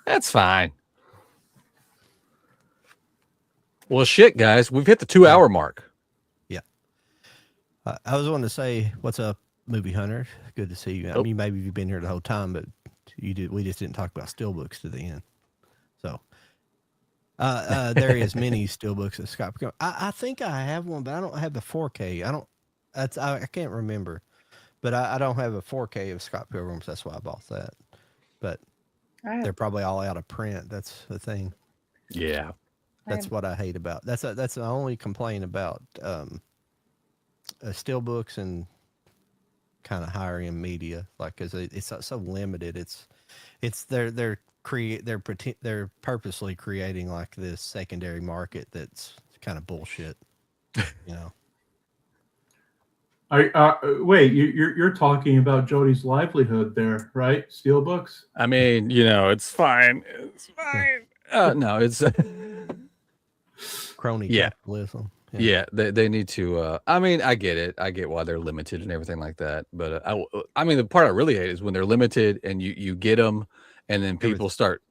That's fine. Well, shit, guys, we've hit the 2-hour mark. I was wanting to say, what's up, movie hunter? Good to see you. I Nope. mean, maybe you've been here the whole time, but you did. We just didn't talk about SteelBooks to the end. So, there is many SteelBooks at Scott. I think I have one, but I don't have the 4K. I don't. I can't remember, but I don't have a 4K of Scott Pilgrim's. That's why I bought that. But they're probably all out of print. That's the thing. Yeah. That's what I hate about. That's the only complaint about SteelBooks and kind of higher end media, like, because it's so limited. They're purposely creating like this secondary market that's kind of bullshit, you know. Wait, you're talking about Jody's livelihood there, right? SteelBooks. I mean, it's fine. It's fine. No, it's Crony Yeah. capitalism. yeah. They need to. I mean, I get it. I get why they're limited and everything like that. But I mean, the part I really hate is when they're limited and you get them, and then people start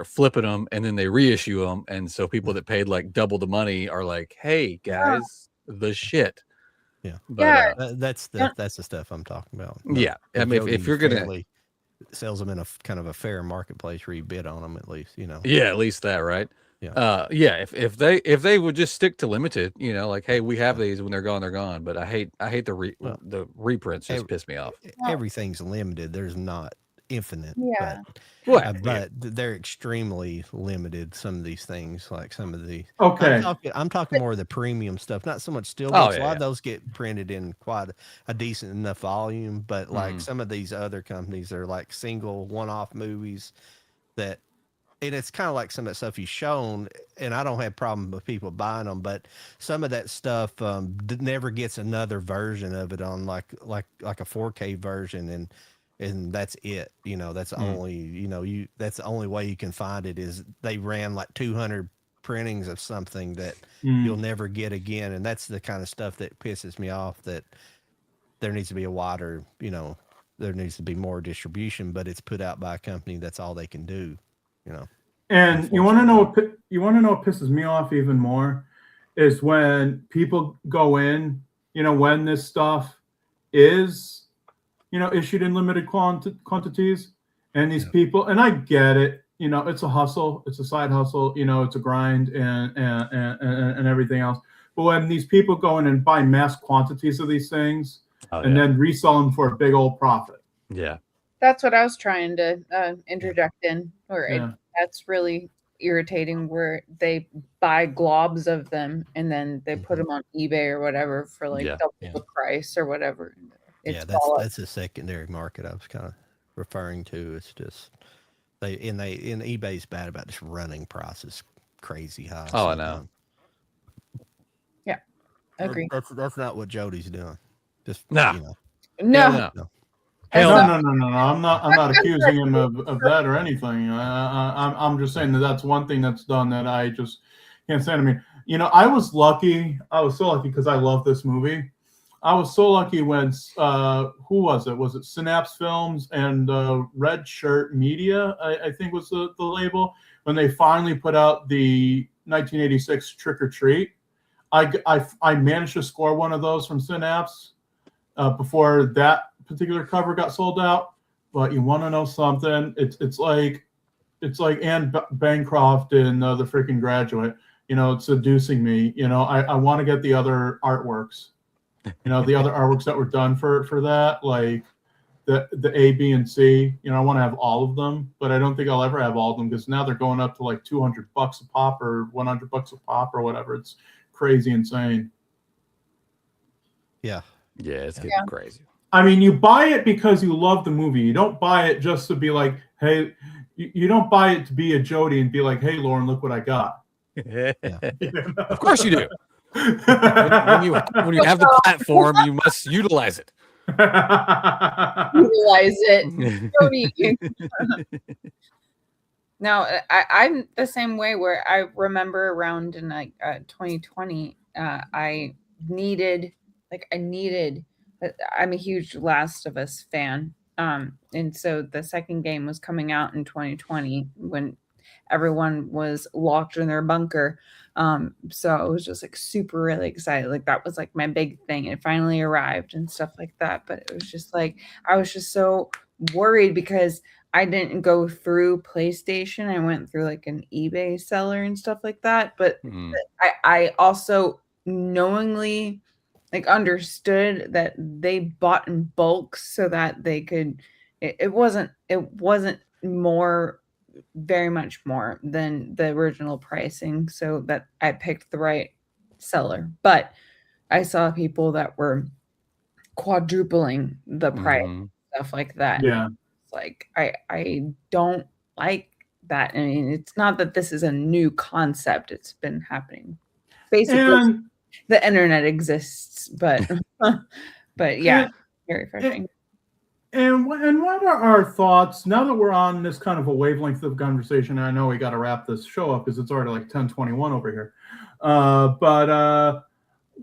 flipping them, and then they reissue them, and so people that paid like double the money are like, "Hey guys, the shit." Yeah. But, Yeah. That's the stuff I'm talking about. Yeah. I mean, if you're gonna, fairly sells them in a kind of a fair marketplace where you bid on them, at least, yeah, at least that, right? Yeah. Yeah. If they would just stick to limited, like, hey, we have these, when they're gone, they're gone. But I hate the reprints just piss me off. Everything's limited. There's not infinite. Yeah. But they're extremely limited. Some of these things, like some of the Okay. I'm talking more of the premium stuff, not so much SteelBooks. Oh, A yeah, lot of those get printed in quite a decent enough volume, but like some of these other companies are like single one-off movies that, and it's kind of like some of that stuff you've shown, and I don't have problem with people buying them, but some of that stuff never gets another version of it on like a 4K version, and that's it. That's only that's the only way you can find it, is they ran like 200 printings of something that you'll never get again, and that's the kind of stuff that pisses me off. That there needs to be a wider, there needs to be more distribution, but it's put out by a company. That's all they can do. And you want to know what pisses me off even more is when people go in, when this stuff is, issued in limited quantities, and these people, and I get it, it's a hustle, it's a side hustle, it's a grind and everything else. But when these people go in and buy mass quantities of these things then resell them for a big old profit. Yeah. That's what I was trying to interject in, that's really irritating, where they buy globs of them and then they put them on eBay or whatever for like double the price or whatever. That's a secondary market I was kind of referring to. It's just eBay's bad about just running prices crazy high. Oh, I know. Yeah, agree. That's not what Jody's doing. Just No. No. I'm not accusing him of that or anything. I'm just saying that's one thing that's done that I just can't stand. I mean, I was lucky. I was so lucky because I love this movie. I was so lucky when who was it? Was it Synapse Films and Red Shirt Media? I think was the label, when they finally put out the 1986 Trick or Treat. I managed to score one of those from Synapse before that particular cover got sold out. But you want to know something? It's like Anne Bancroft in The Freaking Graduate. It's seducing me. I want to get the other artworks. The other artworks that were done for that, like the A, B, and C. I want to have all of them, but I don't think I'll ever have all of them, because now they're going up to like $200 a pop or $100 a pop or whatever. It's crazy insane. Yeah, it's getting crazy. I mean, you buy it because you love the movie. You don't buy it just to be like, hey, you don't buy it to be a Jody and be like, hey, Lauren, look what I got. Of course you do. when you have the platform, you must utilize it. Utilize it. Jody. No, I'm the same way, where I remember around in like 2020, I needed. I'm a huge Last of Us fan. And so the second game was coming out in 2020 when everyone was locked in their bunker. So I was just like super really excited. Like that was like my big thing. It finally arrived and stuff like that. But it was just like I was just so worried because I didn't go through PlayStation. I went through like an eBay seller and stuff like that. But I also knowingly like understood that they bought in bulk so that they could it wasn't more very much more than the original pricing, so that I picked the right seller. But I saw people that were quadrupling the price, stuff like that. Yeah. It's like I don't like that. I mean, it's not that this is a new concept. It's been happening. Basically, And the internet exists, but but yeah, very frustrating. And what are our thoughts now that we're on this kind of a wavelength of conversation? And I know we got to wrap this show up because it's already like 10:21 over here. But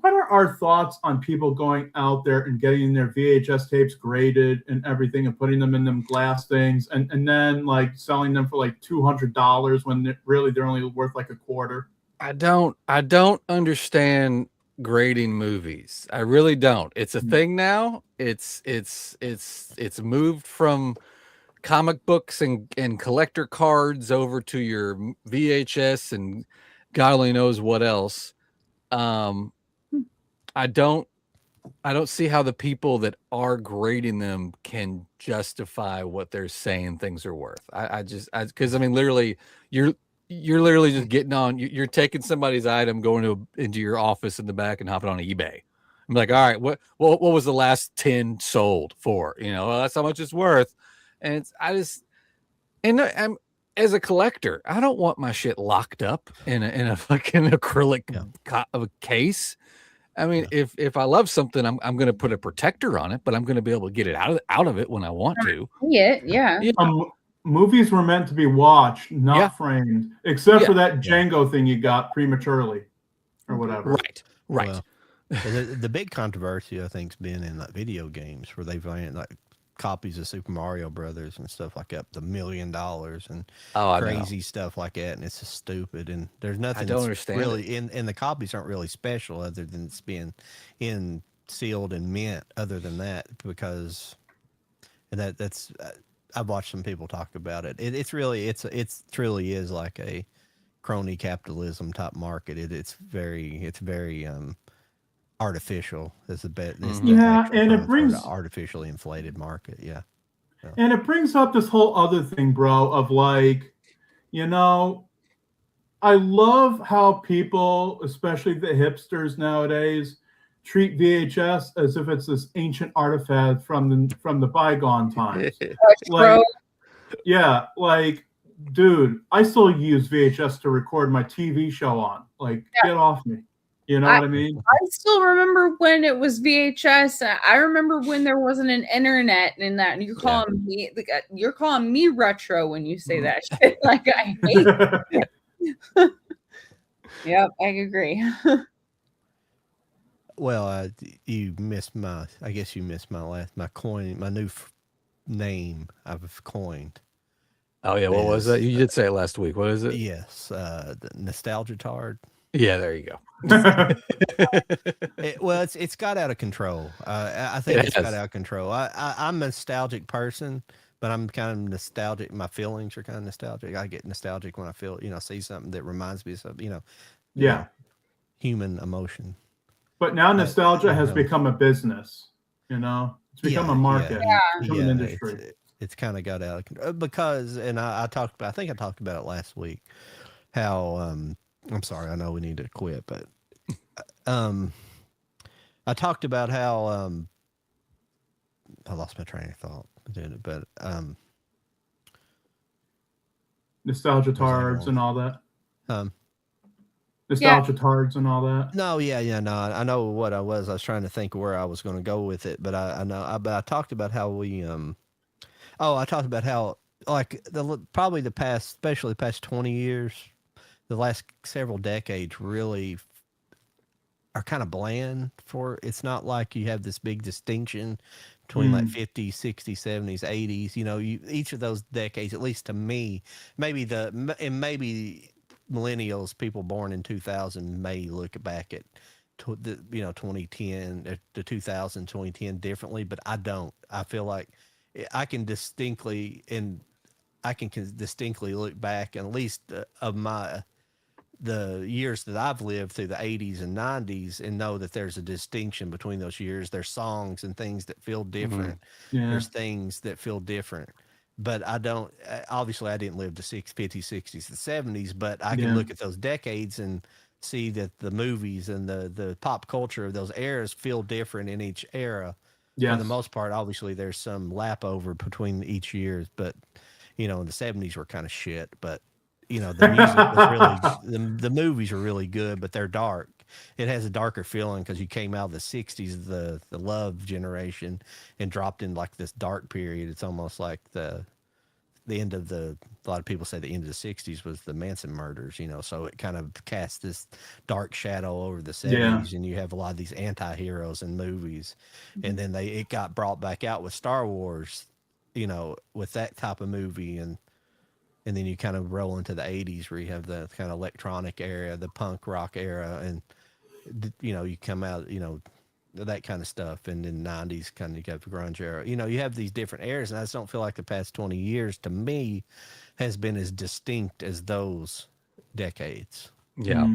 what are our thoughts on people going out there and getting their VHS tapes graded and everything and putting them in them glass things and then like selling them for like $200 when they're only worth like a quarter? I don't understand grading movies. I really don't. It's a thing now. It's moved from comic books and collector cards over to your VHS and God only knows what else. I don't see how the people that are grading them can justify what they're saying things are worth. Because I mean, literally, you're literally just getting on. You're taking somebody's item, going into your office in the back, and hopping on eBay. I'm like, all right, what was the last 10 sold for? Well, that's how much it's worth. And I'm as a collector, I don't want my shit locked up in a fucking acrylic case. I mean, if I love something, I'm going to put a protector on it, but I'm going to be able to get it out of it when I want to. Yeah. Movies were meant to be watched, not framed, except for that Django thing you got prematurely or whatever. Right. Well, the big controversy, I think, has been in like video games where they've ran like copies of Super Mario Brothers and stuff like up to $1 million and crazy stuff like that, and it's just stupid. And there's nothing. I don't understand. Really, and the copies aren't really special other than it's being sealed and mint. Other than that, because that's. I've watched some people talk about it. It's truly is like a crony capitalism type market. It's very artificial. It's a bit. And it brings artificially inflated market. Yeah. And it brings up this whole other thing, bro, of like, I love how people, especially the hipsters nowadays, treat VHS as if it's this ancient artifact from the bygone times. Like, dude, I still use VHS to record my TV show on. Like, get off me. You know what I mean? I still remember when it was VHS. I remember when there wasn't an internet and that. And you're calling me retro when you say that shit. Like, I hate it. Yep, I agree. Well, I guess you missed my new name I've coined. Oh yeah, what was that? You did say it last week. What is it? Yes, the Nostalgia Tard. Yeah, there you go. It's got out of control. I think it's got out of control. I'm a nostalgic person, but I'm kind of nostalgic. My feelings are kind of nostalgic. I get nostalgic when I feel, see something that reminds me of something, human emotion. But now nostalgia has become a business, it's become a market, become an industry. It's kind of got out of control because, and I talked about it last week, how, I'm sorry, I know we need to quit, but, I talked about how, I lost my train of thought, but, nostalgia tards and all that. Nostalgia tards and all that. No, no. I know what I was trying to think where I was going to go with it, but I talked about how we, I talked about how like especially the past 20 years, the last several decades really are kind of bland for. It's not like you have this big distinction between like 50s, 60s, 70s, 80s. You know, each of those decades, at least to me, maybe maybe millennials, people born in 2000, may look back at 2010 the 2000 2010 differently, but I don't. I feel like I can distinctly look back, and at least of the years that I've lived through the 80s and 90s, and know that there's a distinction between those years. There's songs and things that feel different. Yeah. There's things that feel different. But I don't, obviously I didn't live the 50s, 60s, the 70s, but I can look at those decades and see that the movies and the pop culture of those eras feel different in each era. For the most part. Obviously there's some lap over between each years, but you know, the 70s were kind of shit, but you know, the music was really, the movies are really good, but they're dark. It has a darker feeling because you came out of the 60s, the love generation, and dropped in like this dark period. It's almost like the end of a lot of people say the end of the 60s was the Manson murders, you know, so it kind of cast this dark shadow over the 70s, and you have a lot of these anti-heroes in movies. And then it got brought back out with Star Wars, you know, with that type of movie, and then you kind of roll into the 80s where you have the kind of electronic era, the punk rock era, and you know, you come out, you know, that kind of stuff. And then 90s kind of, you got the grunge era. You know, you have these different eras, and I just don't feel like the past 20 years to me has been as distinct as those decades. Yeah.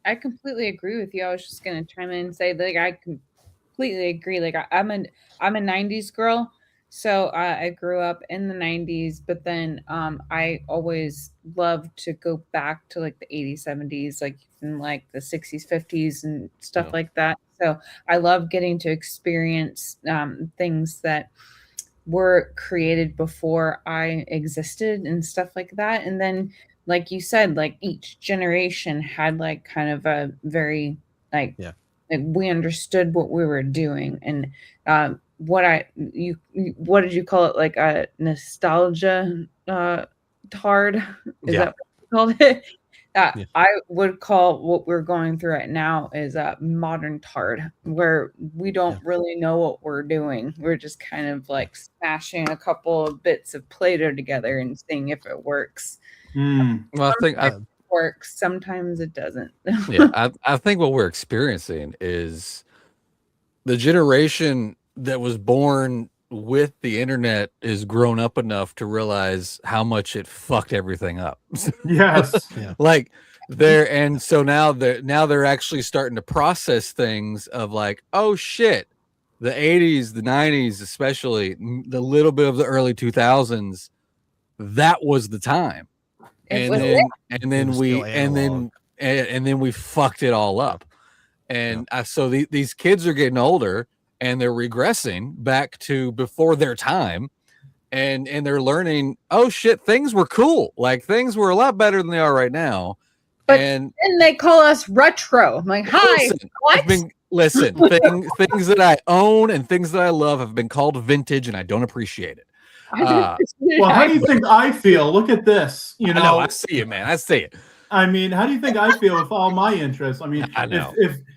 I completely agree with you. I was just gonna chime in and say, like, I completely agree. Like, I'm a 90s girl, so I grew up in the 90s, but then I always loved to go back to like the 80s, 70s, like in like the 60s, 50s, and stuff like that. So I love getting to experience things that were created before I existed and stuff like that. And then, like you said, like each generation had like kind of a very like we understood what we were doing. And what did you call it? Like a nostalgia tard? Is that what you called it? I would call what we're going through right now is a modern tard, where we don't really know what we're doing. We're just kind of like smashing a couple of bits of Play-Doh together and seeing if it works. Well, I think it works. Sometimes it doesn't. I think what we're experiencing is the generation that was born with the internet is grown up enough to realize how much it fucked everything up. Like so now they're actually starting to process things of like, oh shit, the 80s, the 90s, especially the little bit of the early 2000s, that was the time. And then we fucked it all up. And so these kids are getting older, and they're regressing back to before their time, and they're learning, oh shit, things were cool. Like things were a lot better than they are right now. But and they call us retro. I'm like, hi, listen, things that I own and things that I love have been called vintage, and I don't appreciate it. Well, how do you think I feel? Look at this. You know, I see it, man. I see it. I mean, how do you think I feel with all my interests? I mean, I know.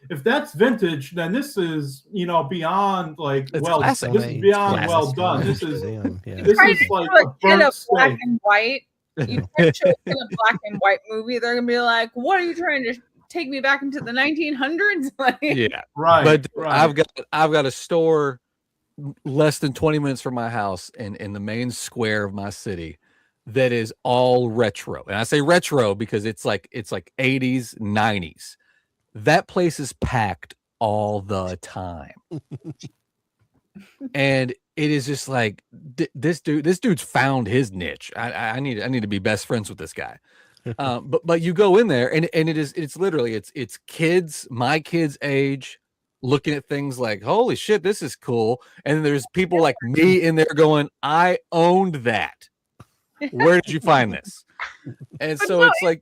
If that's vintage, then this is, you know, beyond like classic. This is beyond well done. This is like a burnt black and white. You try to show it in a black and white movie, they're gonna be like, "What are you trying to take me back into the 1900s?" Like, But I've got a store less than 20 minutes from my house in the main square of my city that is all retro. And I say retro because it's like 80s, 90s. That place is packed all the time. And it is just like this dude's found his niche. I need to be best friends with this guy. But you go in there and it's literally it's kids, my kids' age, looking at things like, holy shit, this is cool. And then there's people like me in there going, I owned that. Where did you find this? And so it's like,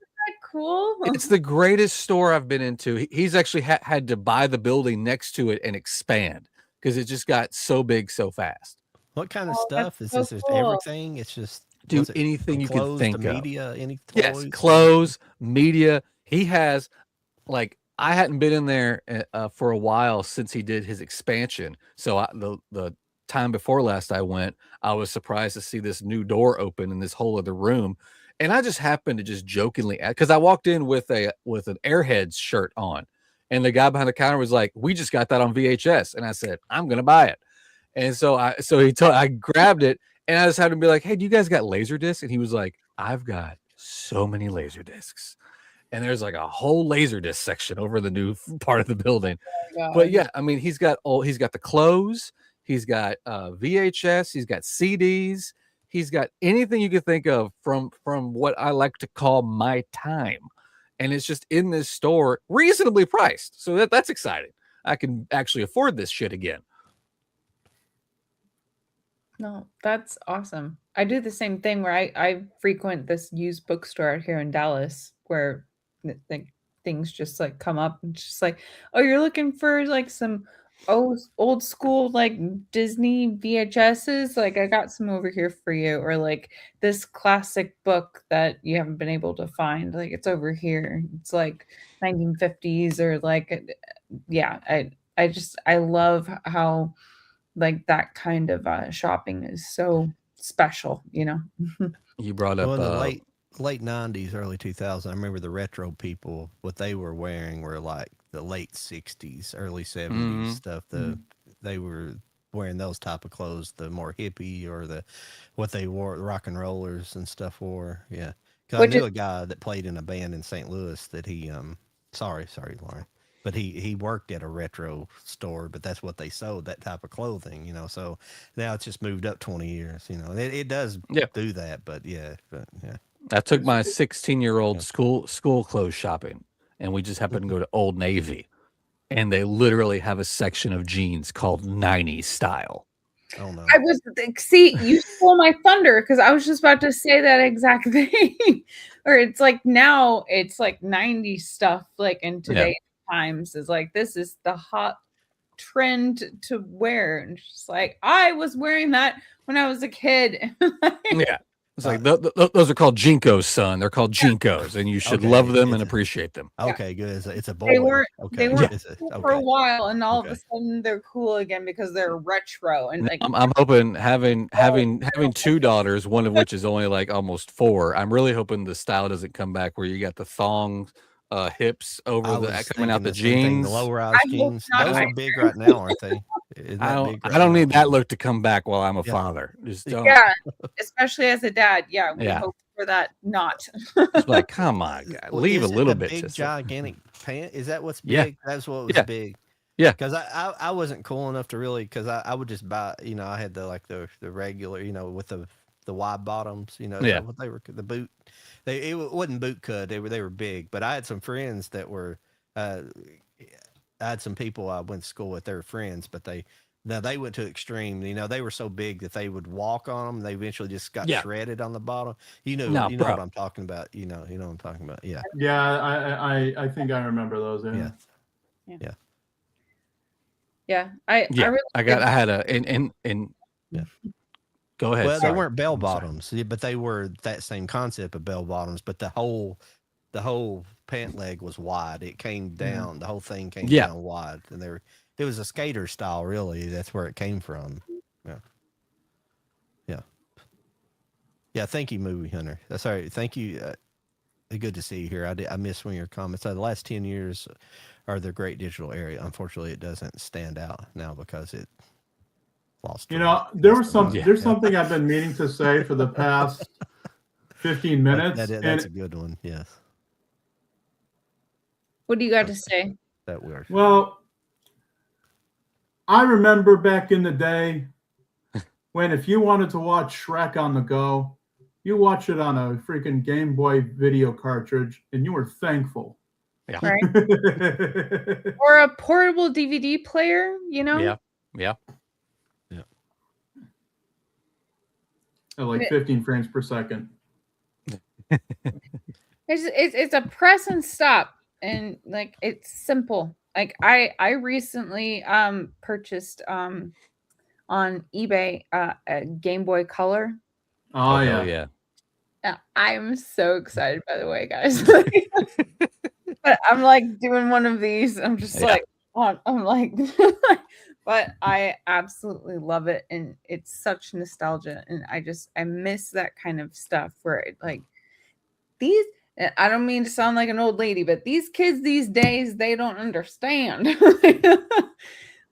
cool. It's the greatest store I've been into. He's actually had to buy the building next to it and expand because it just got so big so fast. What kind of stuff is this? Is everything? It's just anything you can think of. Media, any clothes? Yes, clothes, media. He has like I hadn't been in there for a while since he did his expansion. So the time before last I went, I was surprised to see this new door open in this whole other room. And I just happened to just jokingly, because I walked in with an Airheads shirt on, and the guy behind the counter was like, "We just got that on VHS," and I said, "I'm gonna buy it." And so I grabbed it, and I just had to be like, "Hey, do you guys got laser discs?" And he was like, "I've got so many laser discs." And there's like a whole laserdisc section over the new part of the building. But yeah, I mean, he's got the clothes, he's got VHS, he's got CDs, he's got anything you could think of from what I like to call my time. And it's just in this store, reasonably priced. So that's exciting. I can actually afford this shit again. No, that's awesome. I do the same thing where I frequent this used bookstore out here in Dallas where like things just like come up and just like, oh, you're looking for like some old school like Disney VHSs. Like I got some over here for you, or like this classic book that you haven't been able to find. Like it's over here. It's like 1950s or like, yeah. I love how like that kind of shopping is so special, you know. You brought up Well, in the late 90s, early 2000s, I remember the retro people, what they were wearing were like the late 60s, early 70s stuff. They were wearing those type of clothes, the more hippie or what they wore, rock and rollers and stuff wore. Yeah. Cause I knew a guy that played in a band in St. Louis that he, sorry, Lauren, but he worked at a retro store, but that's what they sold, that type of clothing, you know. So now it's just moved up 20 years, you know. It does do that, but yeah. I took my 16-year-old school clothes shopping, and we just happened to go to Old Navy, and they literally have a section of jeans called 90s style. Oh no! I was see, you stole my thunder because I was just about to say that exact thing. Or it's like now it's like 90s stuff, like in today's times is like this is the hot trend to wear, and it's just like I was wearing that when I was a kid. Yeah. It's like those are called Jinkos, son. They're called Jinkos, and you should love them and appreciate them. Okay, good. It's a boy. They weren't cool okay. for a while, and all of a sudden they're cool again because they're retro. And like I'm hoping having two daughters, one of which is only like almost 4. I'm really hoping the style doesn't come back where you got the thongs hips over coming out the jeans. The low-rise jeans. Those are big right now, aren't they? I don't need that look to come back while I'm a father. Just don't. Yeah, especially as a dad. Yeah, we hope for that not. It's like, come on, God. Leave a little bit. Big gigantic pant. Is that what's big? That's what was big. Yeah, because I wasn't cool enough to really, because I would just buy, you know, I had the regular, you know, with the wide bottoms, you know, what they were, the boot. It wasn't boot cut. They were big, but I had some friends that were. I had some people I went to school with. They were friends, but they went to extreme. You know, they were so big that they would walk on them. They eventually just got shredded on the bottom. You know what I'm talking about. You know what I'm talking about. Yeah. Yeah, I think I remember those. Yeah. I had a Go ahead. Well, they weren't bell bottoms, but they were that same concept of bell bottoms. But the whole pant leg was wide. It came down. The whole thing came down wide, and it was a skater style. Really, that's where it came from. Yeah. Thank you, Movie Hunter. That's all right. Thank you. Good to see you here. I missed one of your comments. The last 10 years are the great digital area. Unfortunately, it doesn't stand out now because it lost. You know, there's something I've been meaning to say for the past 15 minutes. That's a good one. Yes. What do you got to say? That weird. Well, I remember back in the day when if you wanted to watch Shrek on the go, you watch it on a freaking Game Boy video cartridge, and you were thankful. Yeah. Right. Or a portable DVD player, you know? Yeah. At like 15 frames per second. It's a press and stop, and like it's simple. Like I recently purchased on eBay a Game Boy Color. Oh yeah. I'm so excited, by the way, guys. But I'm like doing one of these. I'm just Yeah. like, I'm like, but I absolutely love it, and it's such nostalgia, and I miss that kind of stuff where it, like these. I don't mean to sound like an old lady, but these kids these days they don't understand.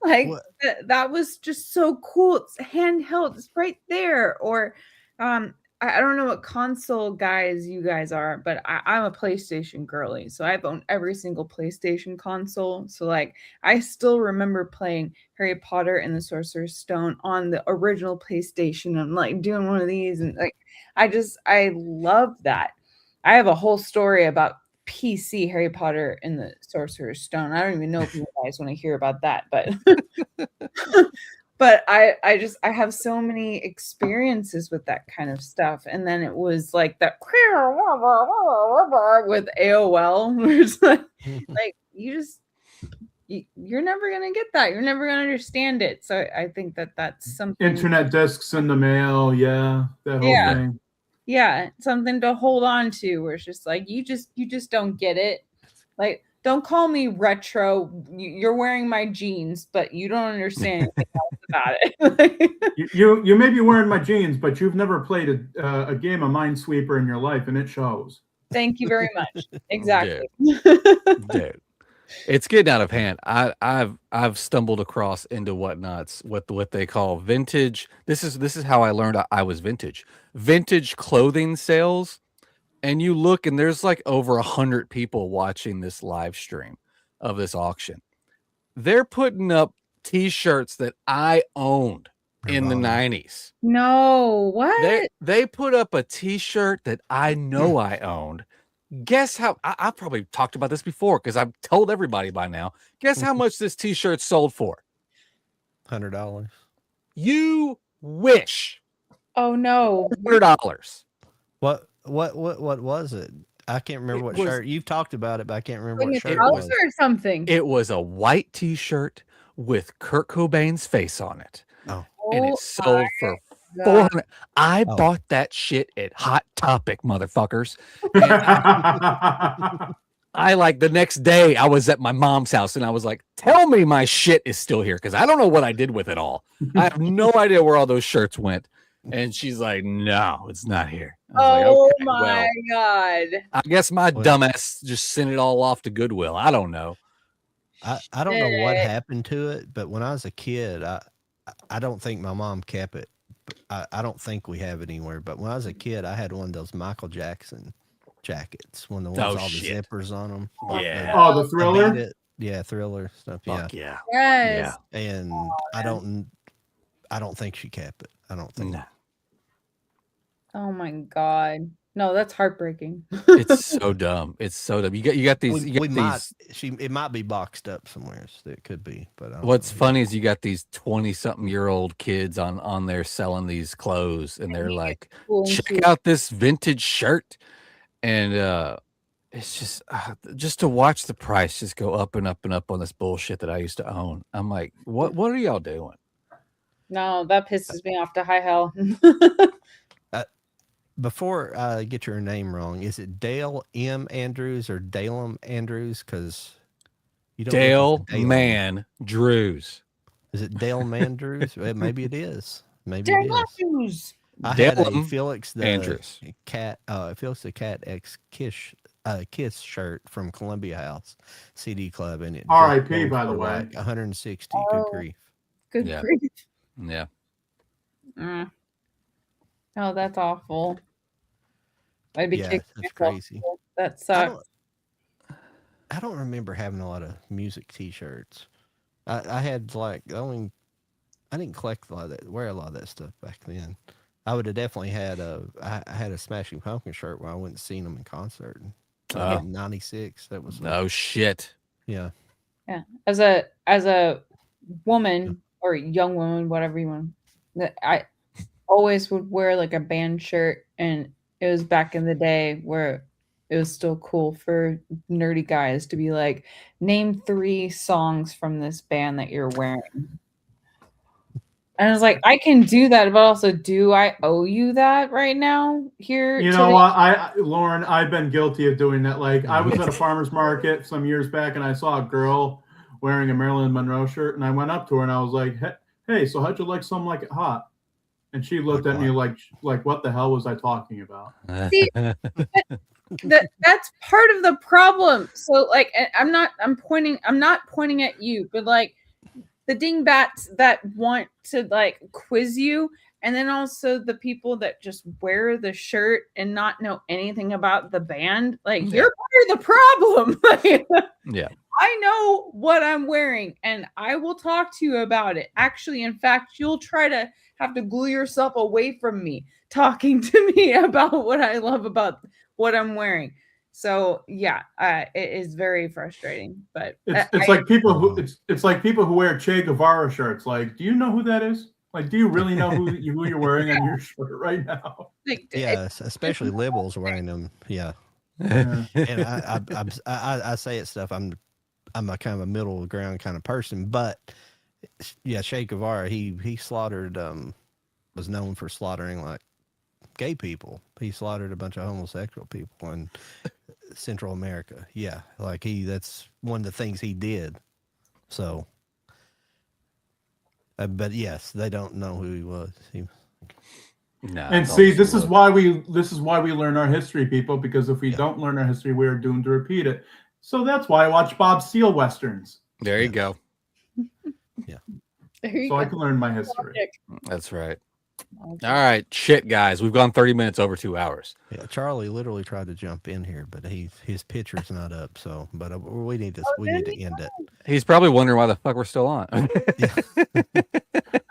Like What? that was just so cool. It's handheld. It's right there. Or I don't know what console guys you guys are, but I'm a PlayStation girly. So I've owned every single PlayStation console. So like I still remember playing Harry Potter and the Sorcerer's Stone on the original PlayStation and like doing one of these, and like I love that. I have a whole story about PC Harry Potter and the Sorcerer's Stone. I don't even know if you guys want to hear about that, but but I have so many experiences with that kind of stuff. And then it was like that with AOL, where it's like you're never gonna get that. You're never gonna understand it. So I think that's something. Internet discs in the mail, yeah, that whole Yeah. thing. Yeah, something to hold on to, where it's just like you just don't get it. Like, don't call me retro. You're wearing my jeans, but you don't understand anything else about it. You may be wearing my jeans, but you've never played a game of Minesweeper in your life, and it shows. Thank you very much. Exactly. Dude, it's getting out of hand. I've stumbled across into whatnots, what they call vintage. This is how I learned I was vintage clothing sales. And you look, and there's like over 100 people watching this live stream of this auction. They're putting up T-shirts that I owned in the 90s. No, what? They put up a T-shirt that I know I owned. Guess how? I've probably talked about this before because I've told everybody by now. Guess how much this T-shirt sold for? $100. You wish. Oh no. $100. What was it? I can't remember what shirt. You've talked about it, but I can't remember what shirt it House was. or something. It was a white T-shirt with Kurt Cobain's face on it. Oh. And it sold for $400. I bought that shit at Hot Topic, motherfuckers. I like the next day I was at my mom's house and I was like, tell me my shit is still here because I don't know what I did with it all. I have no idea where all those shirts went. And she's like, no, it's not here. I was Oh like, okay, my God. I guess my dumbass just sent it all off to Goodwill. I don't know. I don't know what happened to it, but when I was a kid, I don't think my mom kept it. I don't think we have it anywhere. But when I was a kid, I had one of those Michael Jackson jackets, one of the ones with all the zippers on them. Yeah. Oh, the Thriller? Yeah, Thriller stuff. Fuck yeah. Yes. Yeah. And I don't think she kept it. I don't think. No. Oh my God. No, that's heartbreaking. It's so dumb. It's so dumb. You got these. It might be boxed up somewhere. So it could be, but I don't what's know. funny is you got these 20-something-year-old kids on there selling these clothes, and they're like, check out this vintage shirt, and it's just to watch the price just go up and up and up on this bullshit that I used to own. I'm like, what are y'all doing? No, that pisses me off to high hell. Before I get your name wrong, is it Dale M. Andrews or Dalem Andrews? Because you don't. Dale Man Drews. Is it Dale Mandrews? Maybe it is. Maybe Dale it is. Andrews. I had a Dalem Felix the Andrews. Cat. Felix the Cat X Kiss shirt from Columbia House CD Club, and it. R.I.P. By the way. Like 160. Good grief. Good Yeah. grief. Yeah. Oh, that's awful. I'd be kicking that's myself. crazy. That sucks. I don't remember having a lot of music T-shirts. I had like I didn't collect a lot of that, wear a lot of that stuff back then. I would have definitely had I had a Smashing Pumpkin shirt when I went and seen them in concert. In '96. That was shit. Yeah. Yeah. As a woman or young woman, whatever you want, I always would wear like a band shirt, and it was back in the day where it was still cool for nerdy guys to be like, name 3 songs from this band that you're wearing. And I was like, I can do that, but also, do I owe you that right now here? You know what, Lauren, I've been guilty of doing that. Like, I was at a farmer's market some years back, and I saw a girl wearing a Marilyn Monroe shirt, and I went up to her and I was like, "Hey, so how'd you like Some Like It Hot?" And she looked at me like, what the hell was I talking about? See, that's part of the problem. So, like, I'm not pointing at you, but like the dingbats that want to like quiz you, and then also the people that just wear the shirt and not know anything about the band. Like, you're part of the problem. Like, Yeah. I know what I'm wearing and I will talk to you about it. Actually, in fact, you'll try to have to glue yourself away from me talking to me about what I love about what I'm wearing. So yeah, it is very frustrating. But it's like people who wear Che Guevara shirts. Like, do you know who that is? Like, do you really know who you're wearing on your shirt right now? Like, Yeah, especially liberals wearing them. Yeah, Yeah. and I say it stuff. I'm a kind of a middle ground kind of person, but yeah, Che Guevara, he slaughtered, was known for slaughtering like gay people. He slaughtered a bunch of homosexual people in Central America. Yeah, like that's one of the things he did. So, but yes, they don't know who he was. No, And see, this is why we learn our history, people, because if we don't learn our history, we are doomed to repeat it. So that's why I watch Bob Steele westerns. There you go. Yeah. So I can learn my history. That's right. All right, shit, guys, we've gone 30 minutes over 2 hours. Yeah, Charlie literally tried to jump in here, but his picture's not up. So, but we need to end it. He's probably wondering why the fuck we're still on.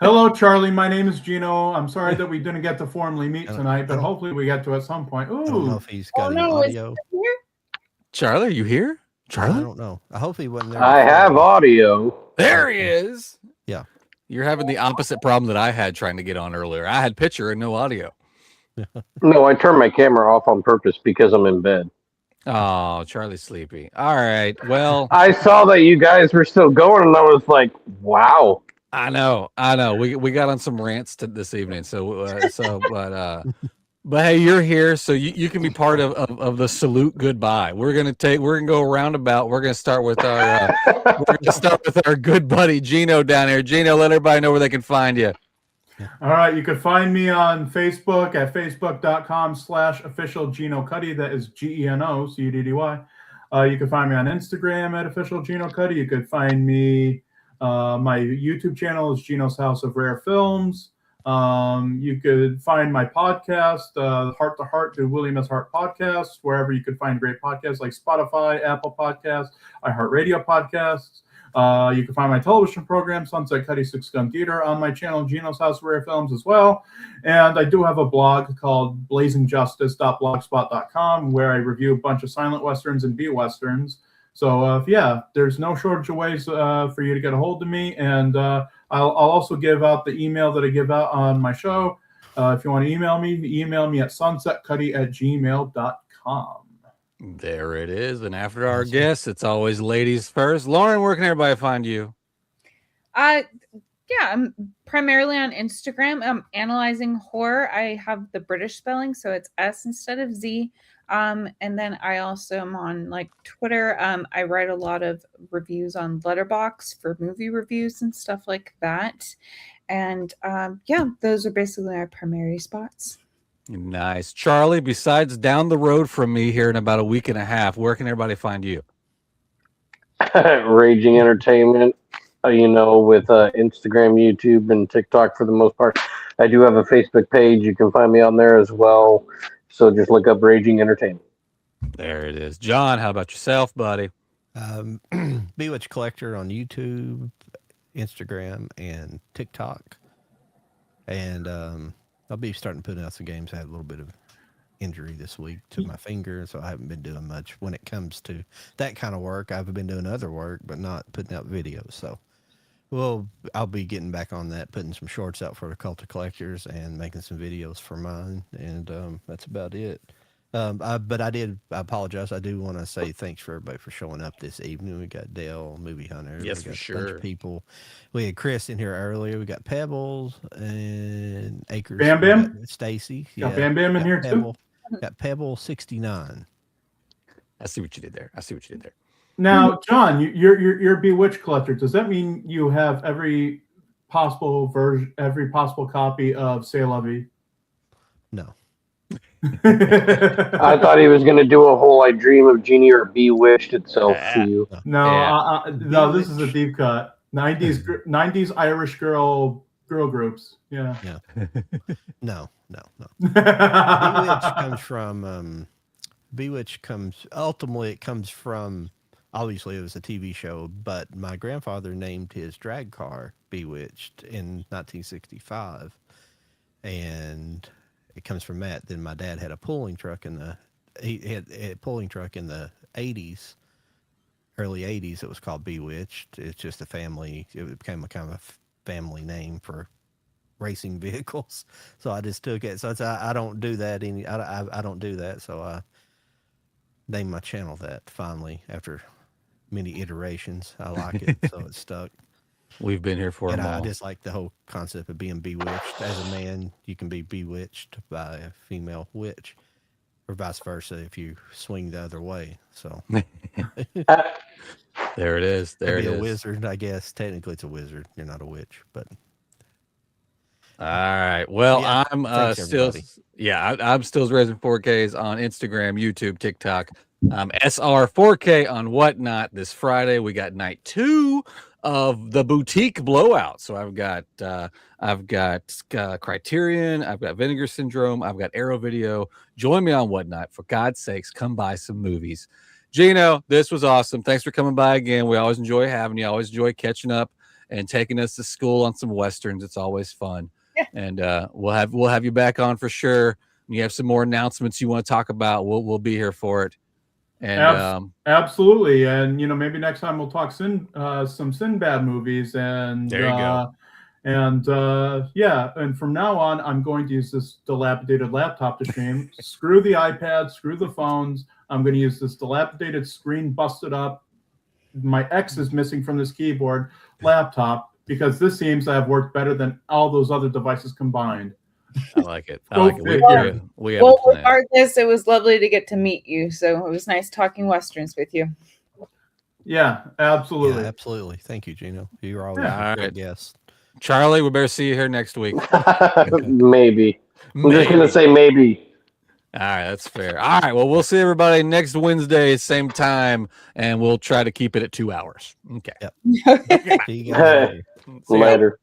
Hello, Charlie. My name is Geno. I'm sorry that we didn't get to formally meet tonight, but hopefully we get to at some point. Ooh. I don't know if he's got any audio. Charlie, are you here? Charlie? I don't know. I hope he wasn't there. I have audio. There he is. Yeah. You're having the opposite problem that I had trying to get on earlier. I had picture and no audio. No, I turned my camera off on purpose because I'm in bed. Oh, Charlie's sleepy. All right. Well, I saw that you guys were still going, and I was like, "Wow." I know. We got on some rants this evening. But hey, you're here, so you can be part of the salute goodbye. We're gonna go roundabout. We're gonna start with our good buddy Geno down here. Geno, let everybody know where they can find you. All right, you can find me on Facebook at facebook.com/official Geno Cuddy. That is Geno Cuddy. You can find me on Instagram at official Geno Cuddy. You could find me. My YouTube channel is Geno's House of Rare Films. You could find my podcast, Heart to Heart, the William S. Hart podcast, wherever you could find great podcasts like Spotify, Apple Podcasts, iHeartRadio podcasts. You can find my television program, Sunset Cuddy Six Gun Theater, on my channel, Geno's House of Rare Films, as well. And I do have a blog called blazingjustice.blogspot.com, where I review a bunch of silent westerns and B-westerns. So, there's no shortage of ways for you to get a hold of me. And I'll also give out the email that I give out on my show. If you want to email me at sunsetcuddy@gmail.com. There it is. And after our guests, it's always ladies first. Lauren, where can everybody find you? I'm primarily on Instagram. I'm analyzing horror. I have the British spelling, so it's S instead of Z. And then I also am on like Twitter. I write a lot of reviews on Letterboxd for movie reviews and stuff like that. And those are basically our primary spots. Nice. Charlie, besides down the road from me here in about a week and a half, where can everybody find you? Raging Entertainment, with Instagram, YouTube, and TikTok for the most part. I do have a Facebook page. You can find me on there as well. So just look up Raging Entertainment. There it is. John, how about yourself, buddy? Bewitched Collector on YouTube, Instagram, and TikTok. And I'll be starting putting out some games. I had a little bit of injury this week to my finger, so I haven't been doing much when it comes to that kind of work. I've been doing other work, but not putting out videos. So, I'll be getting back on that, putting some shorts out for the Cult of Collectors and making some videos for mine. And that's about it. But I apologize. I do want to say thanks for everybody for showing up this evening. We got Dale, Movie Hunter. Yes, we for got a bunch sure. of people. We had Chris in here earlier. We got Pebbles and Acres. Bam Bam? Stacy. Got Bam Bam in here too? Got Pebble 69. I see what you did there. Now, John, you're a Bewitched collector. Does that mean you have every possible version, every possible copy of C'est La Vie? No. I thought he was going to do a whole "I Dream of Jeannie" or "Bewitched" itself for you. No, no, this is a deep cut. 90s Irish girl groups. Yeah. No. Bewitched comes from ultimately it comes from, obviously it was a TV show, but my grandfather named his drag car Bewitched in 1965, and it comes from that. Then my dad had a pulling truck he had a pulling truck in the 80s, early 80s. It was called Bewitched. It's just it became a kind of family name for racing vehicles. So I just took it. So I don't do that I don't do that. So I named my channel that finally after many iterations. I like it. So it stuck. We've been here for and them I all. just like the whole concept of being bewitched. As a man, you can be bewitched by a female witch, or vice versa if you swing the other way. So There it is. There it be is. a wizard, I guess. Technically, it's a wizard. You're not a witch, but All right. Well, yeah, I'm thanks, still, everybody. I'm still raising 4Ks on Instagram, YouTube, TikTok. SR4K on Whatnot this Friday. We got night 2 of the boutique blowout. So I've got Criterion, I've got Vinegar Syndrome, I've got Arrow Video. Join me on Whatnot. For God's sakes, come buy some movies. Geno, this was awesome. Thanks for coming by again. We always enjoy having you. Always enjoy catching up and taking us to school on some Westerns. It's always fun. Yeah. And we'll have you back on for sure. When you have some more announcements you want to talk about, we'll be here for it. And absolutely. And maybe next time we'll talk some Sinbad movies. And there you go. And and from now on, I'm going to use this dilapidated laptop to stream. Screw the iPad, screw the phones. I'm going to use this dilapidated screen, busted up. My X is missing from this keyboard laptop, because this seems to have worked better than all those other devices combined. I like it. We have a plan. Regardless, it was lovely to get to meet you. So it was nice talking Westerns with you. Yeah, absolutely. Yeah, absolutely. Thank you, Geno. You're always Yeah. a great guest. Charlie, we better see you here next week. Maybe. I'm just going to say maybe. All right, that's fair. All right, well, we'll see everybody next Wednesday, same time, and we'll try to keep it at 2 hours. Okay. Yep. See you guys later. See ya. Later.